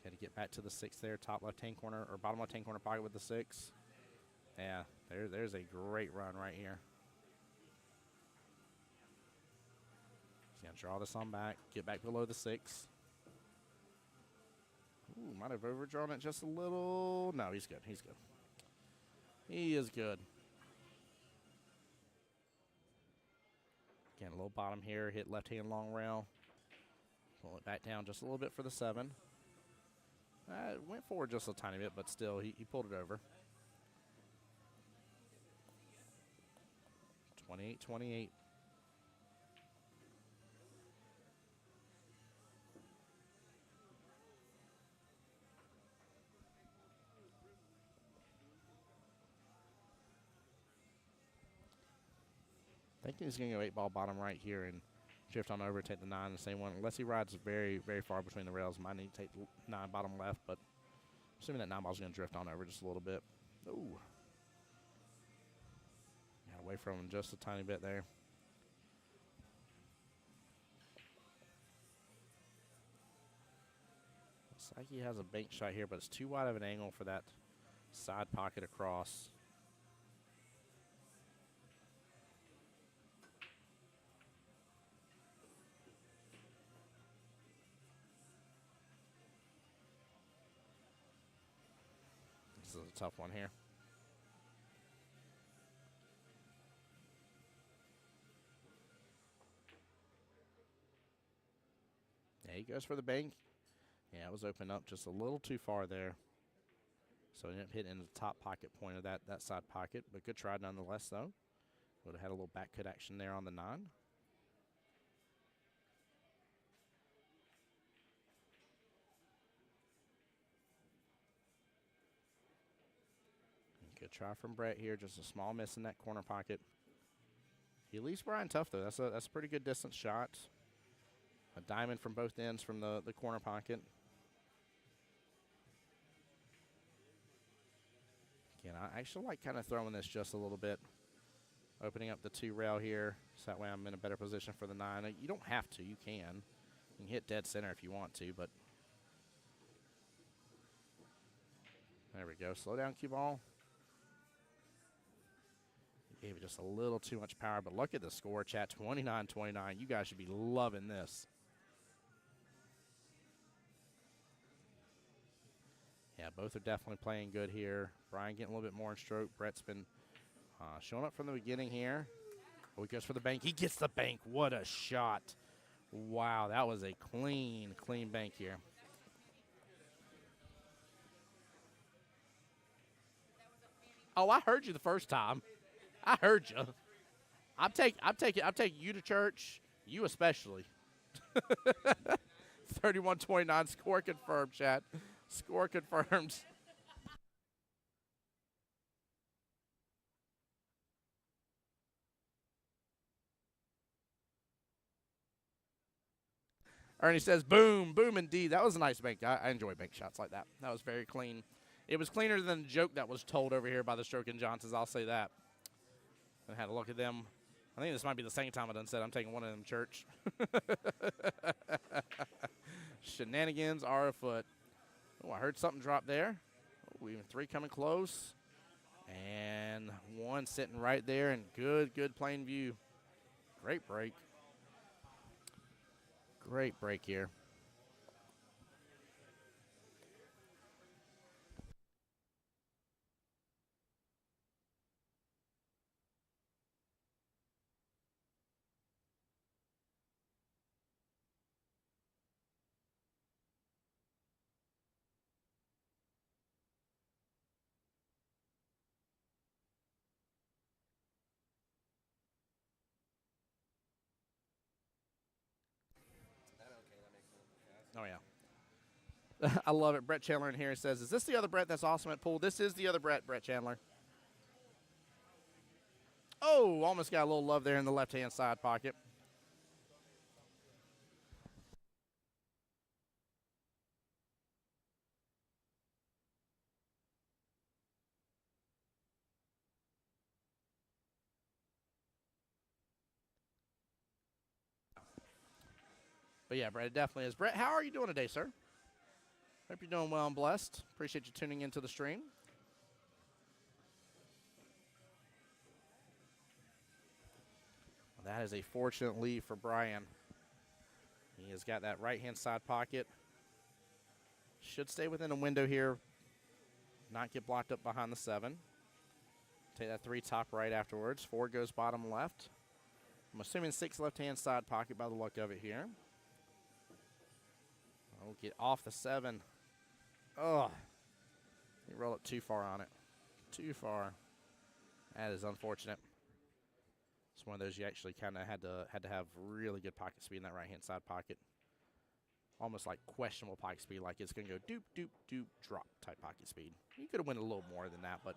Got to get back to the 6 there, top left-hand corner or bottom left-hand corner pocket with the 6. Yeah, there's a great run right here. He's going to draw this on back, get back below the 6. Ooh, might have overdrawn it just a little. No, he's good. He's good. He is good. Again, a little bottom here, hit left-hand long rail. Pull it back down just a little bit for the 7. It went forward just a tiny bit, but still, he pulled it over. 28-28. I think he's going to go 8 ball bottom right here and shift on over, take the 9, the same one. Unless he rides very, very far between the rails, might need to take the 9 bottom left, but Assuming that 9 ball's going to drift on over just a little bit. Ooh. Got away from him just a tiny bit there. Looks like he has a bank shot here, but it's too wide of an angle for that side pocket across. This is a tough one here. Yeah, he goes for the bank. Yeah, it was open up just a little too far there. So he ended up hitting the top pocket point of that side pocket, but good try nonetheless, though. Would have had a little back cut action there on the 9. Good try from Brett here, just a small miss in that corner pocket. He leaves Brian tough, though. That's a pretty good distance shot. A diamond from both ends from the corner pocket. Again, I actually like kind of throwing this just a little bit. Opening up the 2 rail here, so that way I'm in a better position for the 9. You don't have to. You can. You can hit dead center if you want to, but there we go. Slow down, QBall. Gave it just a little too much power, but look at the score, chat. 29-29. You guys should be loving this. Yeah, both are definitely playing good here. Brian getting a little bit more in stroke. Brett's been showing up from the beginning here. Oh, he goes for the bank. He gets the bank. What a shot. Wow, that was a clean bank here. Oh, I heard you the first time. I heard you. I'm taking you to church. You especially. 31-29. Score confirmed, chat. Score confirmed. Ernie says, boom, boom indeed. That was a nice bank. I enjoy bank shots like that. That was very clean. It was cleaner than the joke that was told over here by the Stroking Johnsons, I'll say that. I had a look at them. I think this might be the second time I done said I'm taking one of them to church. Shenanigans are afoot. Oh, I heard something drop there. Oh, even 3 coming close. And 1 sitting right there in good plain view. Great break. Great break here. Oh, yeah. I love it. Brett Chandler in here says, is this the other Brett that's awesome at pool? This is the other Brett Chandler. Oh, almost got a little love there in the left-hand side pocket. But, yeah, Brett, it definitely is. Brett, how are you doing today, sir? Hope you're doing well and blessed. Appreciate you tuning into the stream. That is a fortunate lead for Brian. He has got that right-hand side pocket. Should stay within a window here. Not get blocked up behind the 7. Take that 3 top right afterwards. 4 goes bottom left. I'm assuming 6 left-hand side pocket by the look of it here. Oh, get off the 7. Oh, he rolled it too far on it. Too far. That is unfortunate. It's one of those you actually kind of had to have really good pocket speed in that right-hand side pocket. Almost like questionable pocket speed, like it's going to go doop, doop, doop, drop type pocket speed. You could have went a little more than that, but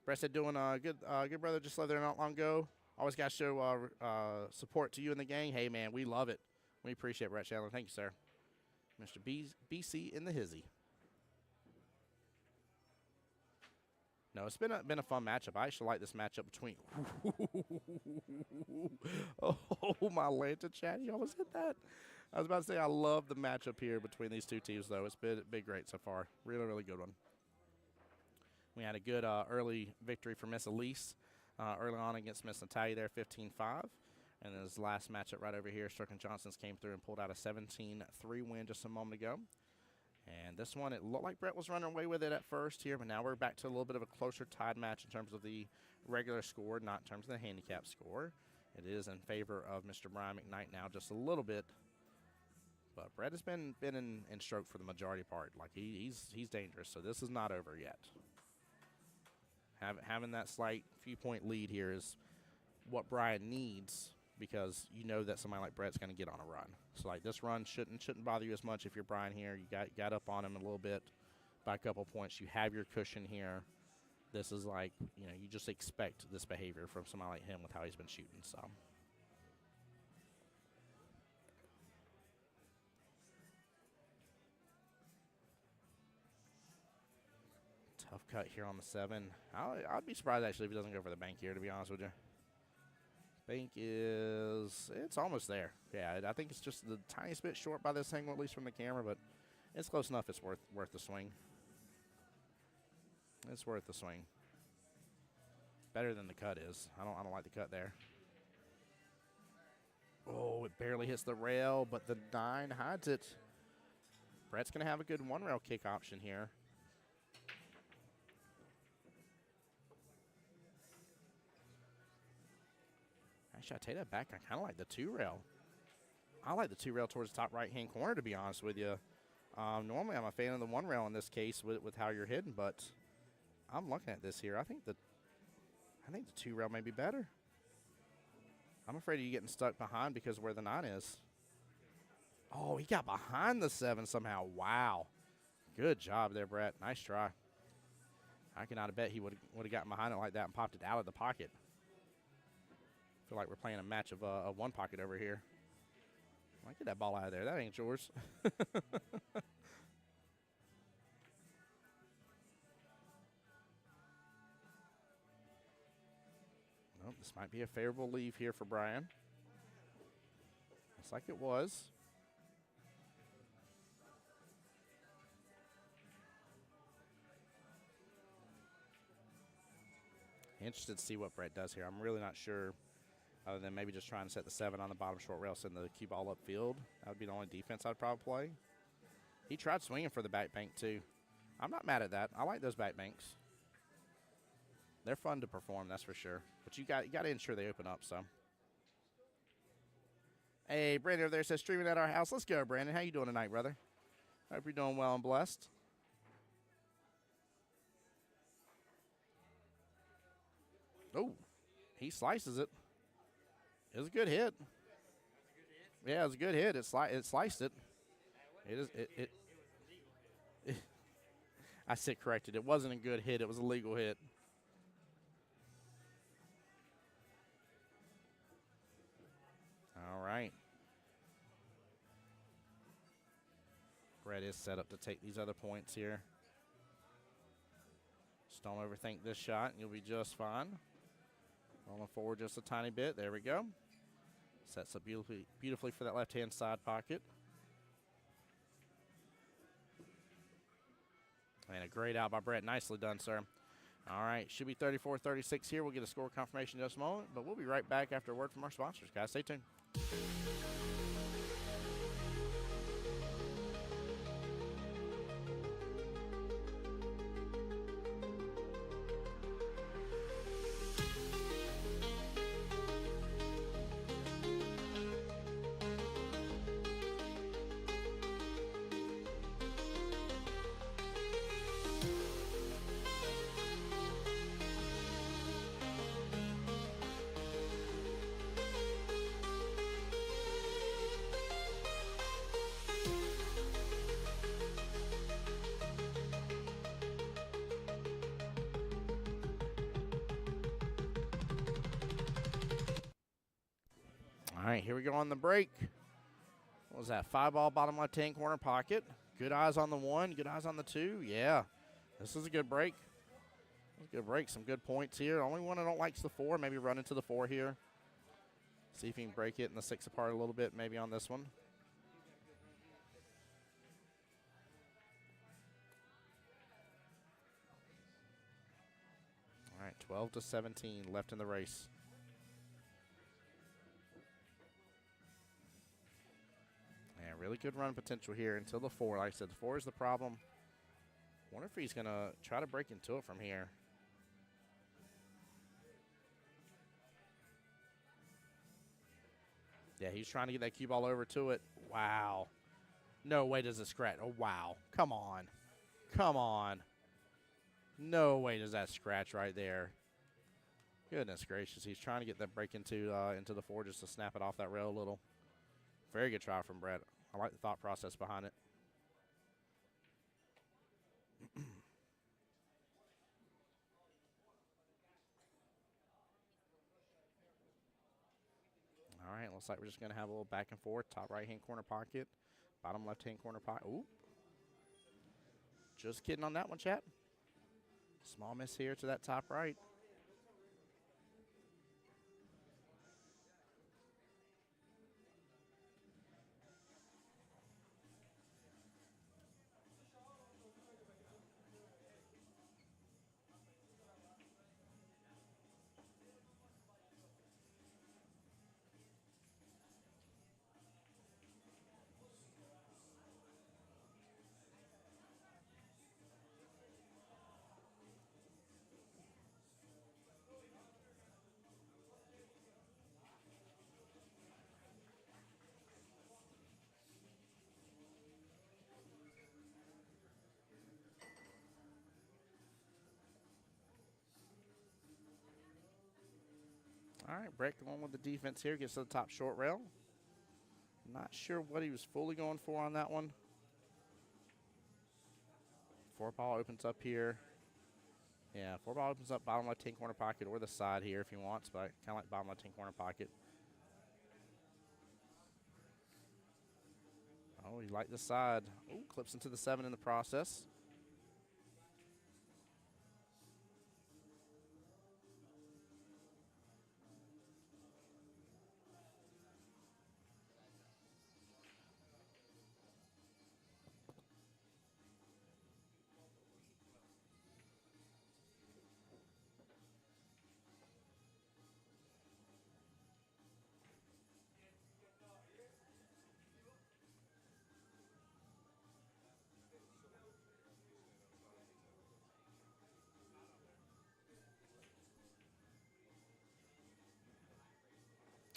Brett said, doing good, brother. Just left there not long ago. Always got to show support to you and the gang. Hey, man, we love it. We appreciate it, Brett Chandler. Thank you, sir. Mr. BC in the hizzy. No, it's been a fun matchup. I actually like this matchup between. Oh, my Atlanta chat. You almost hit that. I was about to say I love the matchup here between these two teams, though. It's been great so far. Really, really good one. We had a good early victory for Miss Elise early on against Miss Natalia there, 15-5. And then this last matchup right over here, Strickland Johnsons came through and pulled out a 17-3 win just a moment ago. And this one, it looked like Brett was running away with it at first here, but now we're back to a little bit of a closer tied match in terms of the regular score, not in terms of the handicap score. It is in favor of Mr. Brian McKnight now just a little bit. But Brett has been in stroke for the majority part. Like, he's dangerous, so this is not over yet. Having that slight few-point lead here is what Brian needs, because you know that somebody like Brett's going to get on a run. So, like, this run shouldn't bother you as much if you're Brian here. You got up on him a little bit by a couple points. You have your cushion here. This is like, you know, you just expect this behavior from somebody like him with how he's been shooting. So, tough cut here on the 7. I'd be surprised, actually, if he doesn't go for the bank here, to be honest with you. Bank it's almost there. Yeah, I think it's just the tiniest bit short by this angle, at least from the camera, but it's close enough. It's worth the swing. It's worth the swing. Better than the cut is. I don't like the cut there. Oh, it barely hits the rail, but the 9 hides it. Brett's going to have a good one-rail kick option here. Actually, I take that back. I kind of like the 2-rail. I like the 2-rail towards the top right-hand corner, to be honest with you. Normally, I'm a fan of the 1-rail in this case with how you're hitting, but I'm looking at this here. I think the 2-rail may be better. I'm afraid of you getting stuck behind because of where the 9 is. Oh, he got behind the 7 somehow. Wow. Good job there, Brett. Nice try. I cannot bet he would have gotten behind it like that and popped it out of the pocket. Feel like we're playing a match of one pocket over here. I get that ball out of there. That ain't yours. Nope, this might be a favorable leave here for Brian. Looks like it was. Interested to see what Brett does here. I'm really not sure, other than maybe just trying to set the 7 on the bottom short rail, send the cue ball upfield. That would be the only defense I'd probably play. He tried swinging for the back bank, too. I'm not mad at that. I like those back banks. They're fun to perform, that's for sure. But you got to ensure they open up, so. Hey, Brandon over there says, streaming at our house. Let's go, Brandon. How you doing tonight, brother? Hope you're doing well and blessed. Oh, he slices it. It was a good hit. Yeah, it was a good hit. It sliced it. I said corrected. It wasn't a good hit. It was a legal hit. All right. Brett is set up to take these other points here. Just don't overthink this shot, and you'll be just fine. Rolling forward just a tiny bit. There we go. Sets up beautifully for that left-hand side pocket. And a great out by Brett. Nicely done, sir. All right, should be 34-36 here. We'll get a score confirmation in just a moment, but we'll be right back after a word from our sponsors. Guys, stay tuned. All right, here we go on the break. was that? 5 ball, bottom left-hand corner pocket. Good eyes on the 1, good eyes on the 2. Yeah, this is a good break. Good break, some good points here. Only one I don't like is the 4. Maybe run into the 4 here. See if you can break it in the 6 apart a little bit, maybe on this one. All right, 12-17 left in the race. Yeah, really good run potential here until the 4. Like I said, the 4 is the problem. Wonder if he's going to try to break into it from here. Yeah, he's trying to get that cue ball over to it. Wow. No way does it scratch. Oh, wow. Come on. Come on. No way does that scratch right there. Goodness gracious. He's trying to get that break into the 4 just to snap it off that rail a little. Very good try from Brett. I like the thought process behind it. All right, looks like we're just going to have a little back and forth. Top right-hand corner pocket, bottom left-hand corner pocket. Ooh. Just kidding on that one, chat. Small miss here to that top right. All right, Brett going with the defense here. Gets to the top short rail. Not sure what he was fully going for on that one. 4 ball opens up here. Yeah, 4 ball opens up bottom left-hand corner pocket or the side here if he wants, but I kind of like bottom left-hand corner pocket. Oh, he liked the side. Oh, clips into the 7 in the process.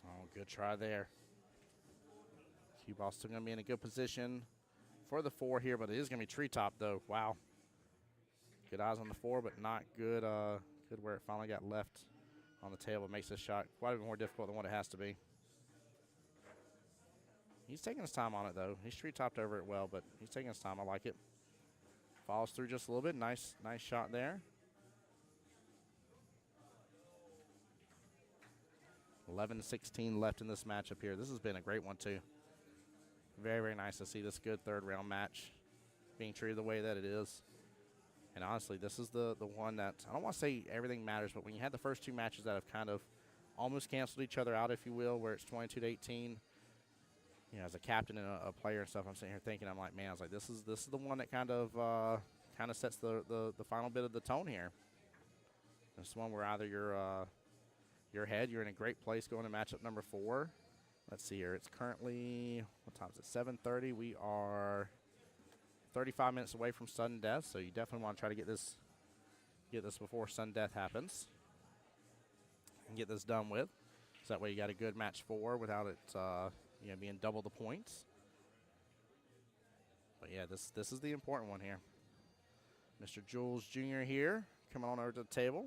Oh, good try there. QBall still going to be in a good position for the 4 here, but it is going to be treetop, though. Wow. Good eyes on the 4, but not good good where it finally got left on the table. It makes this shot quite a bit more difficult than what it has to be. He's taking his time on it, though. He's tree-topped over it well, but he's taking his time. I like it. Follows through just a little bit. Nice shot there. 11-16 left in this matchup here. This has been a great one, too. Very, very nice to see this good third-round match being treated the way that it is. And honestly, this is the one that, I don't want to say everything matters, but when you had the first 2 matches that have kind of almost canceled each other out, if you will, where it's 22-18, you know, as a captain and a player and stuff, I'm sitting here thinking, I'm like, man, I was like, this is the one that kind of sets the final bit of the tone here. This is one where either you're ahead, you're in a great place going to matchup number 4. Let's see here. It's currently, what time is it? 7:30. We are 35 minutes away from sudden death, so you definitely want to try to get this before sudden death happens and get this done with. So that way you got a good match 4 without it being double the points. But yeah, this is the important one here. Mr. Jules Jr. here coming on over to the table.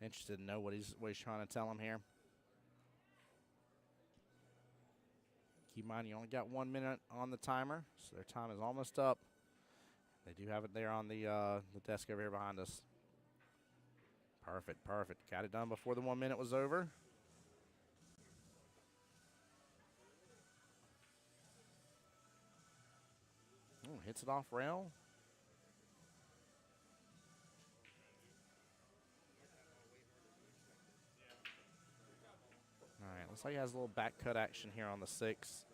Interested to know what he's trying to tell him here. Keep in mind, you only got 1 minute on the timer, so their time is almost up. They do have it there on the desk over here behind us. Perfect, perfect. Got it done before the 1 minute was over. Ooh, hits it off rail. All right, looks like he has a little back cut action here on the 6.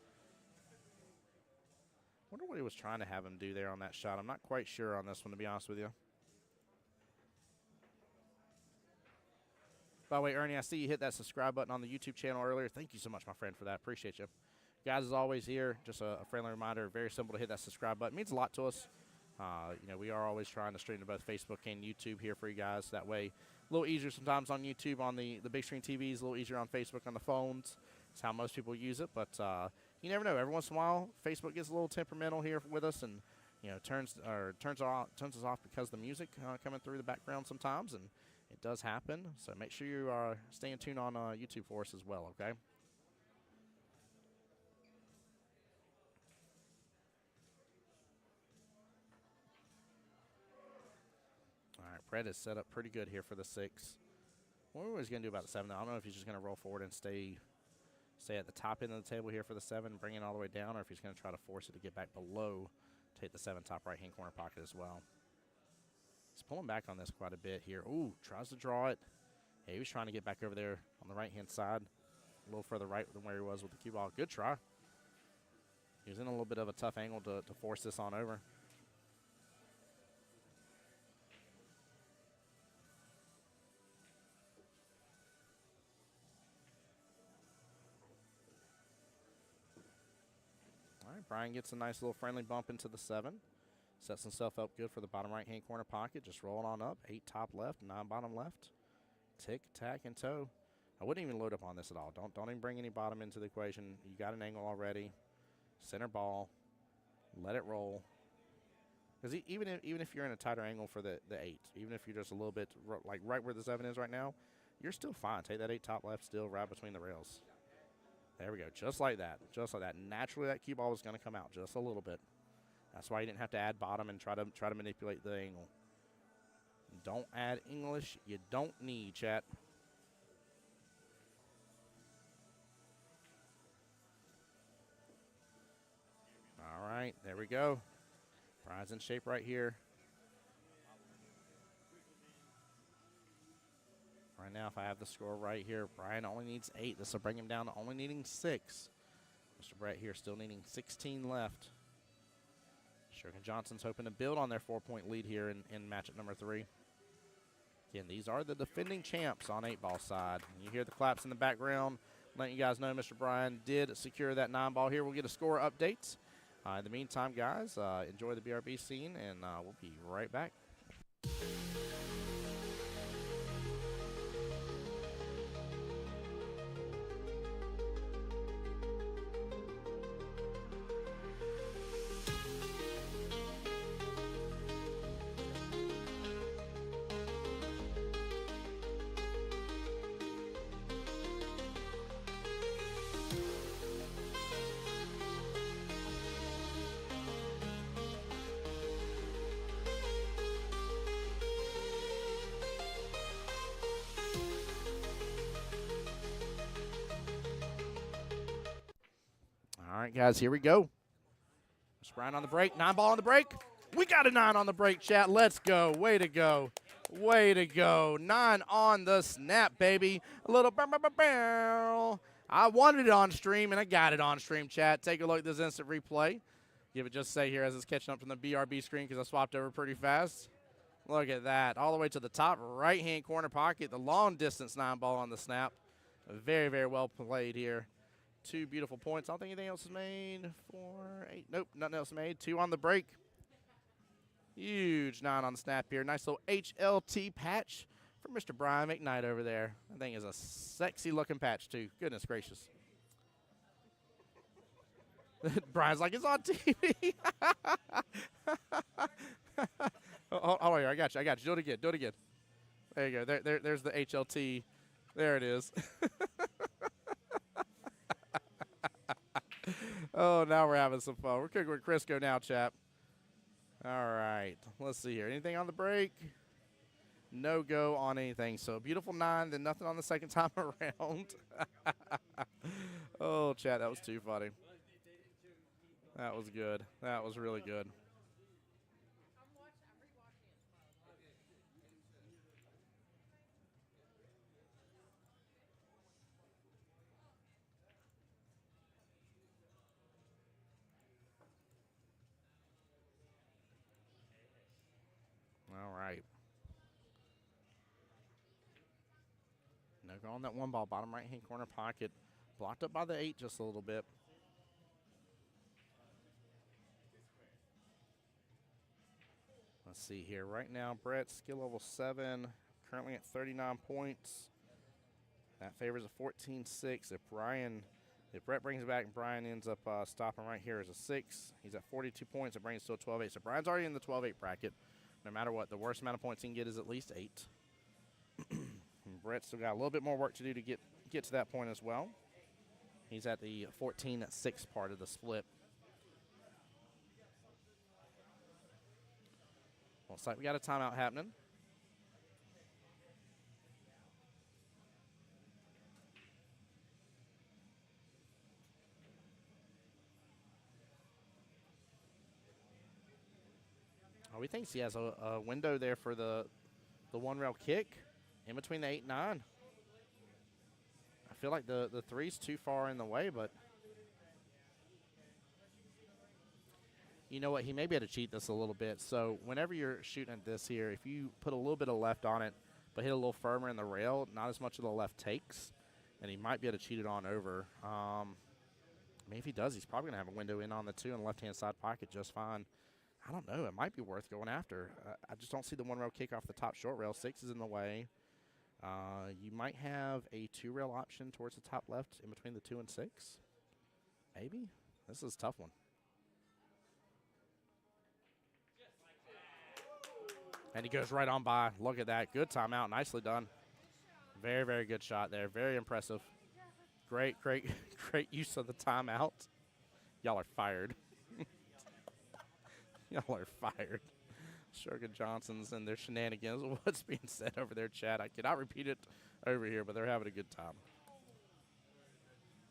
Wonder what he was trying to have him do there on that shot. I'm not quite sure on this one, to be honest with you. By the way, Ernie, I see you hit that subscribe button on the YouTube channel earlier. Thank you so much, my friend, for that. Appreciate you. Guys, as always here, just a friendly reminder, very simple to hit that subscribe button. It means a lot to us. You know, we are always trying to stream to both Facebook and YouTube here for you guys. That way, a little easier sometimes on YouTube on the big screen TVs, a little easier on Facebook on the phones. That's how most people use it. But you never know. Every once in a while, Facebook gets a little temperamental here with us, and you know, turns us off because of the music coming through the background sometimes, and it does happen. So make sure you are staying tuned on YouTube for us as well. Okay. All right, Brett is set up pretty good here for the 6. What are we going to do about the 7? I don't know if he's just going to roll forward and stay at the top end of the table here for the 7, bring it all the way down, or if he's going to try to force it to get back below, take the 7 top right-hand corner pocket as well. He's pulling back on this quite a bit here. Ooh, tries to draw it. Yeah, he was trying to get back over there on the right-hand side, a little further right than where he was with the cue ball. Good try. He was in a little bit of a tough angle to force this on over. All right, Brian gets a nice little friendly bump into the 7. Sets himself up good for the bottom right-hand corner pocket. Just rolling on up. 8 top left, 9 bottom left. Tick, tack, and toe. I wouldn't even load up on this at all. Don't even bring any bottom into the equation. You got an angle already. Center ball. Let it roll. Because even if you're in a tighter angle for the 8, even if you're just a little bit like right where the 7 is right now, you're still fine. Take that 8 top left still right between the rails. There we go. Just like that. Just like that. Naturally, that cue ball was going to come out just a little bit. That's why you didn't have to add bottom and try to manipulate the angle. Don't add English. You don't need, chat. All right, there we go. Brian's in shape right here. Right now, if I have the score right here, Brian only needs 8. This will bring him down to only needing 6. Mr. Brett here still needing 16 left. Sugar Johnson's hoping to build on their 4-point lead here in matchup number 3. Again, these are the defending champs on 8-ball side. And you hear the claps in the background, letting you guys know Mr. Brian did secure that 9-ball here. We'll get a score update. In the meantime, guys, enjoy the BRB scene, and we'll be right back. All right, guys, here we go. Mr. Brian on the break. 9-ball on the break. We got a 9 on the break, chat. Let's go. Way to go. Way to go. 9 on the snap, baby. A little bow. I wanted it on stream, and I got it on stream, chat. Take a look at this instant replay. Give it just a say here as it's catching up from the BRB screen because I swapped over pretty fast. Look at that. All the way to the top right-hand corner pocket. The long-distance 9-ball on the snap. Very, very well played here. 2 beautiful points. I don't think anything else is made. 4, 8. Nope, nothing else made. 2 on the break. Huge 9 on the snap here. Nice little HLT patch for Mr. Brian McKnight over there. That thing is a sexy-looking patch, too. Goodness gracious. Brian's like, it's on TV. Hold on here. I got you. Do it again. Do it again. There you go. There's the HLT. There it is. Oh, now we're having some fun. We're cooking with Crisco now, chap. All right. Let's see here. Anything on the break? No go on anything. So a beautiful 9, then nothing on the second time around. Oh, chat, that was too funny. That was good. That was really good. All right. No go on that 1 ball, bottom right-hand corner pocket. Blocked up by the 8 just a little bit. Let's see here. Right now, Brett, skill level 7, currently at 39 points. That favors a 14-6. If Brett brings it back and Brian ends up stopping right here as a 6, he's at 42 points. It brings it to a 12-8. So Brian's already in the 12-8 bracket. No matter what, the worst amount of points he can get is at least 8. And Brett's still got a little bit more work to do to get to that point as well. He's at the 14-6 part of the split. Looks like we got a timeout happening. Oh, he thinks he has a window there for the 1-rail kick in between the 8 and 9. I feel like the 3's too far in the way, but you know what? He may be able to cheat this a little bit. So whenever you're shooting at this here, if you put a little bit of left on it, but hit a little firmer in the rail, not as much of the left takes, and he might be able to cheat it on over. I mean, if he does, he's probably going to have a window in on the 2 in the left-hand side pocket just fine. I don't know. It might be worth going after. I just don't see the 1-rail kick off the top short rail. 6 is in the way. You might have a 2-rail option towards the top left in between the 2 and 6. Maybe. This is a tough one. And he goes right on by. Look at that. Good timeout. Nicely done. Very, very good shot there. Very impressive. Great use of the timeout. Y'all are fired. Y'all are fired. Shergan Johnson's and their shenanigans. What's being said over there, chat? I cannot repeat it over here, but they're having a good time.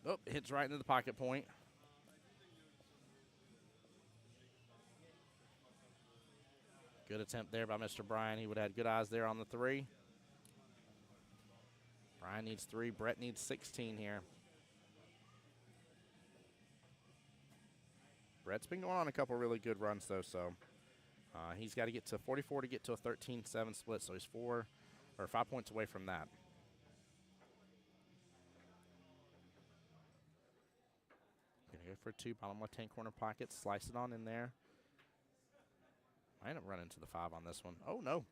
Oh, hits right into the pocket point. Good attempt there by Mr. Brian. He would have had good eyes there on the 3. Brian needs 3. Brett needs 16 here. Brett's been going on a couple really good runs, though, so he's got to get to 44 to get to a 13-7 split, so he's 5 points away from that. Going to go for 2, bottom left-hand corner pocket, slice it on in there. I end up running to the 5 on this one. Oh, no.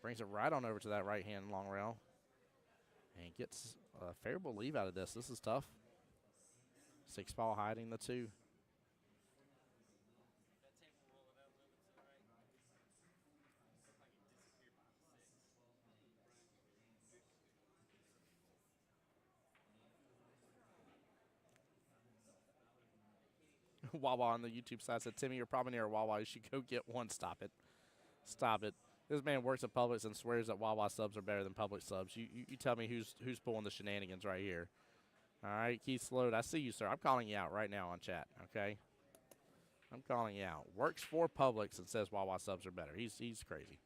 Brings it right on over to that right-hand long rail. And gets a favorable leave out of this. This is tough. 6 ball hiding the 2. Wawa on the YouTube side said, Timmy, you're probably near a Wawa. You should go get one. Stop it. Stop it. This man works at Publix and swears that Wawa subs are better than Publix subs. You tell me who's pulling the shenanigans right here. All right, Keith Sloat, I see you, sir. I'm calling you out right now on chat, okay? I'm calling you out. Works for Publix and says Wawa subs are better. He's crazy.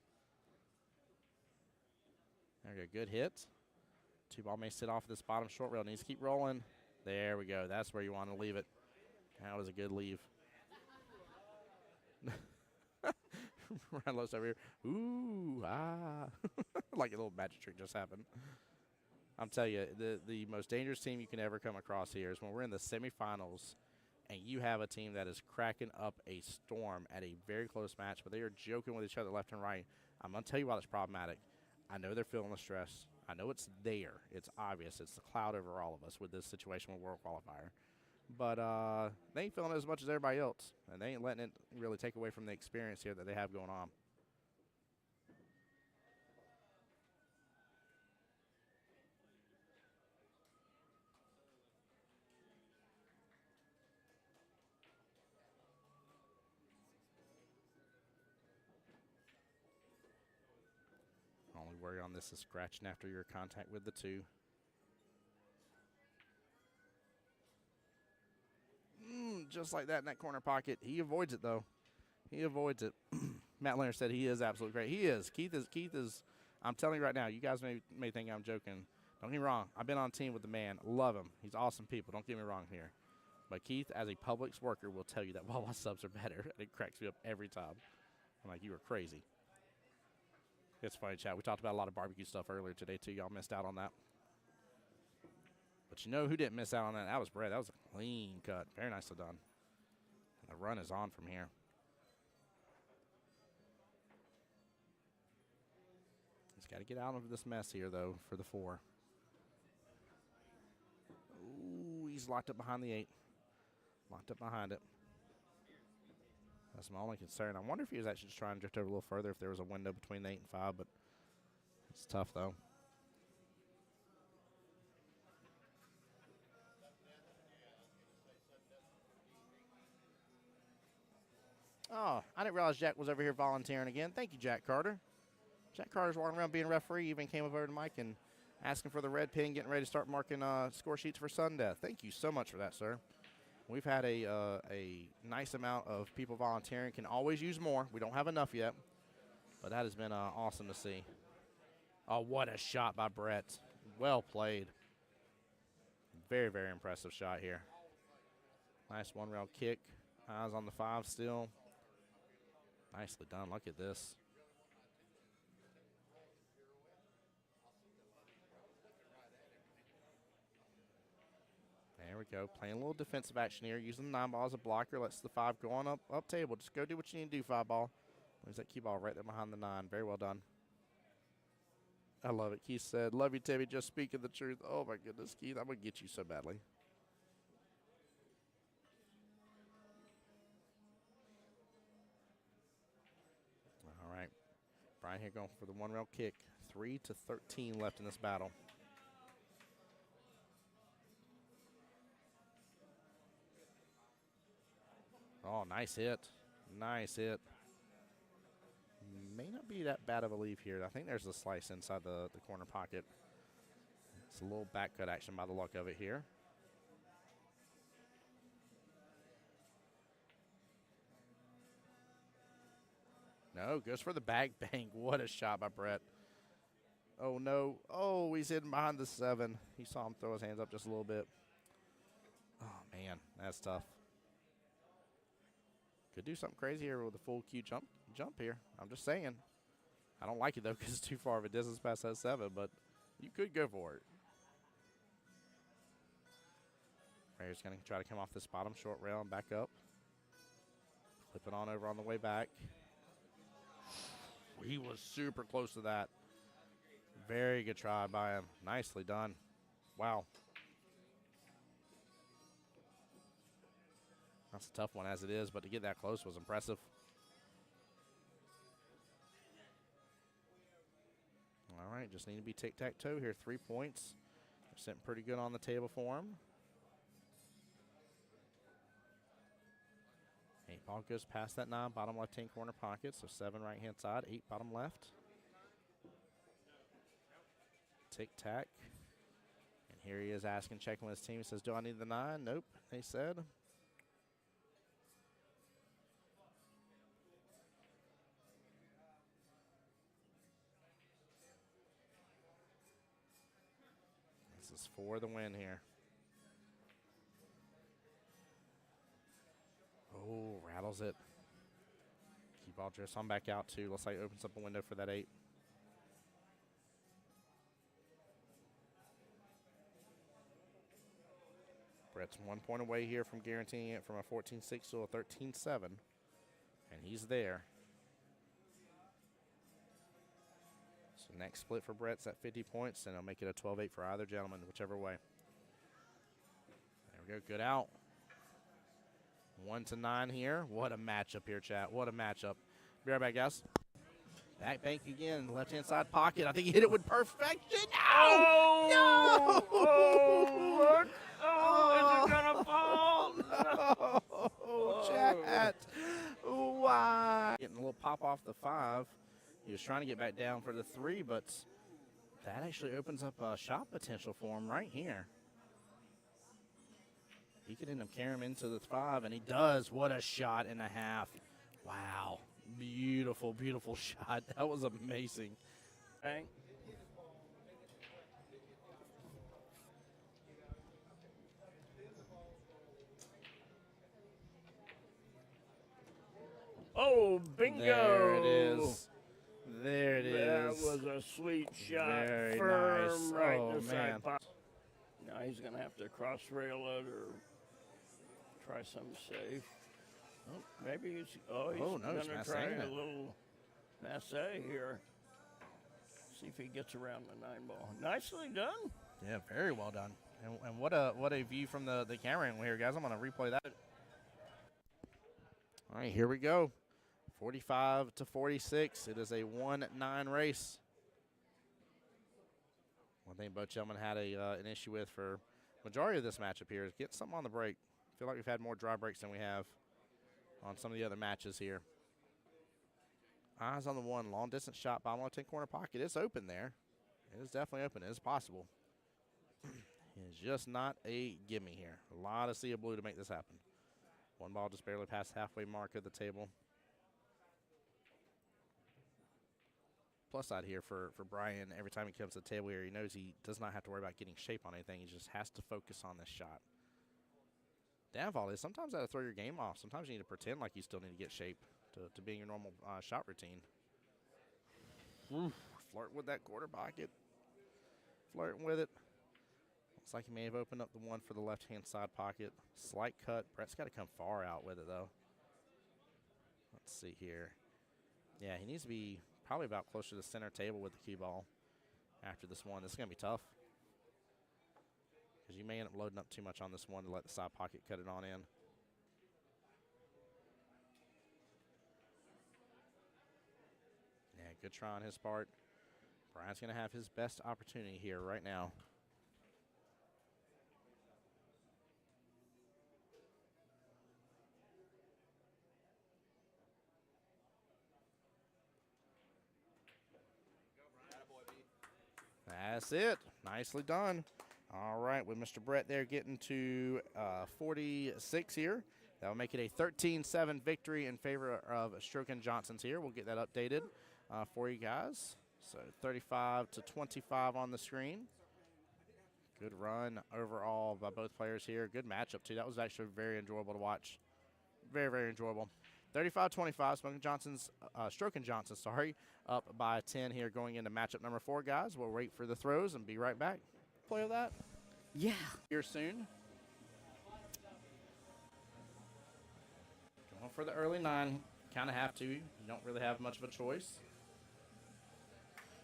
There we go. Good hit. 2 ball may sit off this bottom short rail. Needs to keep rolling. There we go. That's where you want to leave it. That was a good leave. Ryan Lowe's over here. Ooh, ah. Like a little magic trick just happened. I'm telling you, the most dangerous team you can ever come across here is when we're in the semifinals and you have a team that is cracking up a storm at a very close match, but they are joking with each other left and right. I'm going to tell you why that's problematic. I know they're feeling the stress. I know it's there. It's obvious. It's the cloud over all of us with this situation with World Qualifier. But they ain't feeling it as much as everybody else, and they ain't letting it really take away from the experience here that they have going on. worry on this is scratching after your contact with the 2. Just like that in that corner pocket. He avoids it, though. He avoids it. Matt Leonard said he is absolutely great. He is. Keith is. I'm telling you right now, you guys may think I'm joking. Don't get me wrong. I've been on team with the man. Love him. He's awesome people. Don't get me wrong here. But Keith, as a Publix worker, will tell you that Wawa subs are better. And it cracks me up every time. I'm like, you are crazy. It's funny, chat. We talked about a lot of barbecue stuff earlier today, too. Y'all missed out on that. But you know who didn't miss out on that? That was Brett. That was a clean cut. Very nicely done. And the run is on from here. He's got to get out of this mess here, though, for the 4. Ooh, he's locked up behind the 8. Locked up behind it. That's my only concern. I wonder if he was actually just trying to drift over a little further, if there was a window between the 8 and 5, but it's tough, though. Oh, I didn't realize Jack was over here volunteering again. Thank you, Jack Carter. Jack Carter's walking around being a referee, even came over to Mike and asking for the red pin, getting ready to start marking score sheets for Sundeath. Thank you so much for that, sir. We've had a nice amount of people volunteering. Can always use more. We don't have enough yet, but that has been awesome to see. Oh, what a shot by Brett. Well played. Very, very impressive shot here. Nice one-rail kick. Eyes on the 5 still. Nicely done. Look at this. There we go. Playing a little defensive action here. Using the 9 ball as a blocker. Lets the 5 go on up table. Just go do what you need to do, 5 ball. There's that cue ball right there behind the 9. Very well done. I love it. Keith said, love you, Timmy. Just speaking the truth. Oh, my goodness, Keith. I'm going to get you so badly. All right. Brian here going for the one-rail kick. 3-13 left in this battle. Oh, nice hit. Nice hit. May not be that bad of a leave here. I think there's a slice inside the corner pocket. It's a little back cut action by the luck of it here. No, goes for the bag bang. What a shot by Brett. Oh, no. Oh, he's hidden behind the 7. He saw him throw his hands up just a little bit. Oh, man, that's tough. Could do something crazy here with a full Q jump here. I'm just saying. I don't like it, though, because it's too far of a distance past that 7, but you could go for it. Ray's going to try to come off this bottom short rail and back up. Flip it on over on the way back. He was super close to that. Very good try by him. Nicely done. Wow. That's a tough one as it is, but to get that close was impressive. All right, just need to be tic-tac-toe here. 3 points. They're sitting pretty good on the table for him. 8 ball goes past that 9, bottom left-hand corner pocket, so 7 right-hand side, 8 bottom left. Tic-tac. And here he is asking, checking with his team. He says, do I need the 9? Nope, they said. This is for the win here. Oh, rattles it. Keep ball drifts on back out, too. Looks like it opens up a window for that 8. Brett's 1 point away here from guaranteeing it from a 14-6 to a 13-7. And he's there. So next split for Brett's at 50 points, and it'll make it a 12-8 for either gentleman, whichever way. There we go. Good out. 1-9 here. What a matchup here, chat. What a matchup. Be right back, guys. Back bank again. Left-hand side pocket. I think he hit it with perfection. No! No! Oh, is it going to fall? No, chat. Why? Getting a little pop off the 5. He was trying to get back down for the 3, but that actually opens up a shot potential for him right here. He could end up carrying him into the 5, and he does. What a shot and a half. Wow. Beautiful, beautiful shot. That was amazing. Bang. Oh, bingo! There it is. There it is. That was a sweet shot. Very Firm nice. right Oh, in the man. side pocket. Now he's going to have to cross rail it or try something safe. Oh. Maybe he's no, going he's to try massing a it. little massé here. See if he gets around the 9 ball. Nicely done. Yeah, very well done. And what a view from the camera angle here, guys. I'm going to replay that. All right, here we go. 45 to 46. It is a 1-9 race. One thing both gentlemen had an issue with for majority of this matchup here is get something on the break. I feel like we've had more dry breaks than we have on some of the other matches here. Eyes on the 1, long distance shot, bottom left 10 corner pocket. It's open there. It is definitely open. It is possible. It's just not a gimme here. A lot of sea of blue to make this happen. One ball just barely past halfway mark of the table. Plus side here for Brian, every time he comes to the table here, he knows he does not have to worry about getting shape on anything. He just has to focus on this shot. Downfall is sometimes that'll throw your game off. Sometimes you need to pretend like you still need to get shape to be in your normal shot routine. Oof. Flirt with that quarter pocket. Flirting with it. Looks like he may have opened up the 1 for the left-hand side pocket. Slight cut. Brett's got to come far out with it, though. Let's see here. Yeah, he needs to be probably about closer to the center table with the cue ball after this one. This is going to be tough because you may end up loading up too much on this one to let the side pocket cut it on in. Yeah, good try on his part. Brian's going to have his best opportunity here right now. That's it. Nicely done. All right, with Mr. Brett there getting to 46 here. That will make it a 13-7 victory in favor of Stroken Johnson's here. We'll get that updated for you guys. So 35 to 25 on the screen. Good run overall by both players here. Good matchup, too. That was actually very enjoyable to watch. Very, very enjoyable. 35-25, Stroken Johnson, up by 10 here going into matchup number 4, guys. We'll wait for the throws and be right back. Play with that? Yeah. Here soon. Going for the early 9. Kind of have to. You don't really have much of a choice.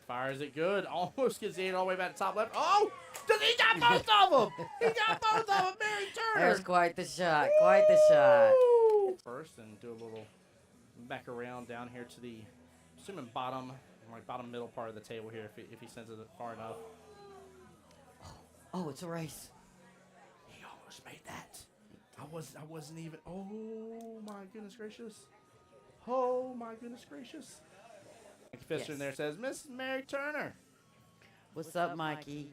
Fires it good. Almost gets the 8 all the way back to top left. Oh! He got both of them! He got both of them! Mary Turner! There's quite the shot. Quite the shot. First, and do a little back around down here to the, assuming bottom middle part of the table here if he sends it far enough. Oh, it's a race. He almost made that. I wasn't even. Oh my goodness gracious. Oh my goodness gracious. Mikey Fisher in there says, Miss Mary Turner. What's up, Mikey?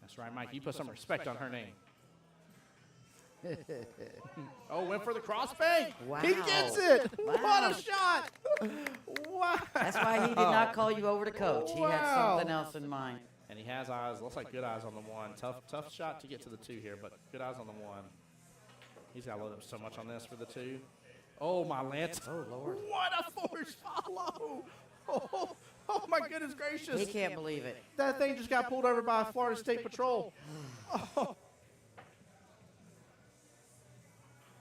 That's right, Mike. You put some respect on her name. Oh, went for the crossfade. Wow. He gets it. Wow. What a shot. Wow. That's why he did not call you over to coach. He had Wow. something else in mind. And he has eyes. Looks like good eyes on the 1. Tough shot to get to the 2 here, but good eyes on the 1. He's got to load up so much on this for the 2. Oh, my Lance. Oh, Lord. What a force follow. Oh, my goodness gracious. He can't believe it. That thing just got pulled over by Florida State Patrol. Oh.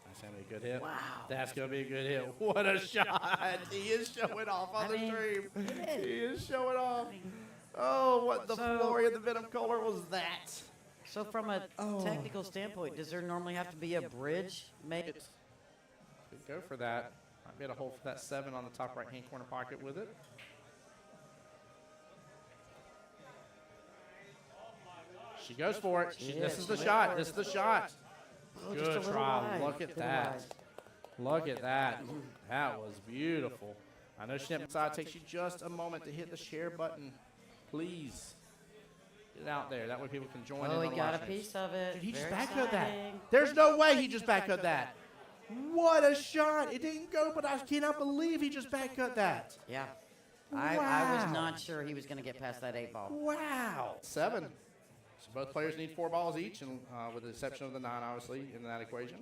That's going to be a good hit. Wow. That's going to be a good hit. What a shot. He is showing off on the stream. He is showing off. Oh, what the glory of the Venom Color was that? So from a technical standpoint, does there normally have to be a bridge made? Could go for that. Might be able to hold for that 7 on the top right-hand corner pocket with it. She goes for it. This is the shot. This is the shot. Oh, just a Good little try. wide. Look at that. Look at that. That was beautiful. I know she didn't decide. It takes you just a moment to hit the share button. Please. Get it out there. That way people can join in Oh, on he the got a live streams. piece of it. Dude, he just Very backhooked that. exciting. There's no way he just backhooked that. What a shot. It didn't go, but I cannot believe he just backhooked that. Yeah. I was Wow. not sure he was going to get past that 8 ball. Wow. 7. So both players need 4 balls each, and with the exception of the 9, obviously, in that equation.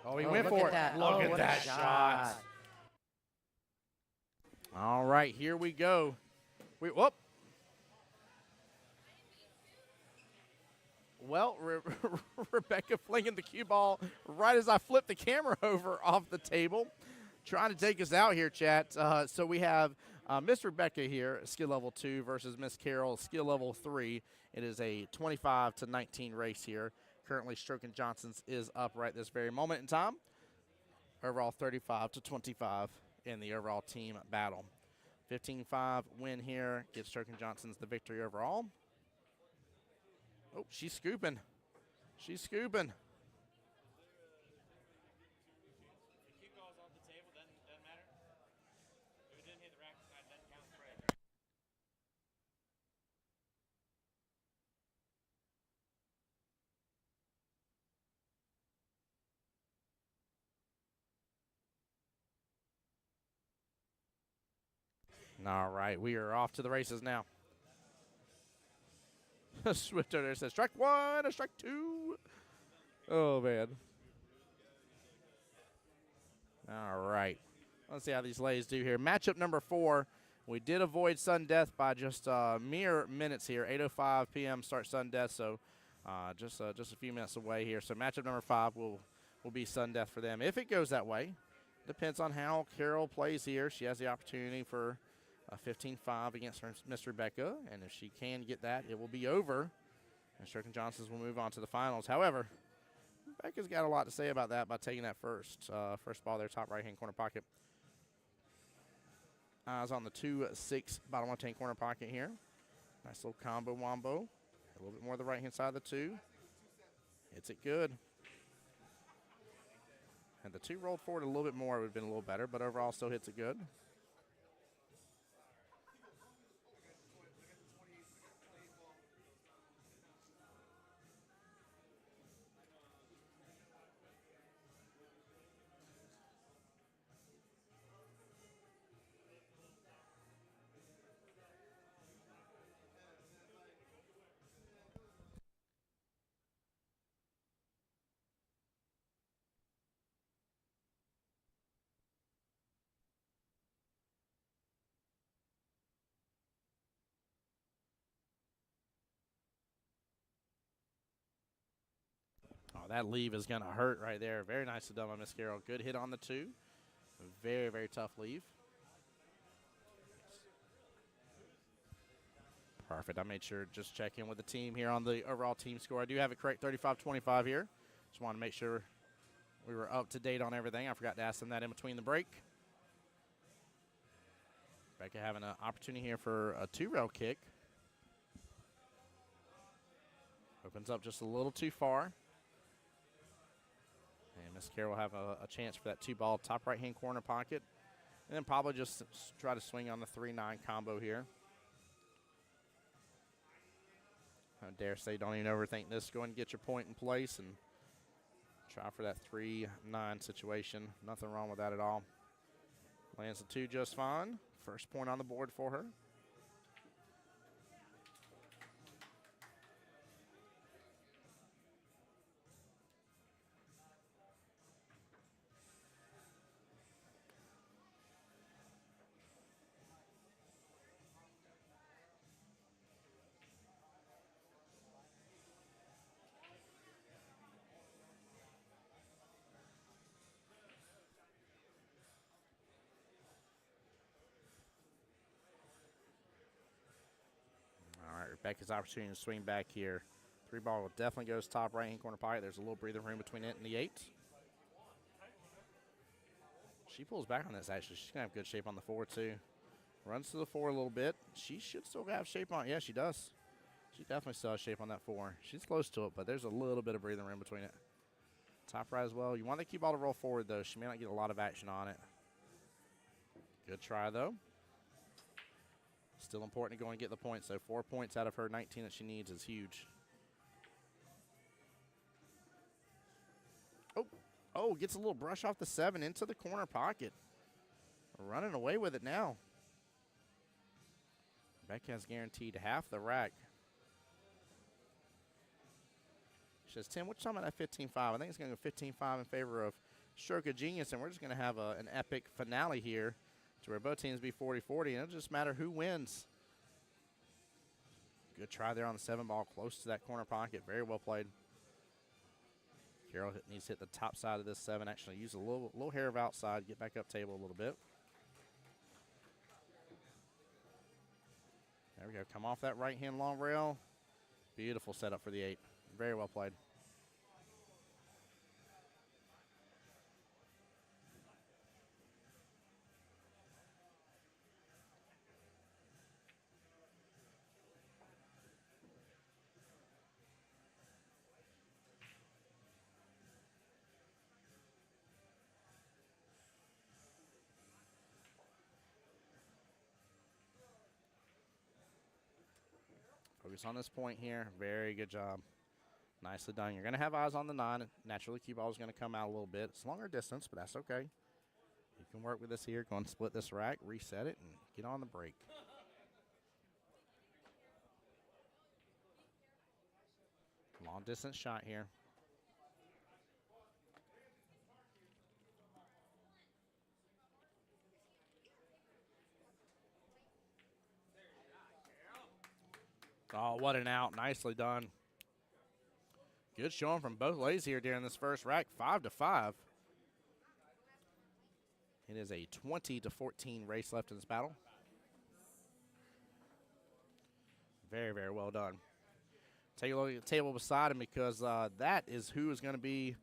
Oh, he went for it. That. Look Oh, at what a that shot. All right, here we go. Whoop. Well, Rebecca flinging the cue ball right as I flip the camera over off the table. Trying to take us out here, chat. So we have Miss Rebecca here, skill level 2 versus Miss Carol, skill level 3. It is a 25-19 race here. Currently, Strokin Johnson's is up right this very moment in time. Overall 35-25 in the overall team battle. 15-5 win here. Gives Strokin Johnson's the victory overall. Oh, she's scooping. She's scooping. All right, we are off to the races now. Swift over there says, strike 1, a strike 2. Oh, man. All right. Let's see how these ladies do here. Matchup number 4. We did avoid sudden death by just mere minutes here. 8:05 p.m. start sudden death, so just a few minutes away here. So matchup number 5 will be sudden death for them. If it goes that way, depends on how Carol plays here. She has the opportunity for 15-5 against Miss Rebecca, and if she can get that, it will be over. And Strokin Johnson's will move on to the finals. However, Rebecca's got a lot to say about that by taking that first ball there, top right-hand corner pocket. Eyes on the 2-6 bottom left-hand corner pocket here. Nice little combo wombo. A little bit more the right-hand side of the 2. Hits it good. And the 2 rolled forward a little bit more, it would have been a little better, but overall still hits it good. Oh, that leave is going to hurt right there. Very nicely done by Miss Carroll. Good hit on the 2. Very, very tough leave. Perfect. I made sure to just check in with the team here on the overall team score. I do have it correct, 35-25 here. Just want to make sure we were up to date on everything. I forgot to ask them that in between the break. Becca having an opportunity here for a 2-rail kick. Opens up just a little too far. And Miss Carroll will have a chance for that 2-ball top right-hand corner pocket. And then probably just try to swing on the 3-9 combo here. I dare say don't even overthink this. Go ahead and get your point in place and try for that 3-9 situation. Nothing wrong with that at all. Lands the 2 just fine. First point on the board for her. Rebecca's opportunity to swing back here. 3-ball will definitely goes top right-hand corner pocket. There's a little breathing room between it and the 8. She pulls back on this, actually. She's going to have good shape on the 4, too. Runs to the 4 a little bit. She should still have shape on it. Yeah, she does. She definitely still has shape on that 4. She's close to it, but there's a little bit of breathing room between it. Top right as well. You want the cue ball to roll forward, though. She may not get a lot of action on it. Good try, though. Still important to go and get the points, so 4 points out of her 19 that she needs is huge. Oh, gets a little brush off the 7 into the corner pocket. Running away with it now. Becca has guaranteed half the rack. She says, Tim, what you talking about that 15-5? I think it's going to go 15-5 in favor of Stroke of Genius, and we're just going to have an epic finale here to where both teams be 40-40, and it'll just matter who wins. Good try there on the 7 ball, close to that corner pocket. Very well played. Carroll needs to hit the top side of this 7. Actually use a little hair of outside, get back up table a little bit. There we go. Come off that right-hand long rail. Beautiful setup for the 8. Very well played. Focus on this point here. Very good job. Nicely done. You're going to have eyes on the 9. Naturally, QBall is going to come out a little bit. It's longer distance, but that's okay. You can work with this here. Go and split this rack, reset it, and get on the break. Long distance shot here. Oh, what an out. Nicely done. Good showing from both ladies here during this first rack. 5-5. It is a 20-14 race left in this battle. Very, very well done. Take a look at the table beside him because that is who is going to be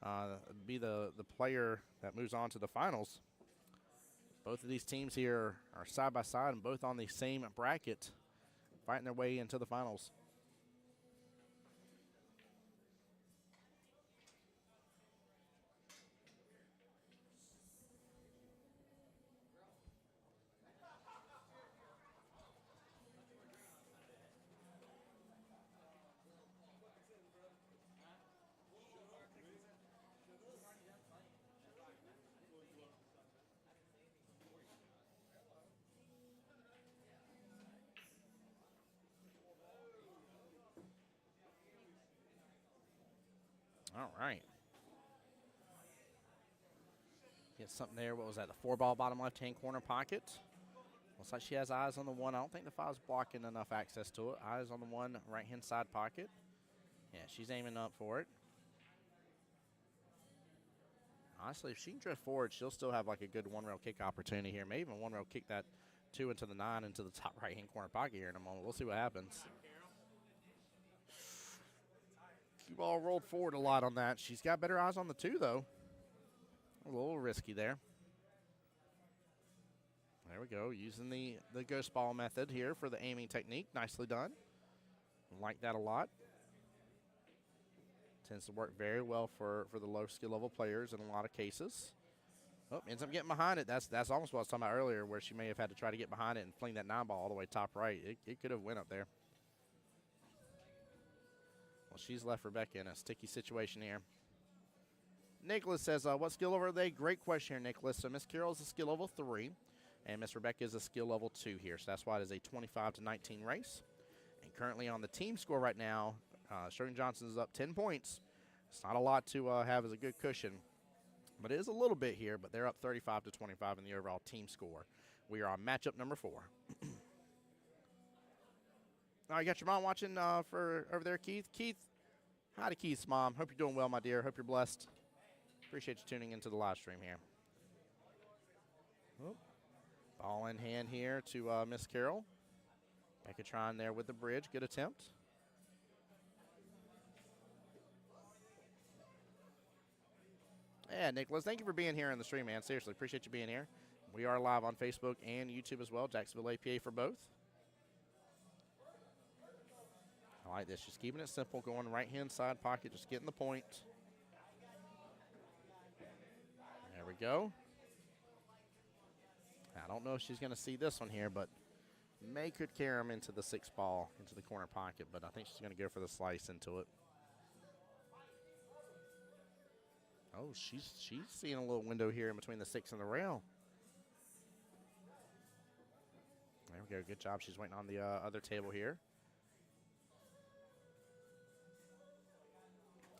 the player that moves on to the finals. Both of these teams here are side by side and both on the same bracket, fighting their way into the finals. All right. Get something there. What was that? The 4 ball bottom left-hand corner pocket. Looks like she has eyes on the 1. I don't think the 5's blocking enough access to it. Eyes on the 1 right-hand side pocket. Yeah, she's aiming up for it. Honestly, if she can drift forward, she'll still have like a good 1-rail kick opportunity here. Maybe even 1-rail kick that 2 into the 9 into the top right-hand corner pocket here in a moment. We'll see what happens. Ball rolled forward a lot on that. She's got better eyes on the 2, though. A little risky there. There we go, using the ghost ball method here for the aiming technique. Nicely done. Like that a lot. Tends to work very well for the low skill level players in a lot of cases. Oh, ends up getting behind it. That's almost what I was talking about earlier, where she may have had to try to get behind it and fling that 9 ball all the way top right. It could have went up there. Well, she's left Rebecca in a sticky situation here. Nicholas says, what skill level are they? Great question here, Nicholas. So Miss Carroll is a skill level 3, and Miss Rebecca is a skill level 2 here. So that's why it is a 25-19 race. And currently on the team score right now, Sherman Johnson is up 10 points. It's not a lot to have as a good cushion, but it is a little bit here, but they're up 35-25 in the overall team score. We are on matchup number 4. All right, you got your mom watching for over there, Keith. Keith, hi to Keith's mom. Hope you're doing well, my dear. Hope you're blessed. Appreciate you tuning into the live stream here. Oh, ball in hand here to Miss Carroll. Becca trying there with the bridge. Good attempt. Yeah, Nicholas, thank you for being here in the stream, man. Seriously, appreciate you being here. We are live on Facebook and YouTube as well. Jacksonville APA for both. I like this. Just keeping it simple. Going right-hand side pocket. Just getting the point. There we go. I don't know if she's going to see this one here, but May could carry him into the 6 ball, into the corner pocket, but I think she's going to go for the slice into it. Oh, she's seeing a little window here in between the 6 and the rail. There we go. Good job. She's waiting on the other table here.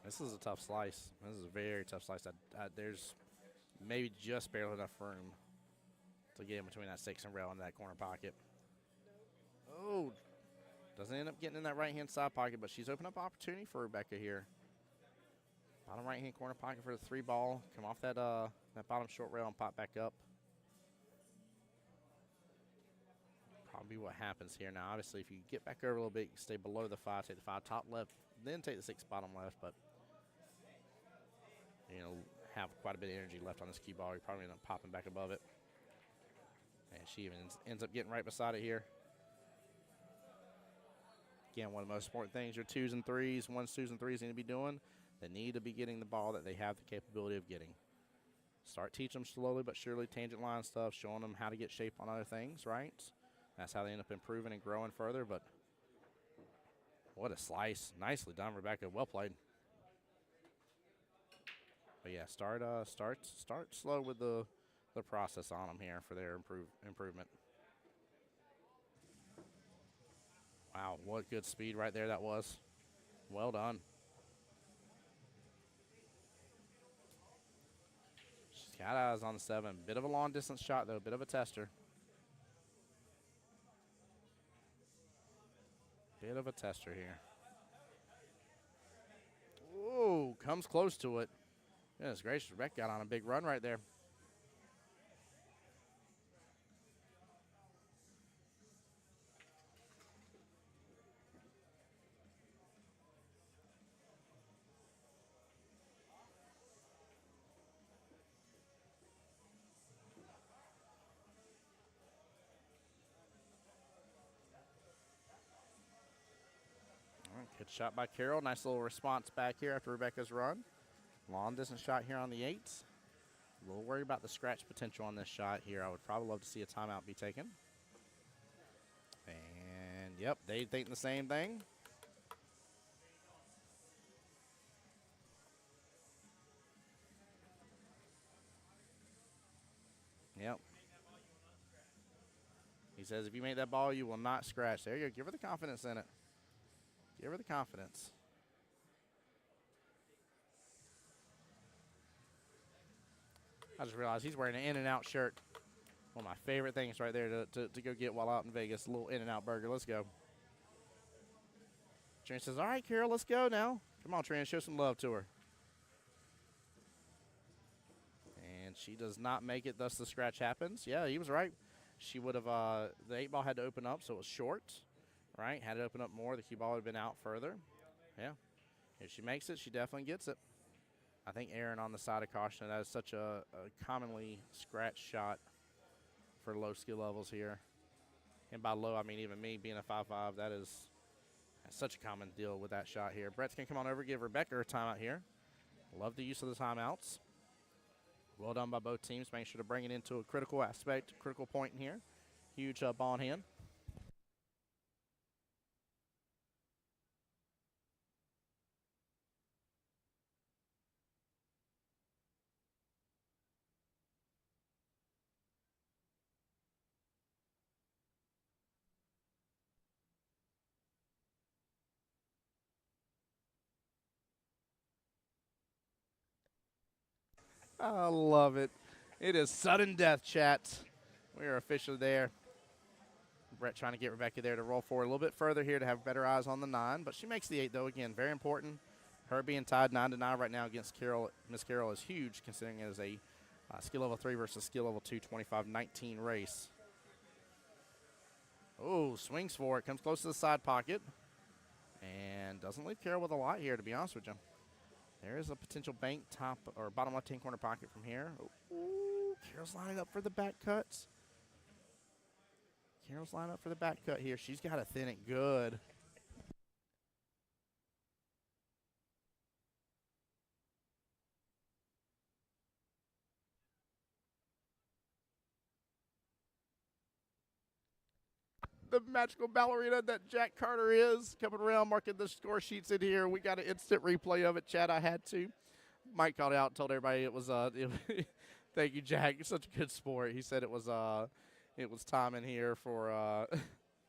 This is a tough slice. This is a very tough slice. There's maybe just barely enough room to get in between that 6 and rail into that corner pocket. Oh, doesn't end up getting in that right-hand side pocket, but she's opened up opportunity for Rebecca here. Bottom right-hand corner pocket for the 3 ball. Come off that that bottom short rail and pop back up. Probably what happens here. Now, obviously, if you get back over a little bit, you can stay below the 5, take the 5 top left, then take the 6 bottom left, but you know, have quite a bit of energy left on this cue ball. You're probably end up popping back above it. And she even ends up getting right beside it here. Again, one of the most important things your 2s and 3s, 1s, 2s, and 3s need to be doing. They need to be getting the ball that they have the capability of getting. Start teaching them slowly but surely tangent line stuff, showing them how to get shape on other things, right? That's how they end up improving and growing further, but what a slice. Nicely done, Rebecca. Well played. But yeah, start slow with the process on them here for their improvement. Wow, what good speed right there that was. Well done. She's got eyes on the 7. Bit of a long distance shot though, bit of a tester. Bit of a tester here. Ooh, comes close to it. Goodness gracious, Rebecca got on a big run right there. All right, good shot by Carol. Nice little response back here after Rebecca's run. Long distance shot here on the 8s. A little worried about the scratch potential on this shot here. I would probably love to see a timeout be taken. And, yep, they think the same thing. Yep. He says if you make that ball, you will not scratch. There you go. Give her the confidence in it. Give her the confidence. I just realized he's wearing an In-N-Out shirt. One of my favorite things right there to go get while out in Vegas. A little In-N-Out burger. Let's go. Trina says, all right, Carol, let's go now. Come on, Trina, show some love to her. And she does not make it, thus the scratch happens. Yeah, he was right. She would have, the 8 ball had to open up, so it was short, right? Had it open up more, the cue ball would have been out further. Yeah. If she makes it, she definitely gets it. I think Aaron on the side of caution. That is such a commonly scratched shot for low skill levels here. And by low, I mean even me being a 5'5", that's such a common deal with that shot here. Brett's going to come on over, give Rebecca her timeout here. Love the use of the timeouts. Well done by both teams. Make sure to bring it into a critical aspect, critical point in here. Huge ball in hand. I love it. It is sudden death, chat. We are officially there. Brett trying to get Rebecca there to roll forward a little bit further here to have better eyes on the 9, but she makes the 8 though. Again, very important. Her being tied 9-9 right now against Carol, Miss Carol, is huge considering it is a skill level 3 versus skill level 2 25-19 race. Oh, swings for it, comes close to the side pocket, and doesn't leave Carol with a lot here, to be honest with you. There is a potential bank top or bottom left-hand corner pocket from here. Ooh, Carol's lining up for the back cuts. Carol's lining up for the back cut here. She's got to thin it good. the magical ballerina that Jack Carter is. Coming around, marking the score sheets in here. We got an instant replay of it, Chad. I had to. Mike called out and told everybody it was thank you, Jack. You're such a good sport. He said it was time in here for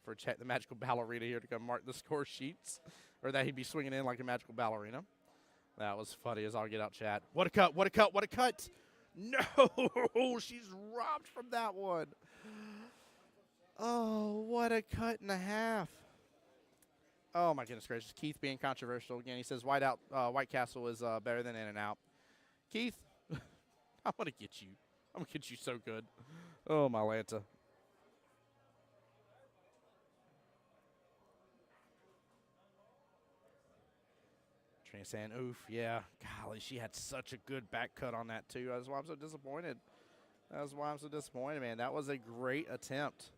for the magical ballerina here to come mark the score sheets, or that he'd be swinging in like a magical ballerina. That was funny as all get out, Chad. What a cut, what a cut, what a cut. No, she's robbed from that one. Oh, what a cut and a half. Oh, my goodness gracious. Keith being controversial again. He says White Castle is better than In-N-Out. Keith, I want to get you. I'm going to get you so good. Oh, my Lanta. Trina saying, oof, yeah. Golly, she had such a good back cut on that, too. That's why I'm so disappointed. Man. That was a great attempt.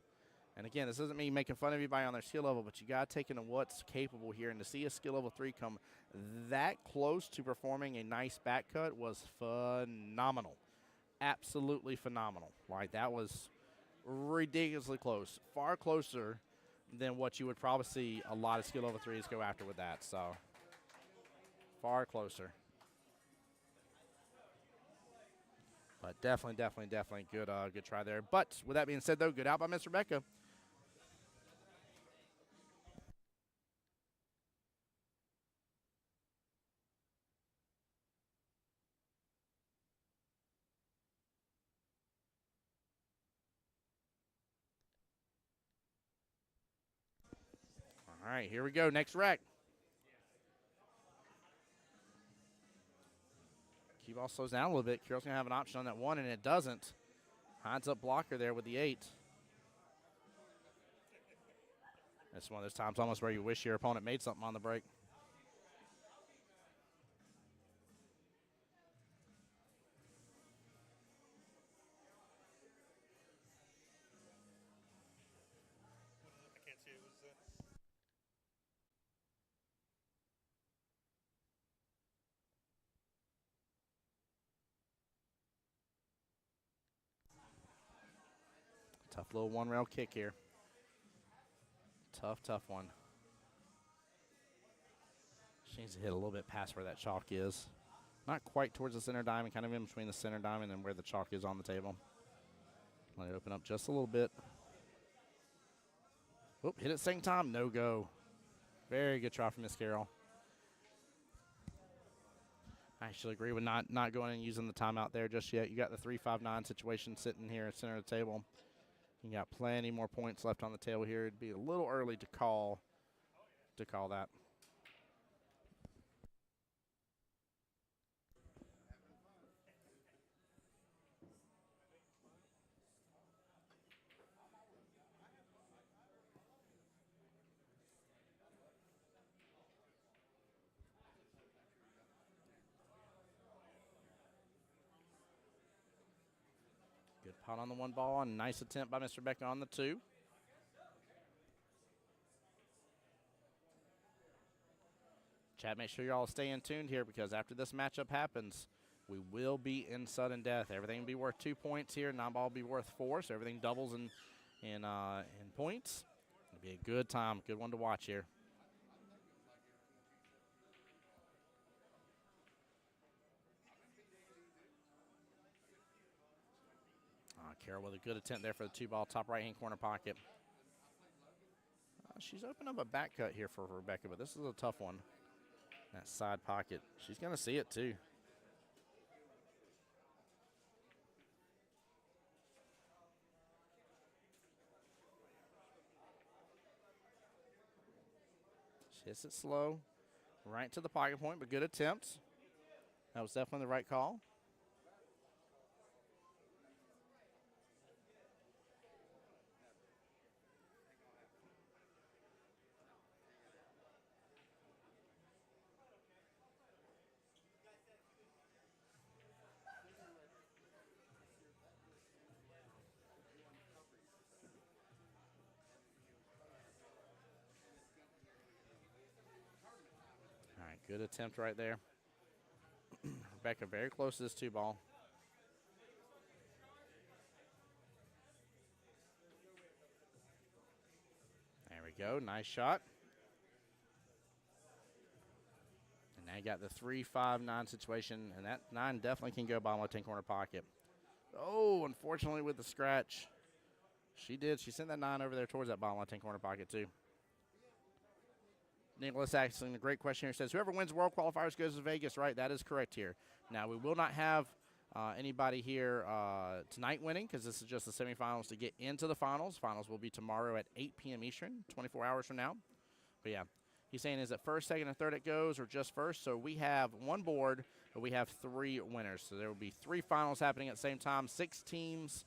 And, again, this isn't me making fun of everybody on their skill level, but you got to take into what's capable here. And to see a skill level 3 come that close to performing a nice back cut was phenomenal. Absolutely phenomenal. Like, that was ridiculously close. Far closer than what you would probably see a lot of skill level 3s go after with that. So, far closer. But definitely good try there. But with that being said, though, good out by Miss Rebecca. All right, here we go. Next rack. QBall slows down a little bit. Carroll's going to have an option on that 1, and it doesn't. Hides up blocker there with the 8. It's one of those times almost where you wish your opponent made something on the break. Tough little one-rail kick here. Tough one. She needs to hit a little bit past where that chalk is. Not quite towards the center diamond, kind of in between the center diamond and where the chalk is on the table. Let it open up just a little bit. Oop, hit it same time. No go. Very good try from Miss Carroll. I actually agree with not going and using the timeout there just yet. You got the 3-5-9 situation sitting here at the center of the table. You got plenty more points left on the table here. It'd be a little early to call that. Good pot on the 1 ball, and nice attempt by Mr. Becker on the 2. Chat, make sure you're all staying tuned here because after this matchup happens, we will be in sudden death. Everything will be worth 2 points here. 9-ball will be worth 4, so everything doubles in points. It'll be a good time, good one to watch here. Carroll with a good attempt there for the 2-ball, top right-hand corner pocket. She's opened up a back cut here for Rebecca, but this is a tough one. That side pocket. She's going to see it, too. She hits it slow, right to the pocket point, but good attempts. That was definitely the right call. Good attempt right there. Rebecca very close to this 2-ball. go. Nice shot. And now you got the 3-5-9 situation, and that 9 definitely can go bottom left-hand corner pocket. Oh, unfortunately with the scratch. She did. She sent that 9 over there towards that bottom left-hand corner pocket, too. Nicholas asking a great question here. Says, whoever wins World Qualifiers goes to Vegas, right? That is correct here. Now, we will not have anybody here tonight winning because this is just the semifinals to get into the finals. Finals will be tomorrow at 8 p.m. Eastern, 24 hours from now. But, yeah, he's saying is it first, second, and third it goes or just first? So we have one board, but we have 3 winners. So there will be 3 finals happening at the same time, 6 teams,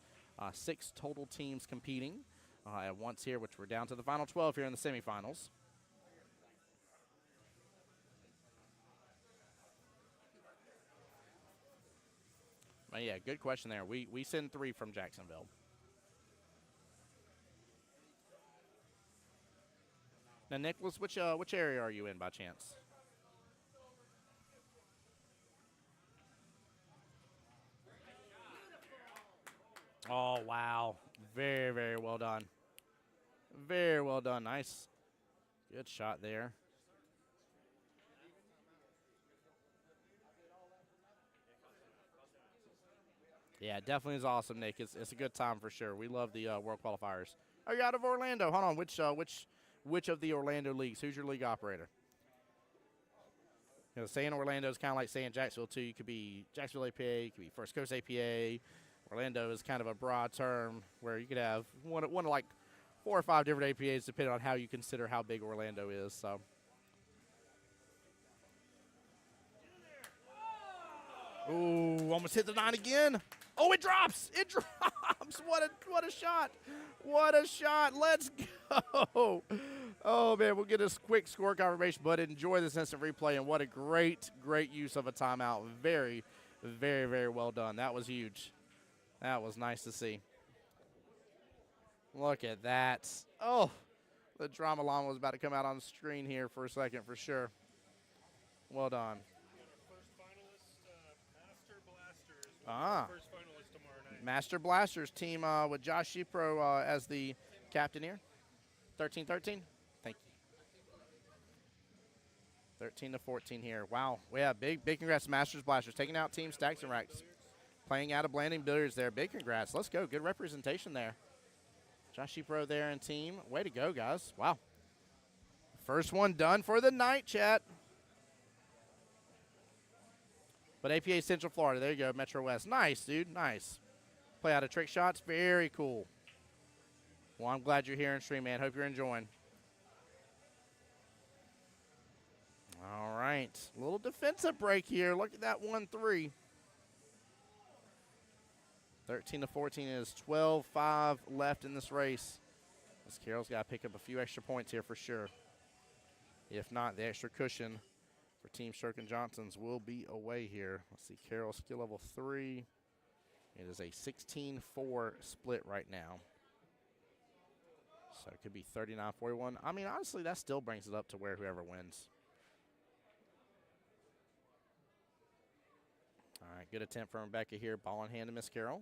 6 total teams competing at once here, which we're down to the final 12 here in the semifinals. But yeah, good question there. We send 3 from Jacksonville. Now, Nicholas, which area are you in by chance? Oh, wow. Very, very well done. Very well done. Nice. Good shot there. Yeah, definitely is awesome, Nick. It's a good time for sure. We love the World Qualifiers. Are you out of Orlando? Hold on. Which of the Orlando leagues? Who's your league operator? You know, saying Orlando is kind of like saying Jacksonville, too. You could be Jacksonville APA. You could be First Coast APA. Orlando is kind of a broad term where you could have one of like 4 or 5 different APAs depending on how you consider how big Orlando is. So. Ooh, almost hit the 9 again. Oh, it drops. It drops. What a shot. What a shot. Let's go. Oh, man, we'll get a quick score confirmation, but enjoy this instant replay, and what a great, great use of a timeout. Very, very, very well done. That was huge. That was nice to see. Look at that. Oh, the drama llama was about to come out on the screen here for a second for sure. Well done. First finalist tomorrow night. Master Blasters team with Josh Shipro as the captain here. 13-13. Thank you. 13-14 here. Wow. Yeah, big congrats to Masters Blasters. Taking out Team Stacks and Racks. Playing out of Blanding Billiards there. Big congrats. Let's go. Good representation there. Josh Shipro there and team. Way to go, guys. Wow. First one done for the night, chat. But APA Central Florida, there you go, Metro West. Nice, dude, nice. Play out of trick shots, very cool. Well, I'm glad you're here in stream, man. Hope you're enjoying. All right, a little defensive break here. Look at that 1-3. 13-14 is 12-5 left in this race. This Carroll's got to pick up a few extra points here for sure. If not, the extra cushion for Team Shirk and Johnson's will be away here. Let's see, Carroll skill level 3. It is a 16-4 split right now. So it could be 39-41. I mean, honestly, that still brings it up to where whoever wins. All right, good attempt from Rebecca here. Ball in hand to Miss Carroll.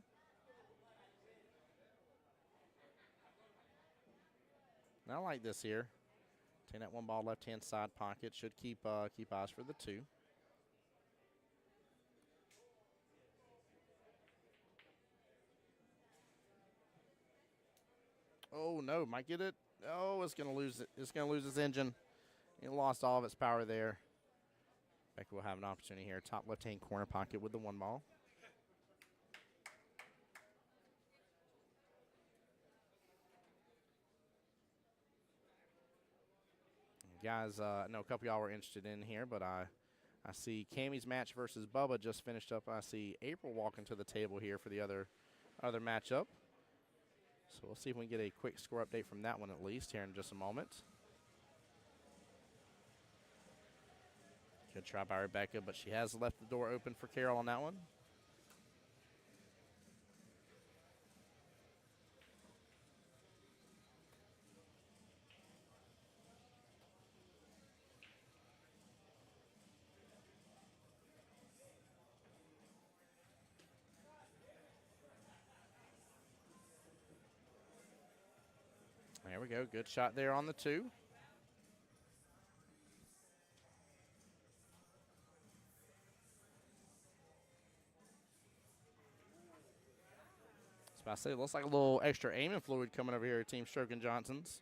And I like this here. Taking that 1 ball left-hand side pocket. Should keep eyes for the 2. Oh, no. Might get it. Oh, it's going to lose it. It's going to lose its engine. It lost all of its power there. Becca will have an opportunity here. Top left-hand corner pocket with the 1 ball. Guys, I know a couple y'all were interested in here, but I see Cammy's match versus Bubba just finished up. I see April walking to the table here for the other matchup. So we'll see if we can get a quick score update from that one at least here in just a moment. Good try by Rebecca, but she has left the door open for Carol on that one. There we go. Good shot there on the 2. I say, it looks like a little extra aiming fluid coming over here at Team Stroke and Johnson's.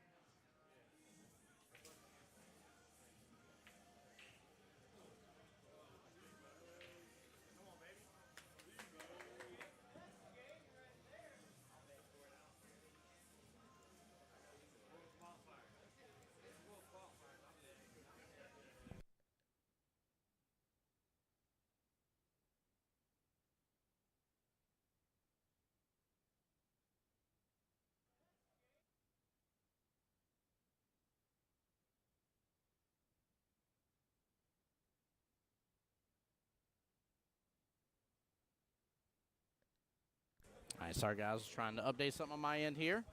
All right, sorry guys, trying to update something on my end here.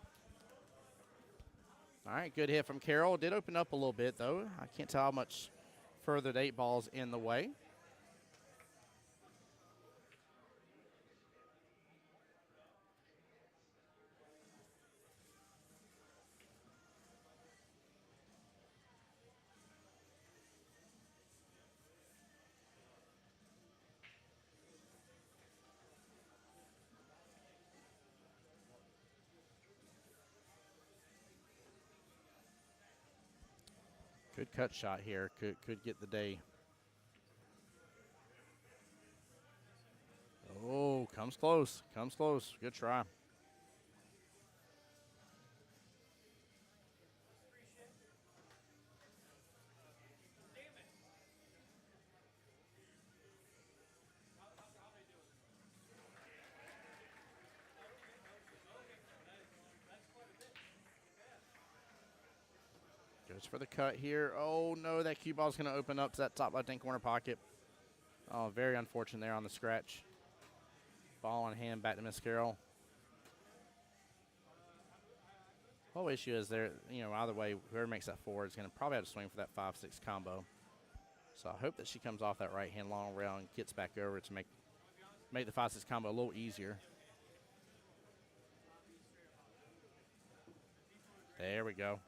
All right, good hit from Carroll. Did open up a little bit though. I can't tell how much further the 8 ball's in the way. Good cut shot here. Could get the day. Oh, comes close. Comes close. Good try. Goes for the cut here. Oh, no, that cue ball's going to open up to that top left-hand corner pocket. Oh, very unfortunate there on the scratch. Ball in hand back to Miss Carroll. Whole issue is there, either way, whoever makes that forward is going to probably have to swing for that 5-6 combo. So I hope that she comes off that right-hand long rail and gets back over to make the 5-6 combo a little easier. There we go.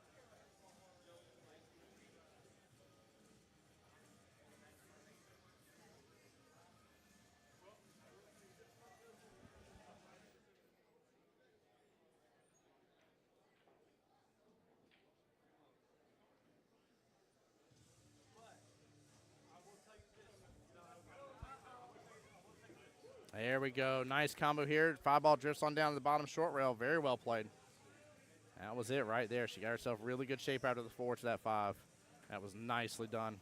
There we go. Nice combo here. 5-ball drifts on down to the bottom short rail. Very well played. That was it right there. She got herself really good shape out of the 4 to that 5. That was nicely done.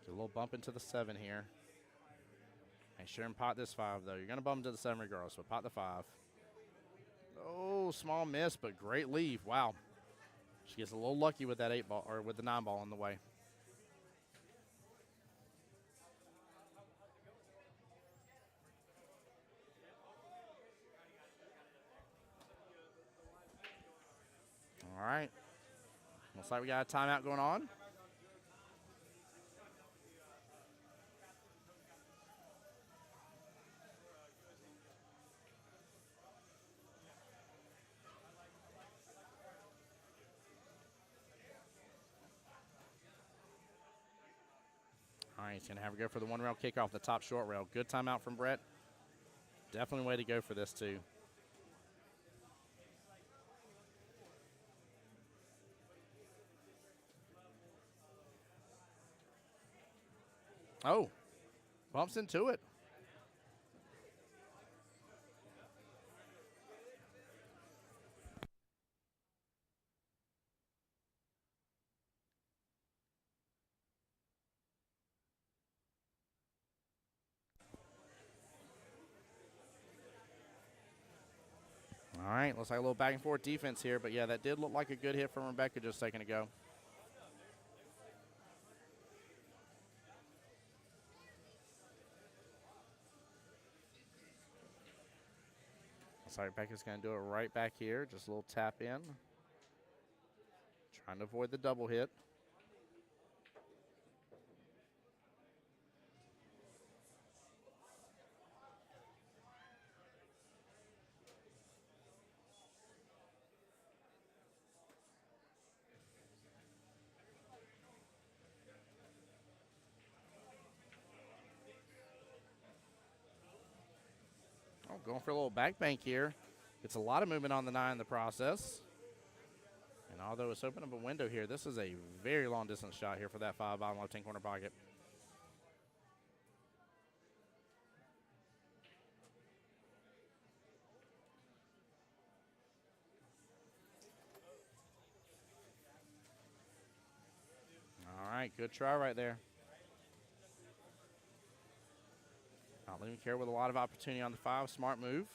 Get a little bump into the 7 here. Make sure and pot this 5, though. You're going to bump into the 7 regardless, but pot the 5. Oh, small miss, but great leave. Wow. She gets a little lucky with that 8-ball, or with the 9-ball in the way. All right. Looks like we got a timeout going on. All right, he's going to have her go for the 1-rail kick off the top short rail. Good timeout from Brett. Definitely way to go for this, too. Oh, bumps into it. All right, looks like a little back and forth defense here, but yeah, that did look like a good hit from Rebecca just a second ago. Looks like Rebecca's going to do it right back here, just a little tap in. Trying to avoid the double hit. going for a little back bank here. Gets a lot of movement on the 9 in the process. And although it's opened up a window here, this is a very long distance shot here for that 5 bottom left-hand corner pocket. All right, good try right there. Not leaving care with a lot of opportunity on the 5. Smart move.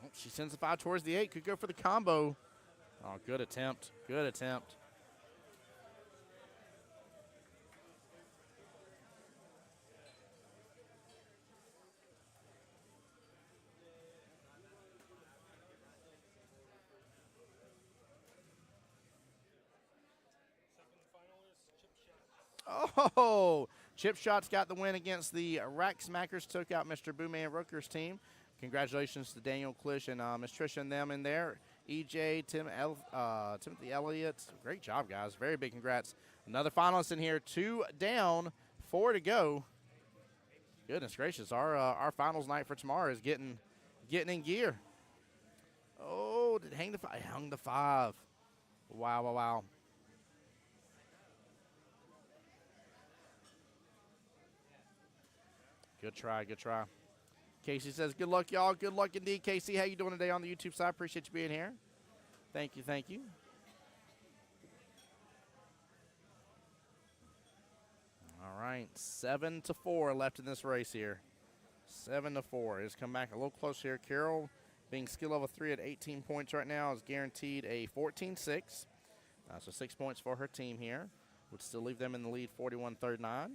Oh, she sends the 5 towards the 8. Could go for the combo. Oh, good attempt. Good attempt. Oh, Chip Shots got the win against the Rack Smackers, took out Mr. Boomman Rooker's team. Congratulations to Daniel Klish and Miss Trisha and them in there. EJ, Timothy Elliott. Great job, guys. Very big congrats. Another finalist in here. 2 down, 4 to go. Goodness gracious, our finals night for tomorrow is getting in gear. Oh, did it hang the 5? It hung the 5. Wow, wow, wow. Good try, good try. Casey says, good luck, y'all. Good luck indeed. Casey, how you doing today on the YouTube side? Appreciate you being here. Thank you, thank you. All right, 7-4 left in this race here. 7-4. It's come back a little close here. Carol, being skill level 3 at 18 points right now, is guaranteed a 14-6. So 6 points for her team here. Would still leave them in the lead 41-39.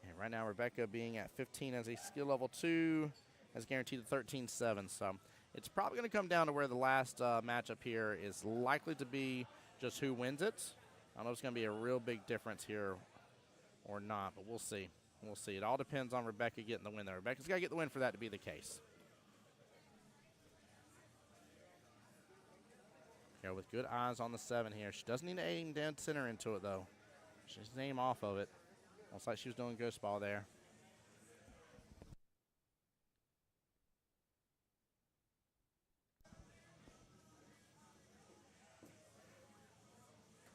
And right now, Rebecca being at 15 as a skill level 2 has guaranteed a 13-7. So it's probably going to come down to where the last matchup here is likely to be just who wins it. I don't know if it's going to be a real big difference here or not, but we'll see. We'll see. It all depends on Rebecca getting the win there. Rebecca's got to get the win for that to be the case. Here with good eyes on the 7 here. She doesn't need to aim dead center into it, though. She just aim off of it. Looks like she was doing ghost ball there.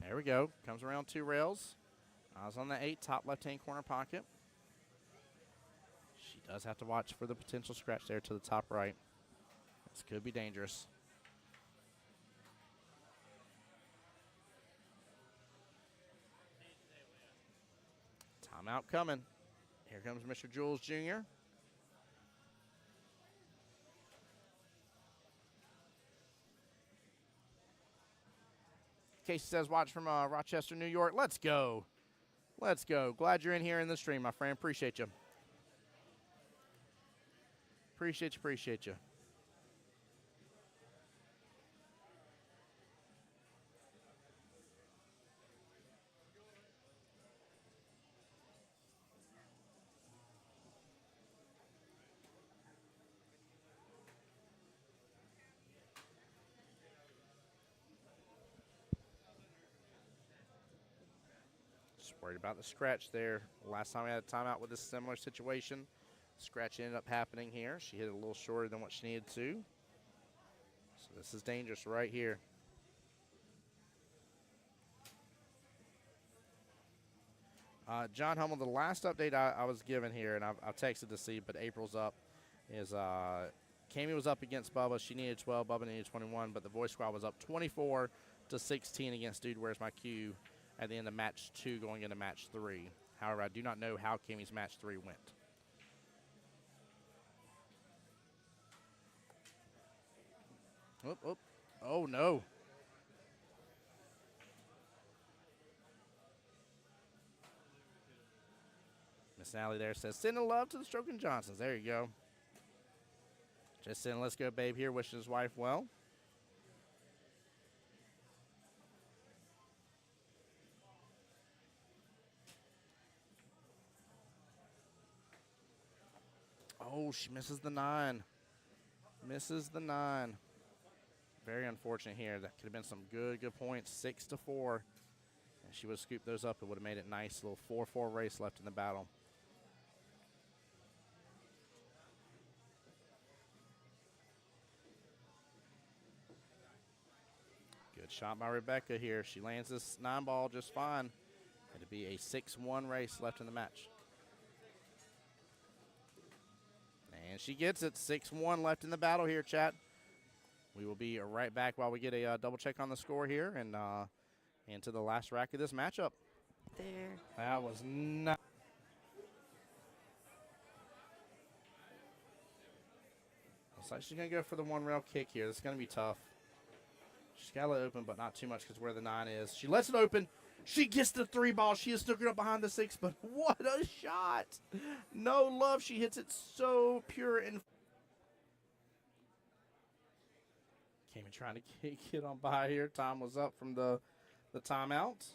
There we go. Comes around 2 rails. Eyes on the 8, top left-hand corner pocket. She does have to watch for the potential scratch there to the top right. This could be dangerous. Timeout coming. Here comes Mr. Jules Jr. Casey says, watch from Rochester, New York. Let's go. Let's go. Glad you're in here in the stream, my friend. Appreciate you. Appreciate you, appreciate you. Just worried about the scratch there. Last time we had a timeout with this similar situation, scratch ended up happening here. She hit it a little shorter than what she needed to. So this is dangerous right here. John Hummel, the last update I was given here, and I've texted to see, but April's up, is Cammy was up against Bubba. She needed 12. Bubba needed 21, but the Voice Squad was up 24-16 against Dude Where's My Cue at the end of match 2 going into match 3. However, I do not know how Cammy's match 3 went. Oh, no. Miss Allie there says, sending love to the Stroking Johnsons. There you go. Just sending let's go, babe, here. Wishing his wife well. Oh, she misses the 9. Misses the 9. Very unfortunate here. That could have been some good points. 6-4. she would have scooped those up. It would have made it nice. Little 4-4 race left in the battle. Good shot by Rebecca here. She lands this 9-ball just fine. It'll be a 6-1 race left in the match. And she gets it. 6-1 left in the battle here, chat. We will be right back while we get a double check on the score here and into the last rack of this matchup. There. That was not. Looks like she's going to go for the 1-rail kick here. This is going to be tough. She's got to let it open, but not too much because where the 9 is. She lets it open. She gets the 3-ball. She is snookered up behind the 6, but what a shot. No love. She hits it so pure and. Came in trying to get on by here. Time was up from the timeout.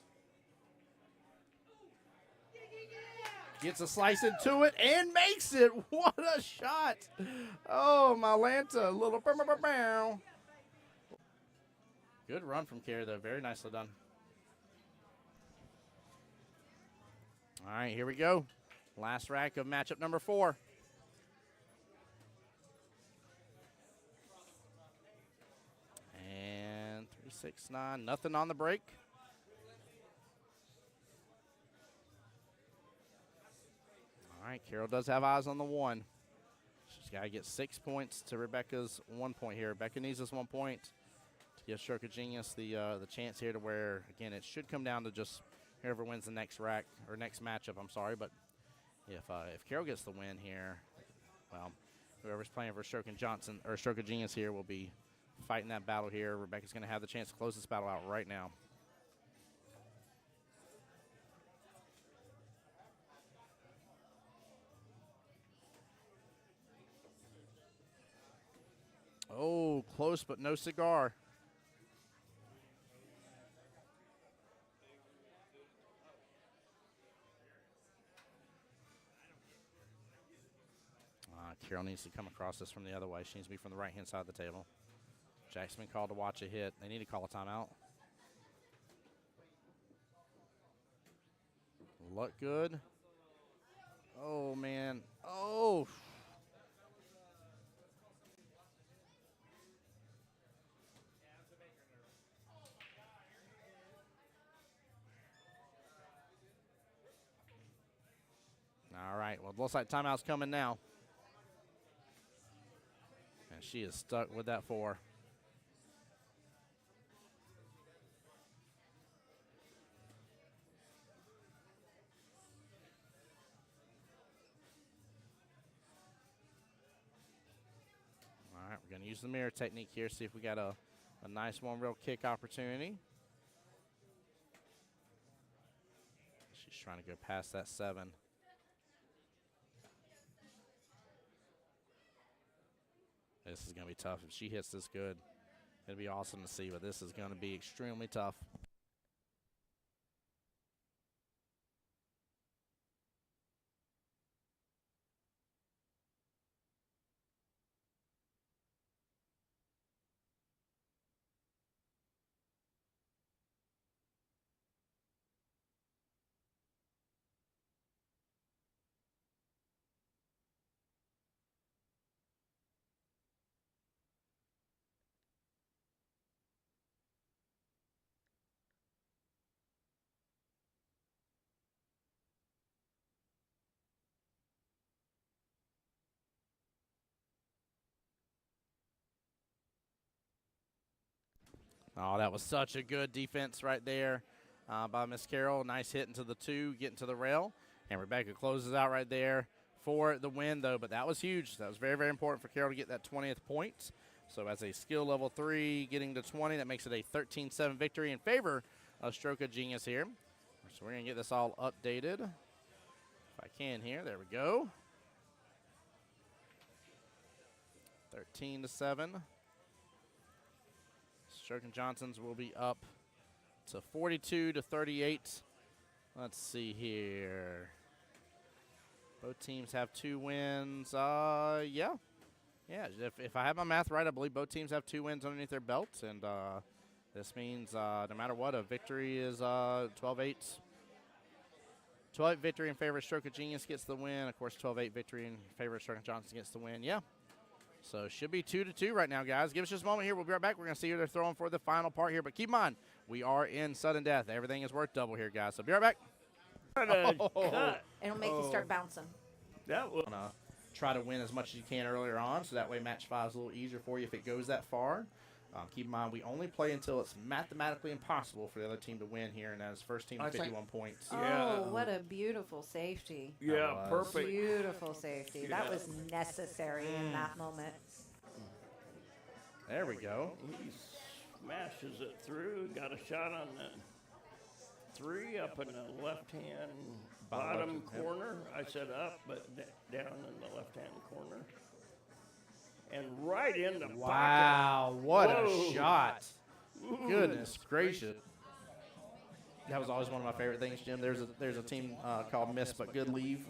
Gets a slice into it and makes it. What a shot. Oh, my Lanta. Little bow. Good run from Carrie, though. Very nicely done. All right, here we go. Last rack of matchup number 4. And 3-6-9. Nothing on the break. All right, Carol does have eyes on the 1. She's got to get 6 points to Rebecca's 1 point here. Rebecca needs this 1 point to give Stroke of Genius the chance here to where, again, it should come down to just whoever wins the next rack or next matchup. I'm sorry, but if Carol gets the win here, well, whoever's playing for Stroke and Johnson or Stroke of Genius here will be fighting that battle here. Rebecca's going to have the chance to close this battle out right now. Oh, close but no cigar. Carol needs to come across this from the other way. She needs to be from the right-hand side of the table. Jackson called to watch a hit. They need to call a timeout. Look good. Oh, man. Oh. All right. Well, it looks like timeout's coming now. And she is stuck with that 4. All right, we're going to use the mirror technique here, see if we got a nice 1-rail kick opportunity. She's trying to go past that 7. This is going to be tough. If she hits this good, it'll be awesome to see, but this is going to be extremely tough. Oh, that was such a good defense right there by Miss Carroll. Nice hit into the 2, getting to the rail. And Rebecca closes out right there for the win, though. But that was huge. That was very, very important for Carroll to get that 20th point. So as a skill level 3 getting to 20, that makes it a 13-7 victory in favor of Stroke of Genius here. So we're going to get this all updated. If I can here. There we go. 13-7. Stroke and Johnson's will be up to 42-38. Let's see here. Both teams have 2 wins. Yeah. If I have my math right, I believe both teams have 2 wins underneath their belts, and This means no matter what, a victory is 12-8. 12-8 victory in favor of Stroke of Genius gets the win. Of course, 12-8 victory in favor of Stroke of Johnson gets the win. Yeah. So it should be 2-2 right now, guys. Give us just a moment here. We'll be right back. We're going to see who they're throwing for the final part here. But keep in mind, we are in sudden death. Everything is worth double here, guys. So be right back. Cut. It'll make you start bouncing. That was Try to win as much as you can earlier on, so that way match 5 is a little easier for you if it goes that far. Keep in mind, we only play until it's mathematically impossible for the other team to win here, and that is first team with 51 points. Yeah. Oh, what a beautiful safety. yeah, was. perfect. Beautiful safety. That Yeah. was necessary in that moment. There we go. He smashes it through. Got a shot on the 3 up in the left-hand bottom Yep. corner. I said up, but down in the left-hand corner. And right in the pocket. Wow, what Whoa. a shot. Ooh. Goodness gracious. That was always one of my favorite things, Jim. There's a team called Miss But Good Leave.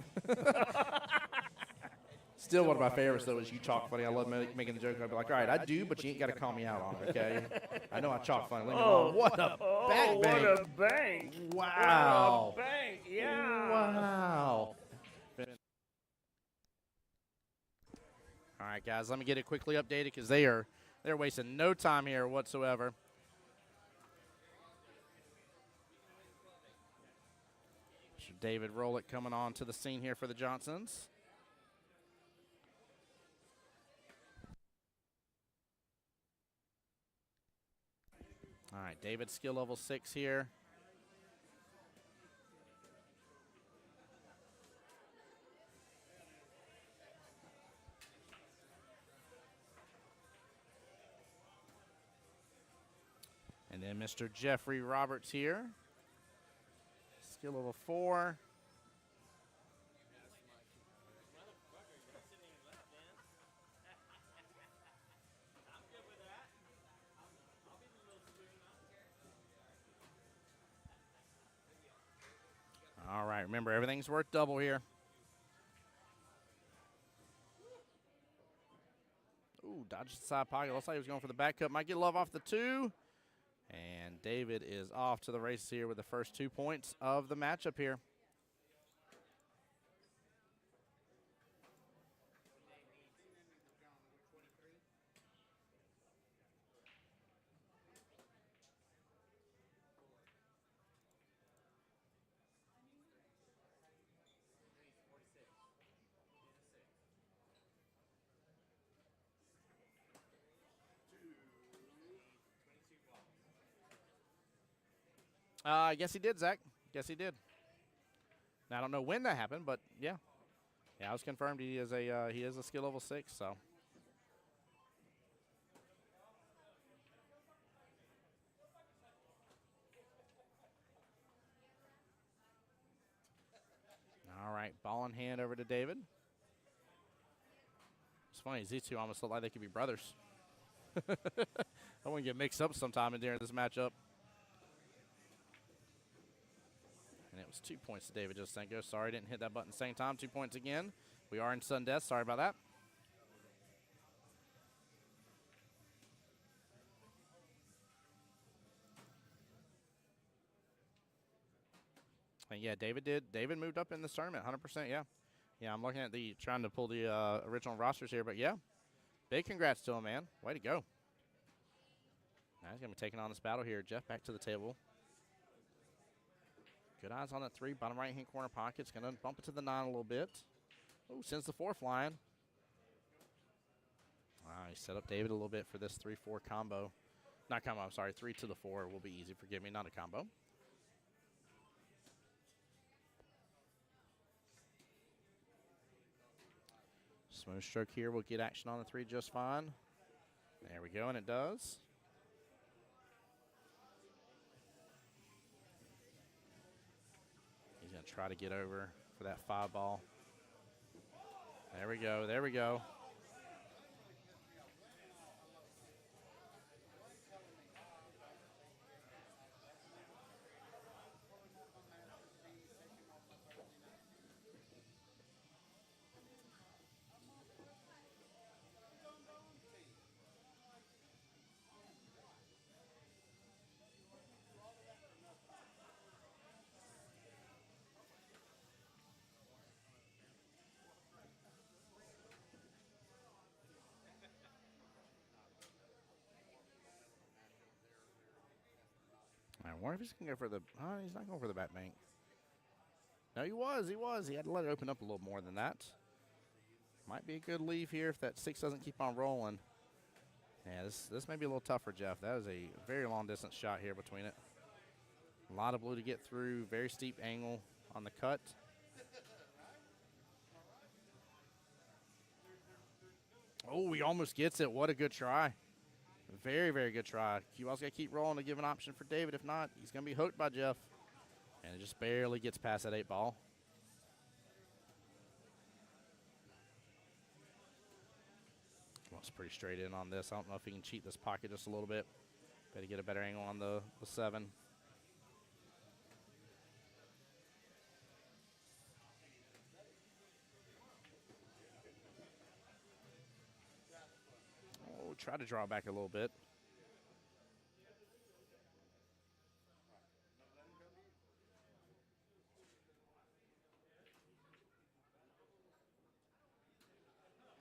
Still one of my favorites, though, is you chalk funny. I love making the joke. I'd be like, all right, I do, but you ain't got to call me out on it, okay? I know I chalk funny. Leave me alone. What a bang. What a bank. Wow. What a bank. Yeah. Wow. All right, guys, let me get it quickly updated because they're wasting no time here whatsoever. So David Rowlett coming on to the scene here for the Johnsons. All right, David, skill level 6 here. And then Mr. Jeffrey Roberts here. Skill level 4. All right, remember, everything's worth double here. Ooh, dodges the side pocket. Looks like he was going for the back cut. Might get love off the 2. And David is off to the races here with the first 2 points of the matchup here. I guess he did, Zach. Guess he did. Now, I don't know when that happened, but yeah. Yeah, I was confirmed he is a skill level 6, so. All right, ball in hand over to David. It's funny, these two almost look like they could be brothers. I want to get mixed up sometime during this matchup. And it was 2 points to David just a second ago. Sorry, didn't hit that button same time. 2 points again. We are in sudden death. Sorry about that. And yeah, David moved up in this tournament, 100%. Yeah, yeah. I'm looking at trying to pull the original rosters here, but yeah, big congrats to him, man. Way to go. Now he's gonna be taking on this battle here. Jeff back to the table. Good eyes on that 3, bottom right-hand corner pocket. It's gonna bump it to the 9 a little bit. Oh, sends the 4 flying. Wow, he set up David a little bit for this 3-4 combo. Not combo, I'm sorry, 3 to the 4 will be easy. Forgive me, not a combo. Smooth stroke here will get action on the 3 just fine. There we go, and it does. He's going to try to get over for that 5 ball. There we go, there we go. I wonder if he's going to go for the – he's not going for the back bank. No, he was. He was. He had to let it open up a little more than that. Might be a good leave here if that 6 doesn't keep on rolling. Yeah, this may be a little tough for Jeff. That is a very long distance shot here between it. A lot of blue to get through. Very steep angle on the cut. Oh, he almost gets it. What a good try. Very, very good try. QBall's got to keep rolling to give an option for David. If not, he's going to be hooked by Jeff. And it just barely gets past that 8 ball. Well, it's pretty straight in on this. I don't know if he can cheat this pocket just a little bit. Better get a better angle on the 7. Oh, try to draw back a little bit.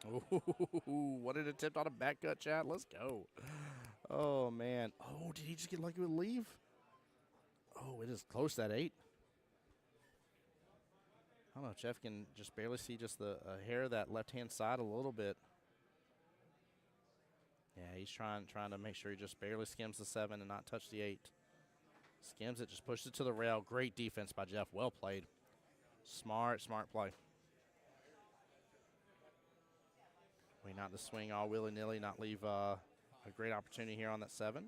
Ooh, what an attempt on a back cut, chat. Let's go. Oh, man. Oh, did he just get lucky with leave? Oh, it is close to that 8. I don't know if Jeff can just barely see just the hair of that left-hand side a little bit. Yeah, he's trying to make sure he just barely skims the 7 and not touch the 8. Skims it, just pushes it to the rail. Great defense by Jeff. Well played. Smart play. We not to swing all willy-nilly, not leave a great opportunity here on that 7.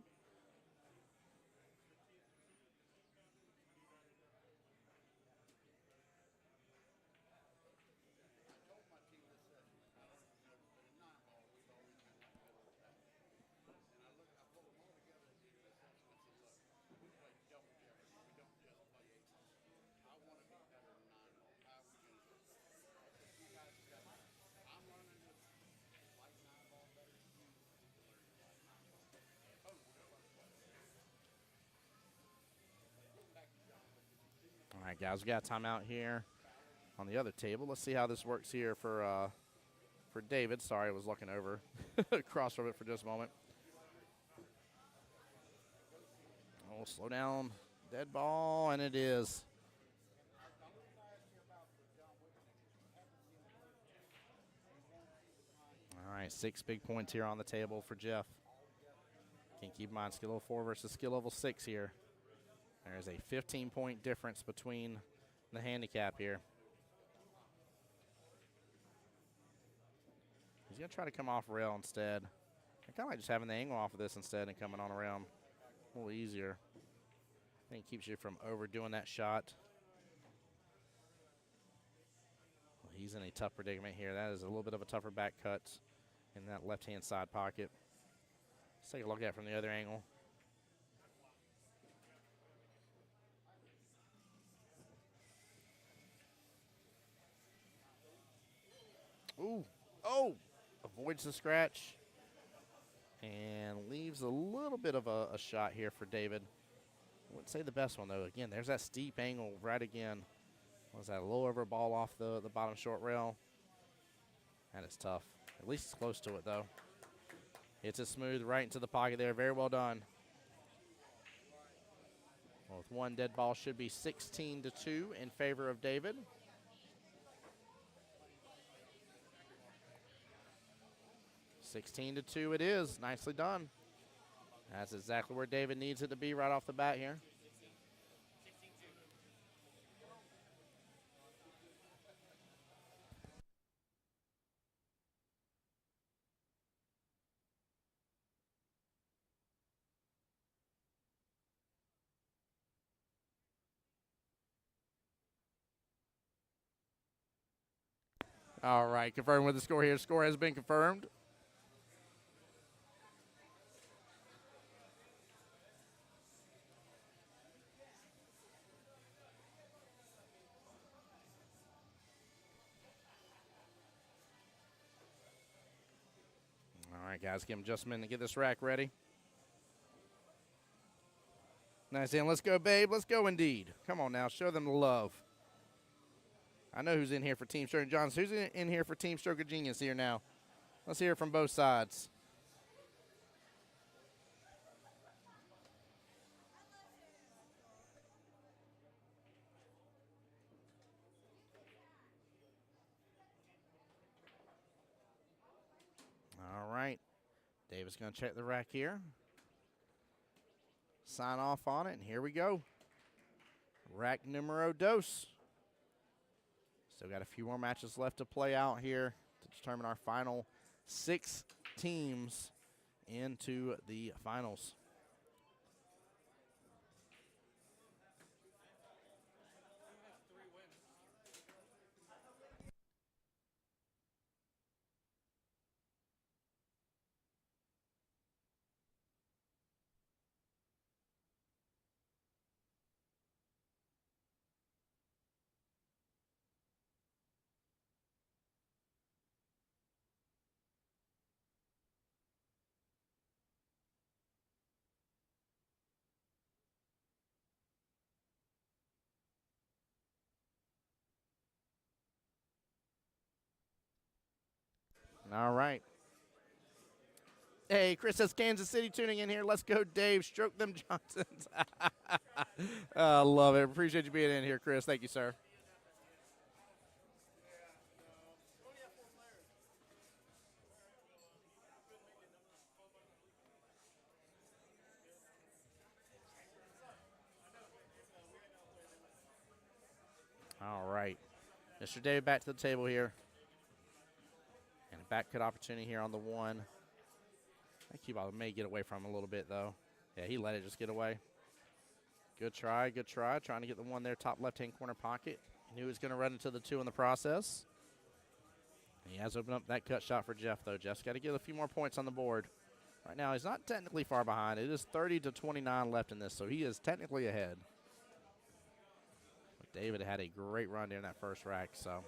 All right, guys, we got a timeout here on the other table. Let's see how this works here for David. Sorry, I was looking over across from it for just a moment. Oh, slow down. Dead ball, and it is. All right, 6 big points here on the table for Jeff. Can keep in mind skill level 4 versus skill level 6 here. There's a 15-point difference between the handicap here. He's going to try to come off rail instead. I kind of like just having the angle off of this instead and coming on around a little easier. I think it keeps you from overdoing that shot. Well, he's in a tough predicament here. That is a little bit of a tougher back cut in that left-hand side pocket. Let's take a look at it from the other angle. Ooh, oh, avoids the scratch and leaves a little bit of a shot here for David. I wouldn't say the best one, though. Again, there's that steep angle right again. Was that a little over ball off the bottom short rail? That is tough. At least it's close to it, though. Hits it smooth right into the pocket there. Very well done. Well, with one dead ball, should be 16-2 in favor of David. (16-2) it is. Nicely done. That's exactly where David needs it to be right off the bat here. All right, confirming with the score here. Score has been confirmed. All right, guys, give him just a minute to get this rack ready. Nice, and let's go, babe. Let's go indeed. Come on now, show them the love. I know who's in here for Team Stroke of Johnson. Who's in here for Team Stroke of Genius here now? Let's hear it from both sides. David's going to check the rack here. Sign off on it, and here we go. Rack numero dos. Still got a few more matches left to play out here to determine our final 6 teams into the finals. All right. Hey, Chris says Kansas City tuning in here. Let's go, Dave. Stroke them Johnsons. I love it. Appreciate you being in here, Chris. Thank you, sir. All right. Mr. Dave back to the table here. And a back cut opportunity here on the 1. I think QBall may get away from him a little bit, though. Yeah, he let it just get away. Good try, good try. Trying to get the 1 there, top left-hand corner pocket. Knew he was going to run into the 2 in the process. And he has opened up that cut shot for Jeff, though. Jeff's got to get a few more points on the board. Right now, he's not technically far behind. It is 30-29 left in this, so he is technically ahead. But David had a great run during that first rack, so.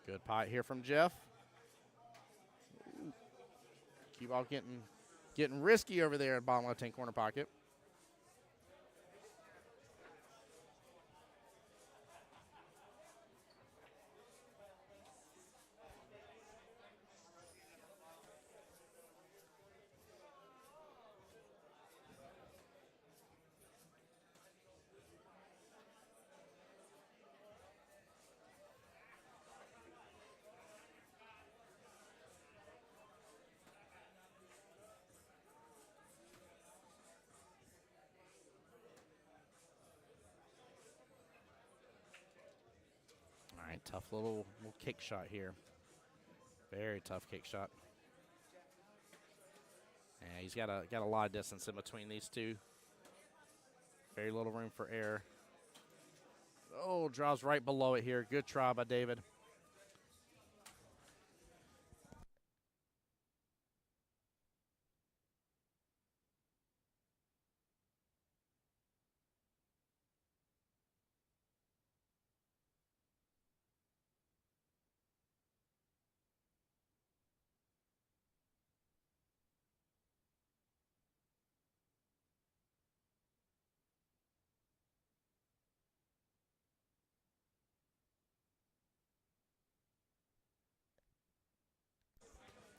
Good pot here from Jeff. QBall getting risky over there at bottom left-hand corner pocket. All right, tough little kick shot here. Very tough kick shot. Yeah, he's got a lot of distance in between these two. Very little room for error. Oh, draws right below it here. Good try by David.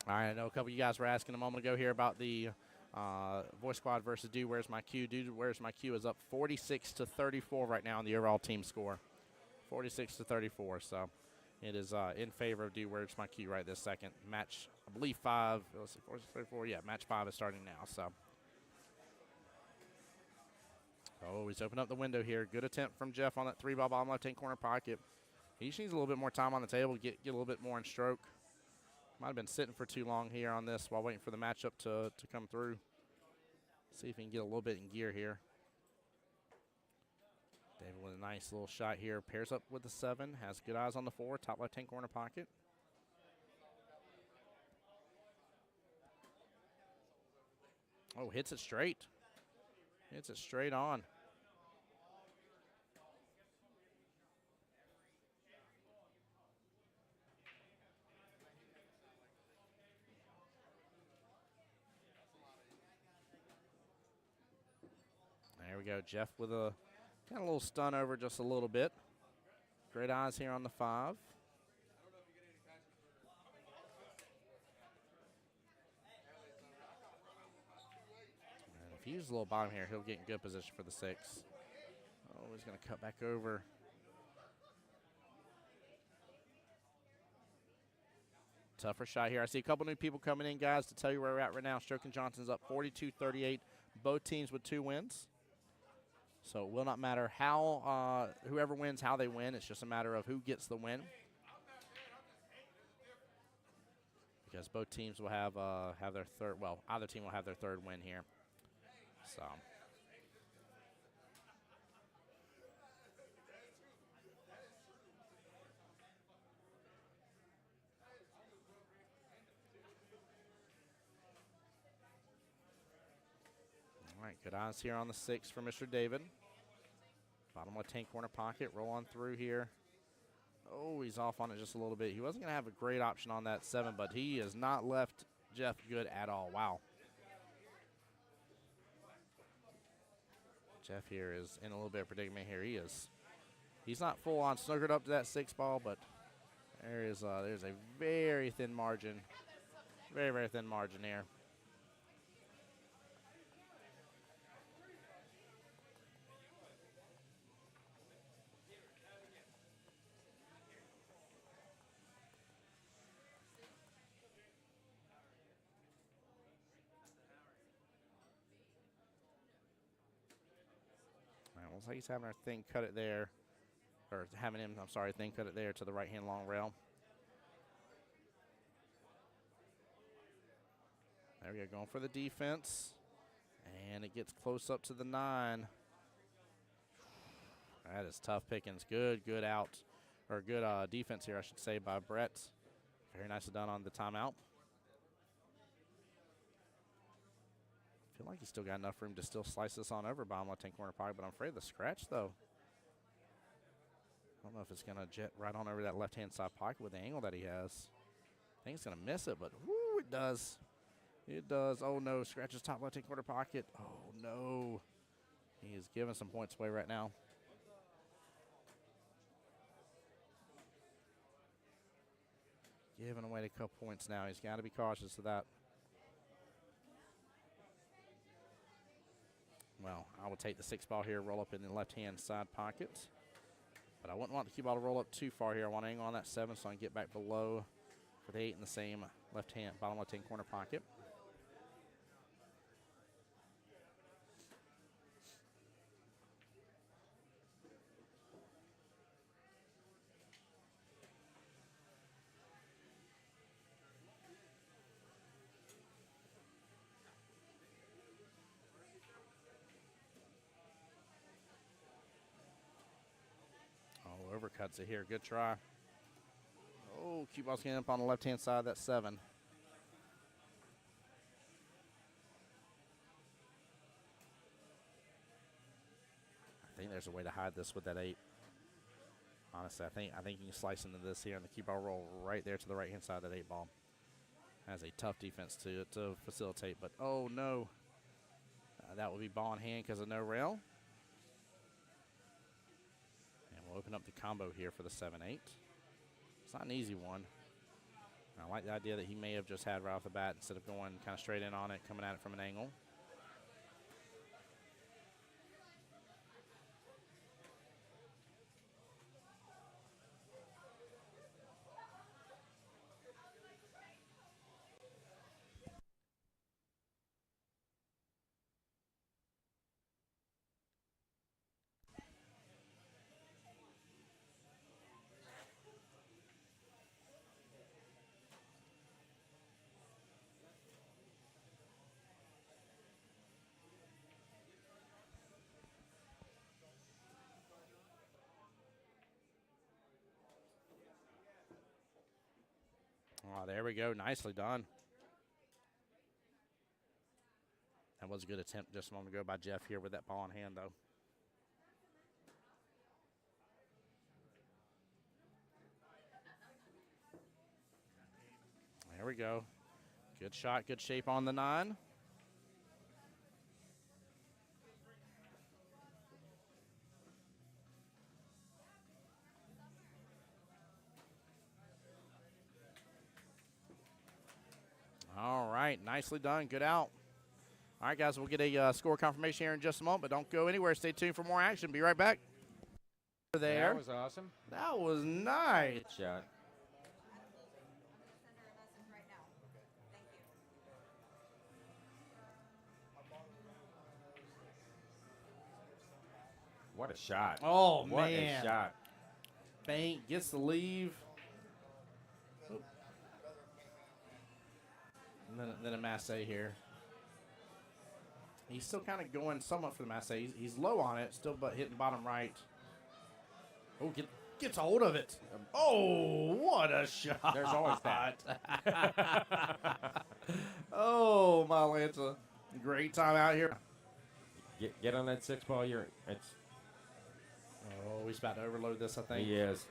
All right, I know a couple of you guys were asking a moment ago here about the Voice Squad versus Dude Where's My Q. Dude Where's My Q is up 46-34 right now in the overall team score. 46-34, so it is in favor of Dude Where's My Q right this second. Match, I believe 5, let's see, 46-34, yeah, match 5 is starting now, so. Oh, he's opened up the window here. Good attempt from Jeff on that 3-ball bottom left-hand corner pocket. He just needs a little bit more time on the table to get a little bit more in stroke. Might have been sitting for too long here on this while waiting for the matchup to come through. See if he can get a little bit in gear here. David with a nice little shot here. Pairs up with the 7. Has good eyes on the 4. Top left-hand corner pocket. Oh, hits it straight. Hits it straight on. There we go. Jeff with a kind of a little stun over just a little bit. Great eyes here on the 5. And if he uses a little bottom here, he'll get in good position for the 6. Oh, he's going to cut back over. Tougher shot here. I see a couple new people coming in, guys, to tell you where we're at right now. Stroke and Johnson's up 42-38. Both teams with 2 wins. So it will not matter how whoever wins, how they win. It's just a matter of who gets the win. Because both teams will have their third. Well, either team will have their 3rd win here. So. All right, good eyes here on the 6 for Mr. David. Bottom left-hand corner pocket, roll on through here. Oh, he's off on it just a little bit. He wasn't going to have a great option on that 7, but he has not left Jeff good at all. Wow. Jeff here is in a little bit of predicament here. He's not full on snookered up to that 6 ball, but there's a very thin margin. Very, very thin margin here. Looks like he's having our thing cut it there, or having him, I'm sorry, thing cut it there to the right-hand long rail. There we go, going for the defense, and it gets close up to the 9. That is tough pickings. Good out, or good defense here, I should say, by Brett. Very nicely done on the timeout. I feel like he's still got enough room to still slice this on over bottom left-hand corner pocket, but I'm afraid of the scratch, though. I don't know if it's going to jet right on over that left-hand side pocket with the angle that he has. I think it's going to miss it, but whoo, it does. It does. Oh, no. Scratches top left-hand corner pocket. Oh, no. He is giving some points away right now. Giving away a couple points now. He's got to be cautious of that. Well, I will take the 6 ball here, roll up in the left-hand side pocket. But I wouldn't want the cue ball to roll up too far here. I want to angle on that 7 so I can get back below for the 8 in the same bottom left-hand corner pocket. Overcuts it here. Good try. Oh, cue ball's getting up on the left-hand side of that 7. I think there's a way to hide this with that 8. Honestly, I think you can slice into this here, and the cue ball roll right there to the right-hand side of that 8 ball. Has a tough defense to facilitate, but oh no. That will be ball in hand because of no rail. We'll open up the combo here for the 7-8. It's not an easy one. I like the idea that he may have just had right off the bat instead of going kind of straight in on it, coming at it from an angle. Oh, there we go. Nicely done. That was a good attempt just a moment ago by Jeff here with that ball in hand, though. There we go. Good shot, good shape on the 9. All right, nicely done. Good out. All right, guys, we'll get a score confirmation here in just a moment, but don't go anywhere. Stay tuned for more action. Be right back. There. That was awesome. That was nice. Shot. What a shot. Oh, what man. a shot. Bank gets the leave. Oop. And then a Massey here. He's still kind of going somewhat for the Massey. He's low on it, still but hitting bottom right. Oh, gets a hold of it. Oh, what a shot. There's always that. Oh, my Lanta. Great time out here. Get on that 6 ball. Oh, he's about to overload this, I think. He is.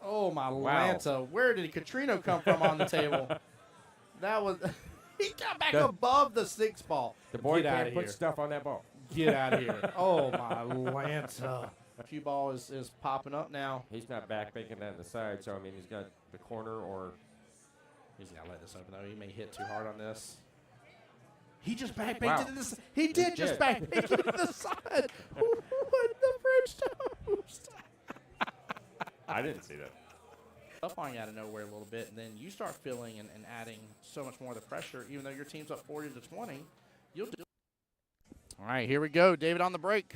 Oh, my Wow. Lanta. Where did Katrino come from on the table? That was... He got back above the 6 ball. The boy Get outta can't put here. stuff on that ball. Get out of here. Oh, my Lanta. QBall is popping up now. He's not back making that in the side, so, I mean, he's got the corner or... He's got to let this open, though. He may hit too hard on this. He just backbanked Wow. it to this. He did He just did. backbank it to the side. What the French toast? I didn't see that. Up on you out of nowhere a little bit, and then you start filling and adding so much more of the pressure. Even though your team's up 40-20, you'll do it. All right, here we go. David on the break.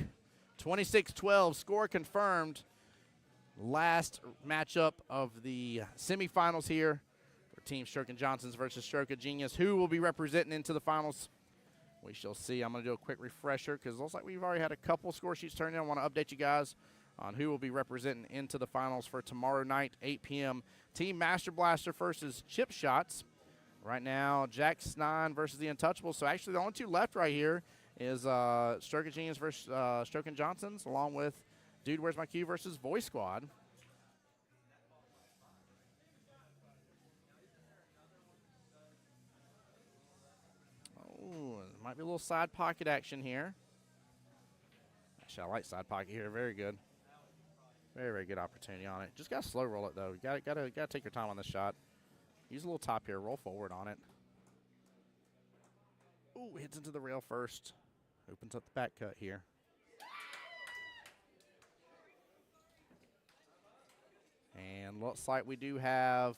26-12, score confirmed. Last matchup of the semifinals here for Team Stroke and Johnson's versus Stroke of Genius. Who will be representing into the finals? We shall see. I'm going to do a quick refresher because it looks like we've already had a couple score sheets turned in. I want to update you guys on who will be representing into the finals for tomorrow night, 8 p.m. Team Master Blaster versus Chip Shots. Right now, Jack's 9 versus the Untouchables. So actually the only two left right here is Stroke of Genius versus Stroke and Johnson's, along with Dude, Where's My Cue versus Voice Squad. Oh, might be a little side pocket action here. Actually, I like side pocket here. Very good. Very, very good opportunity on it. Just got to slow roll it, though. You gotta take your time on this shot. Use a little top here. Roll forward on it. Ooh, hits into the rail first. Opens up the back cut here. And looks like we do have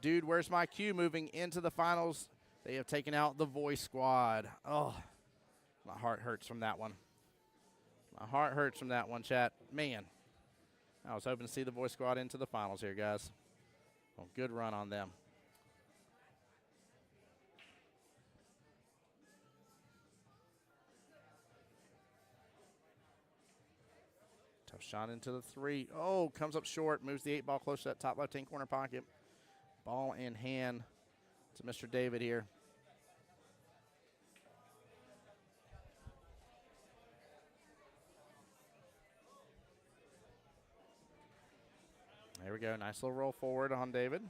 Dude, Where's My Cue moving into the finals. They have taken out the Voice Squad. Oh, my heart hurts from that one. My heart hurts from that one, chat. Man, I was hoping to see the Voice Squad into the finals here, guys. Well, good run on them. Tough shot into the 3. Oh, comes up short. Moves the 8 ball close to that top left-hand corner pocket. Ball in hand to Mr. David here. There we go. Nice little roll forward on David.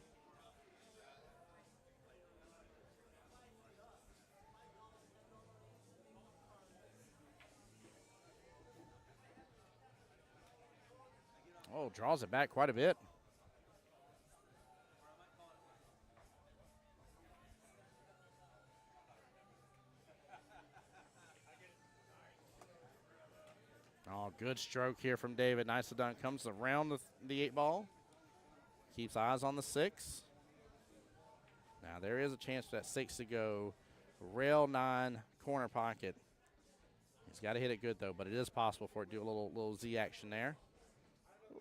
Oh, draws it back quite a bit. Oh, good stroke here from David. Nicely done. Comes around the 8 ball. Keeps eyes on the 6. Now there is a chance for that 6 to go rail 9 corner pocket. He's got to hit it good though, but it is possible for it to do a little Z action there.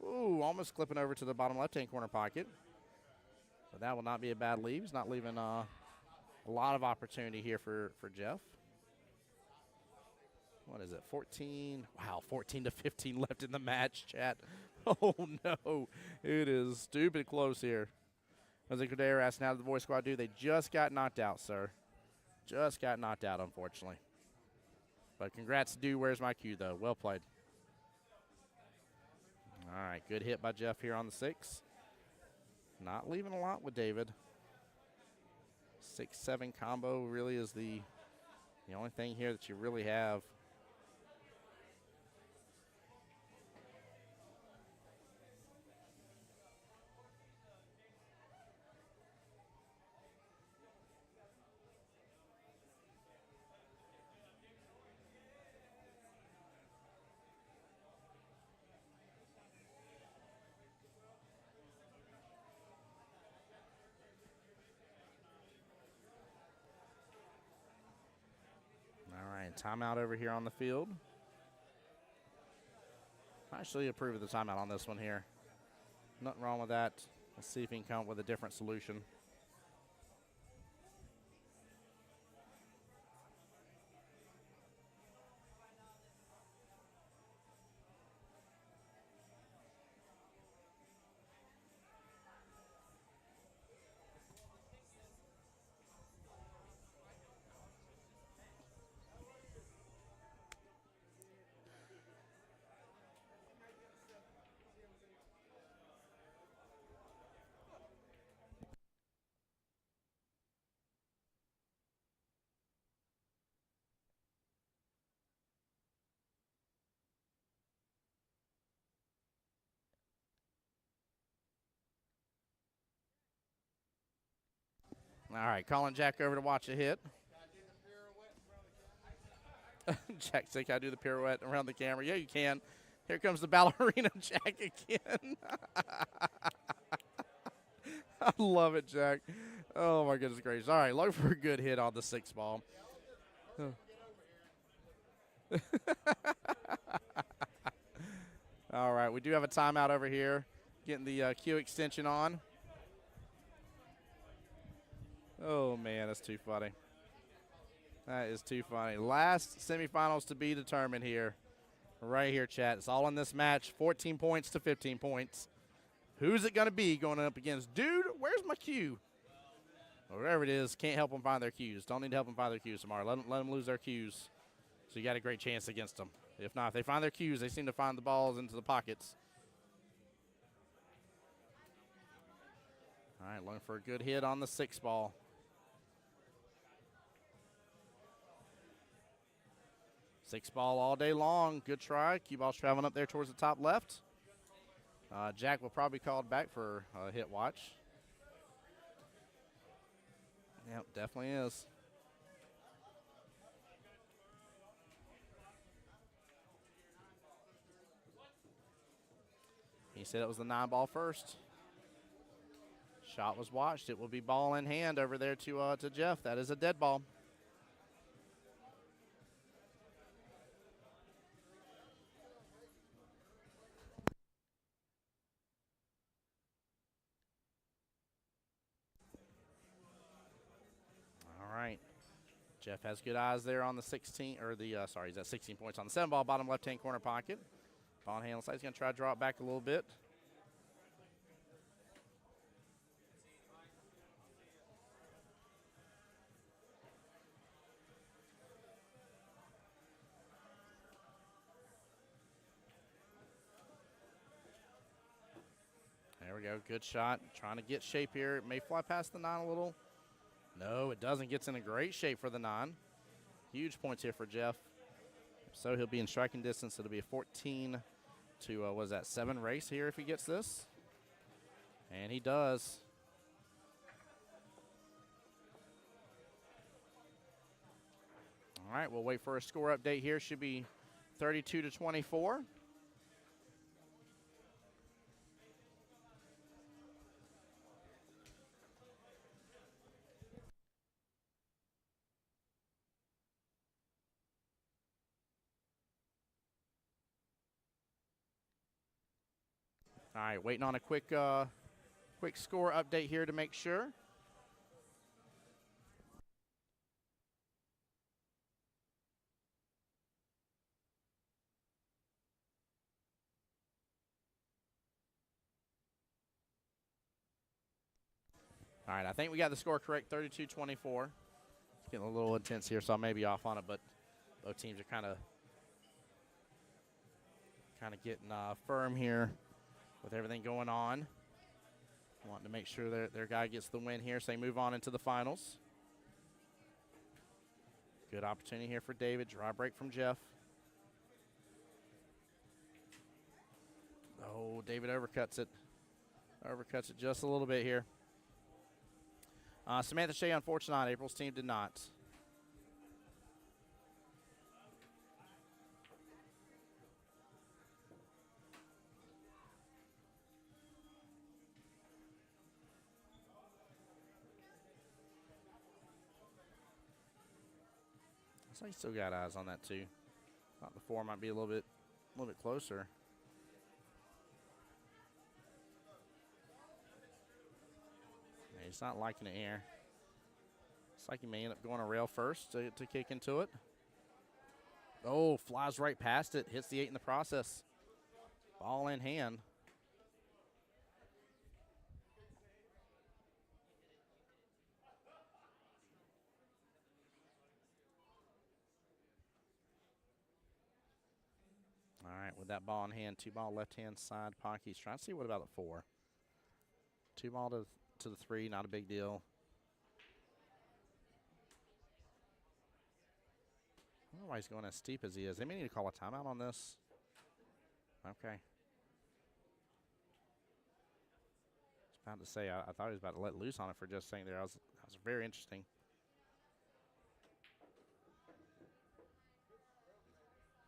Ooh, almost clipping over to the bottom left-hand corner pocket. But that will not be a bad leave. He's not leaving a lot of opportunity here for Jeff. What is it, 14? Wow, 14-15 left in the match, chat. Oh, no. It is stupid close here. Jose Cordero asking, how did the Voice Squad do? They just got knocked out, sir. Just got knocked out, unfortunately. But congrats to Dude, Where's My Cue, though. Well played. All right, good hit by Jeff here on the 6. Not leaving a lot with David. 6-7 combo really is the only thing here that you really have. Timeout over here on the field. I actually approve of the timeout on this one here. Nothing wrong with that. Let's see if he can come up with a different solution. All right, calling Jack over to watch a hit. Jack said, can I do the pirouette around the camera? Yeah, you can. Here comes the ballerina Jack again. I love it, Jack. Oh, my goodness gracious. All right, look for a good hit on the 6 ball. All right, we do have a timeout over here. Getting the Q extension on. Oh, man, that's too funny. That is too funny. Last semifinals to be determined here. Right here, chat. It's all in this match. 14 points to 15 points. Who's it going to be going up against? Dude, where's my Q? Or wherever it is, can't help them find their Qs. Don't need to help them find their Qs tomorrow. Let them lose their Qs. So you got a great chance against them. If not, if they find their Qs, they seem to find the balls into the pockets. All right, looking for a good hit on the 6 ball. 6 ball all day long. Good try. QBall's traveling up there towards the top left. Jack will probably be called back for a hit watch. Yep, definitely is. He said it was the 9 ball first. Shot was watched. It will be ball in hand over there to Jeff. That is a dead ball. All right. Jeff has good eyes there on the 16, or the, sorry, he's at 16 points on the 7 ball, bottom left-hand corner pocket. Ball in hand side. He's going to try to draw it back a little bit. There we go. Good shot. Trying to get shape here. It may fly past the 9 a little. No, it doesn't. Gets in a great shape for the 9. Huge points here for Jeff. So he'll be in striking distance. It'll be a 14 to, what is that, 7 race here if he gets this. And he does. All right, we'll wait for a score update here. Should be 32 to 24. All right, waiting on a quick score update here to make sure. All right, I think we got the score correct, 32-24. It's getting a little intense here, so I may be off on it, but both teams are kind of getting firm here with everything going on. Wanting to make sure their guy gets the win here, so they move on into the finals. Good opportunity here for David. Dry break from Jeff. Oh, David overcuts it. Overcuts it just a little bit here. Samantha Shea, unfortunately not. April's team did not. So he still got eyes on that too. Thought the 4 might be a little bit closer. he's not liking it here. Looks like he may end up going a rail first to kick into it. Oh, flies right past it, hits the 8 in the process. Ball in hand. All right, with that ball in hand, 2-ball left-hand side pocket. He's trying to see what about the 4. 2-ball to the 3, not a big deal. I don't know why he's going as steep as he is. They may need to call a timeout on this. Okay. I was about to say, I thought he was about to let loose on it for just a second there. That was very interesting.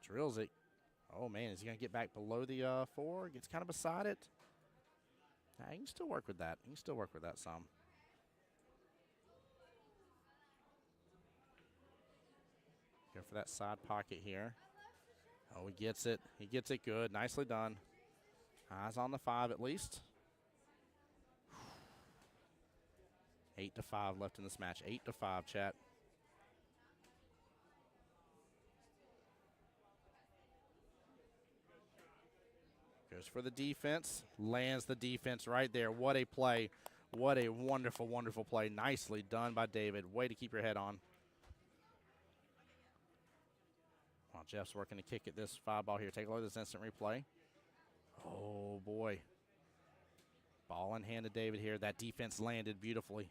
Drills it. Oh, man, is he going to get back below the 4? Gets kind of beside it. Nah, he can still work with that. He can still work with that some. Go for that side pocket here. Oh, he gets it. He gets it good. Nicely done. Eyes on the 5 at least. 8-5 left in this match. 8-5, chat. Goes for the defense. Lands the defense right there. What a play. What a wonderful, wonderful play. Nicely done by David. Way to keep your head on. While Jeff's working to kick at this 5-ball here. Take a look at this instant replay. Oh, boy. Ball in hand to David here. That defense landed beautifully.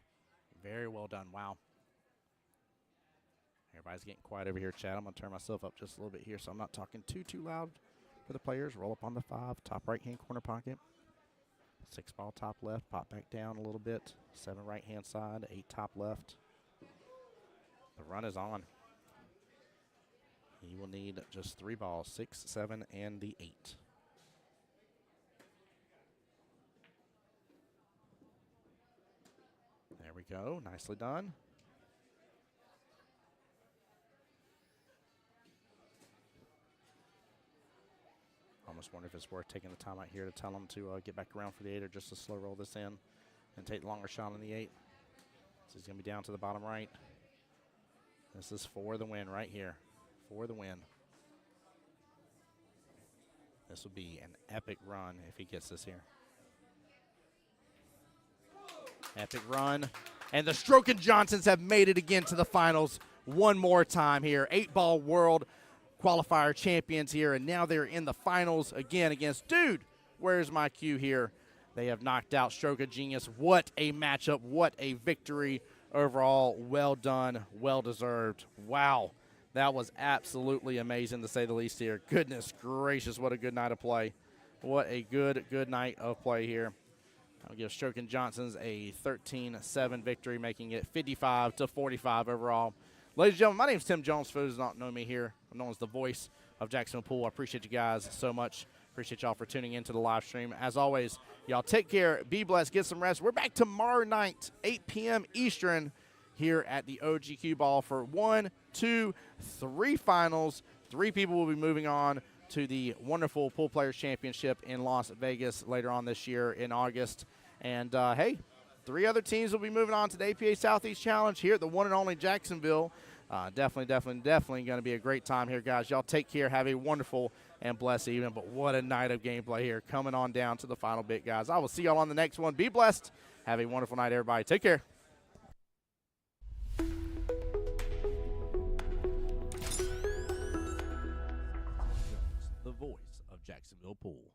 Very well done. Wow. Everybody's getting quiet over here, chat. I'm going to turn myself up just a little bit here so I'm not talking too loud for the players. Roll up on the 5, top right-hand corner pocket. 6-ball top left, pop back down a little bit. 7 right-hand side, 8 top left. The run is on. He will need just 3 balls, 6, 7, and the 8. There we go, nicely done. Almost wonder if it's worth taking the time out here to tell them to get back around for the 8 or just to slow roll this in and take the longer shot on the 8. So he's going to be down to the bottom right. This is for the win right here. For the win. This will be an epic run if he gets this here. Epic run. And the Strokin Johnsons have made it again to the finals one more time here. 8-ball world qualifier champions here, and now they're in the finals again against, dude, where's my cue here? They have knocked out Stroke Genius. What a matchup. What a victory overall. Well done. Well deserved. Wow. That was absolutely amazing, to say the least here. Goodness gracious, what a good night of play. What a good night of play here. I'll give Strokin Johnsons a 13-7 victory, making it 55-45 overall. Ladies and gentlemen, my name is Tim Jones. For those who don't know me here, I'm known as the voice of Jacksonville Pool. I appreciate you guys so much. Appreciate y'all for tuning into the live stream. As always, y'all take care, be blessed, get some rest. We're back tomorrow night, 8 p.m. Eastern, here at the OG QBall for 1, 2, 3 finals. 3 people will be moving on to the wonderful Pool Players Championship in Las Vegas later on this year in August. And, hey, 3 other teams will be moving on to the APA Southeast Challenge here at the one and only Jacksonville. Definitely going to be a great time here, guys. Y'all take care. Have a wonderful and blessed evening. But what a night of gameplay here. Coming on down to the final bit, guys. I will see y'all on the next one. Be blessed. Have a wonderful night, everybody. Take care. The voice of Jacksonville Pool.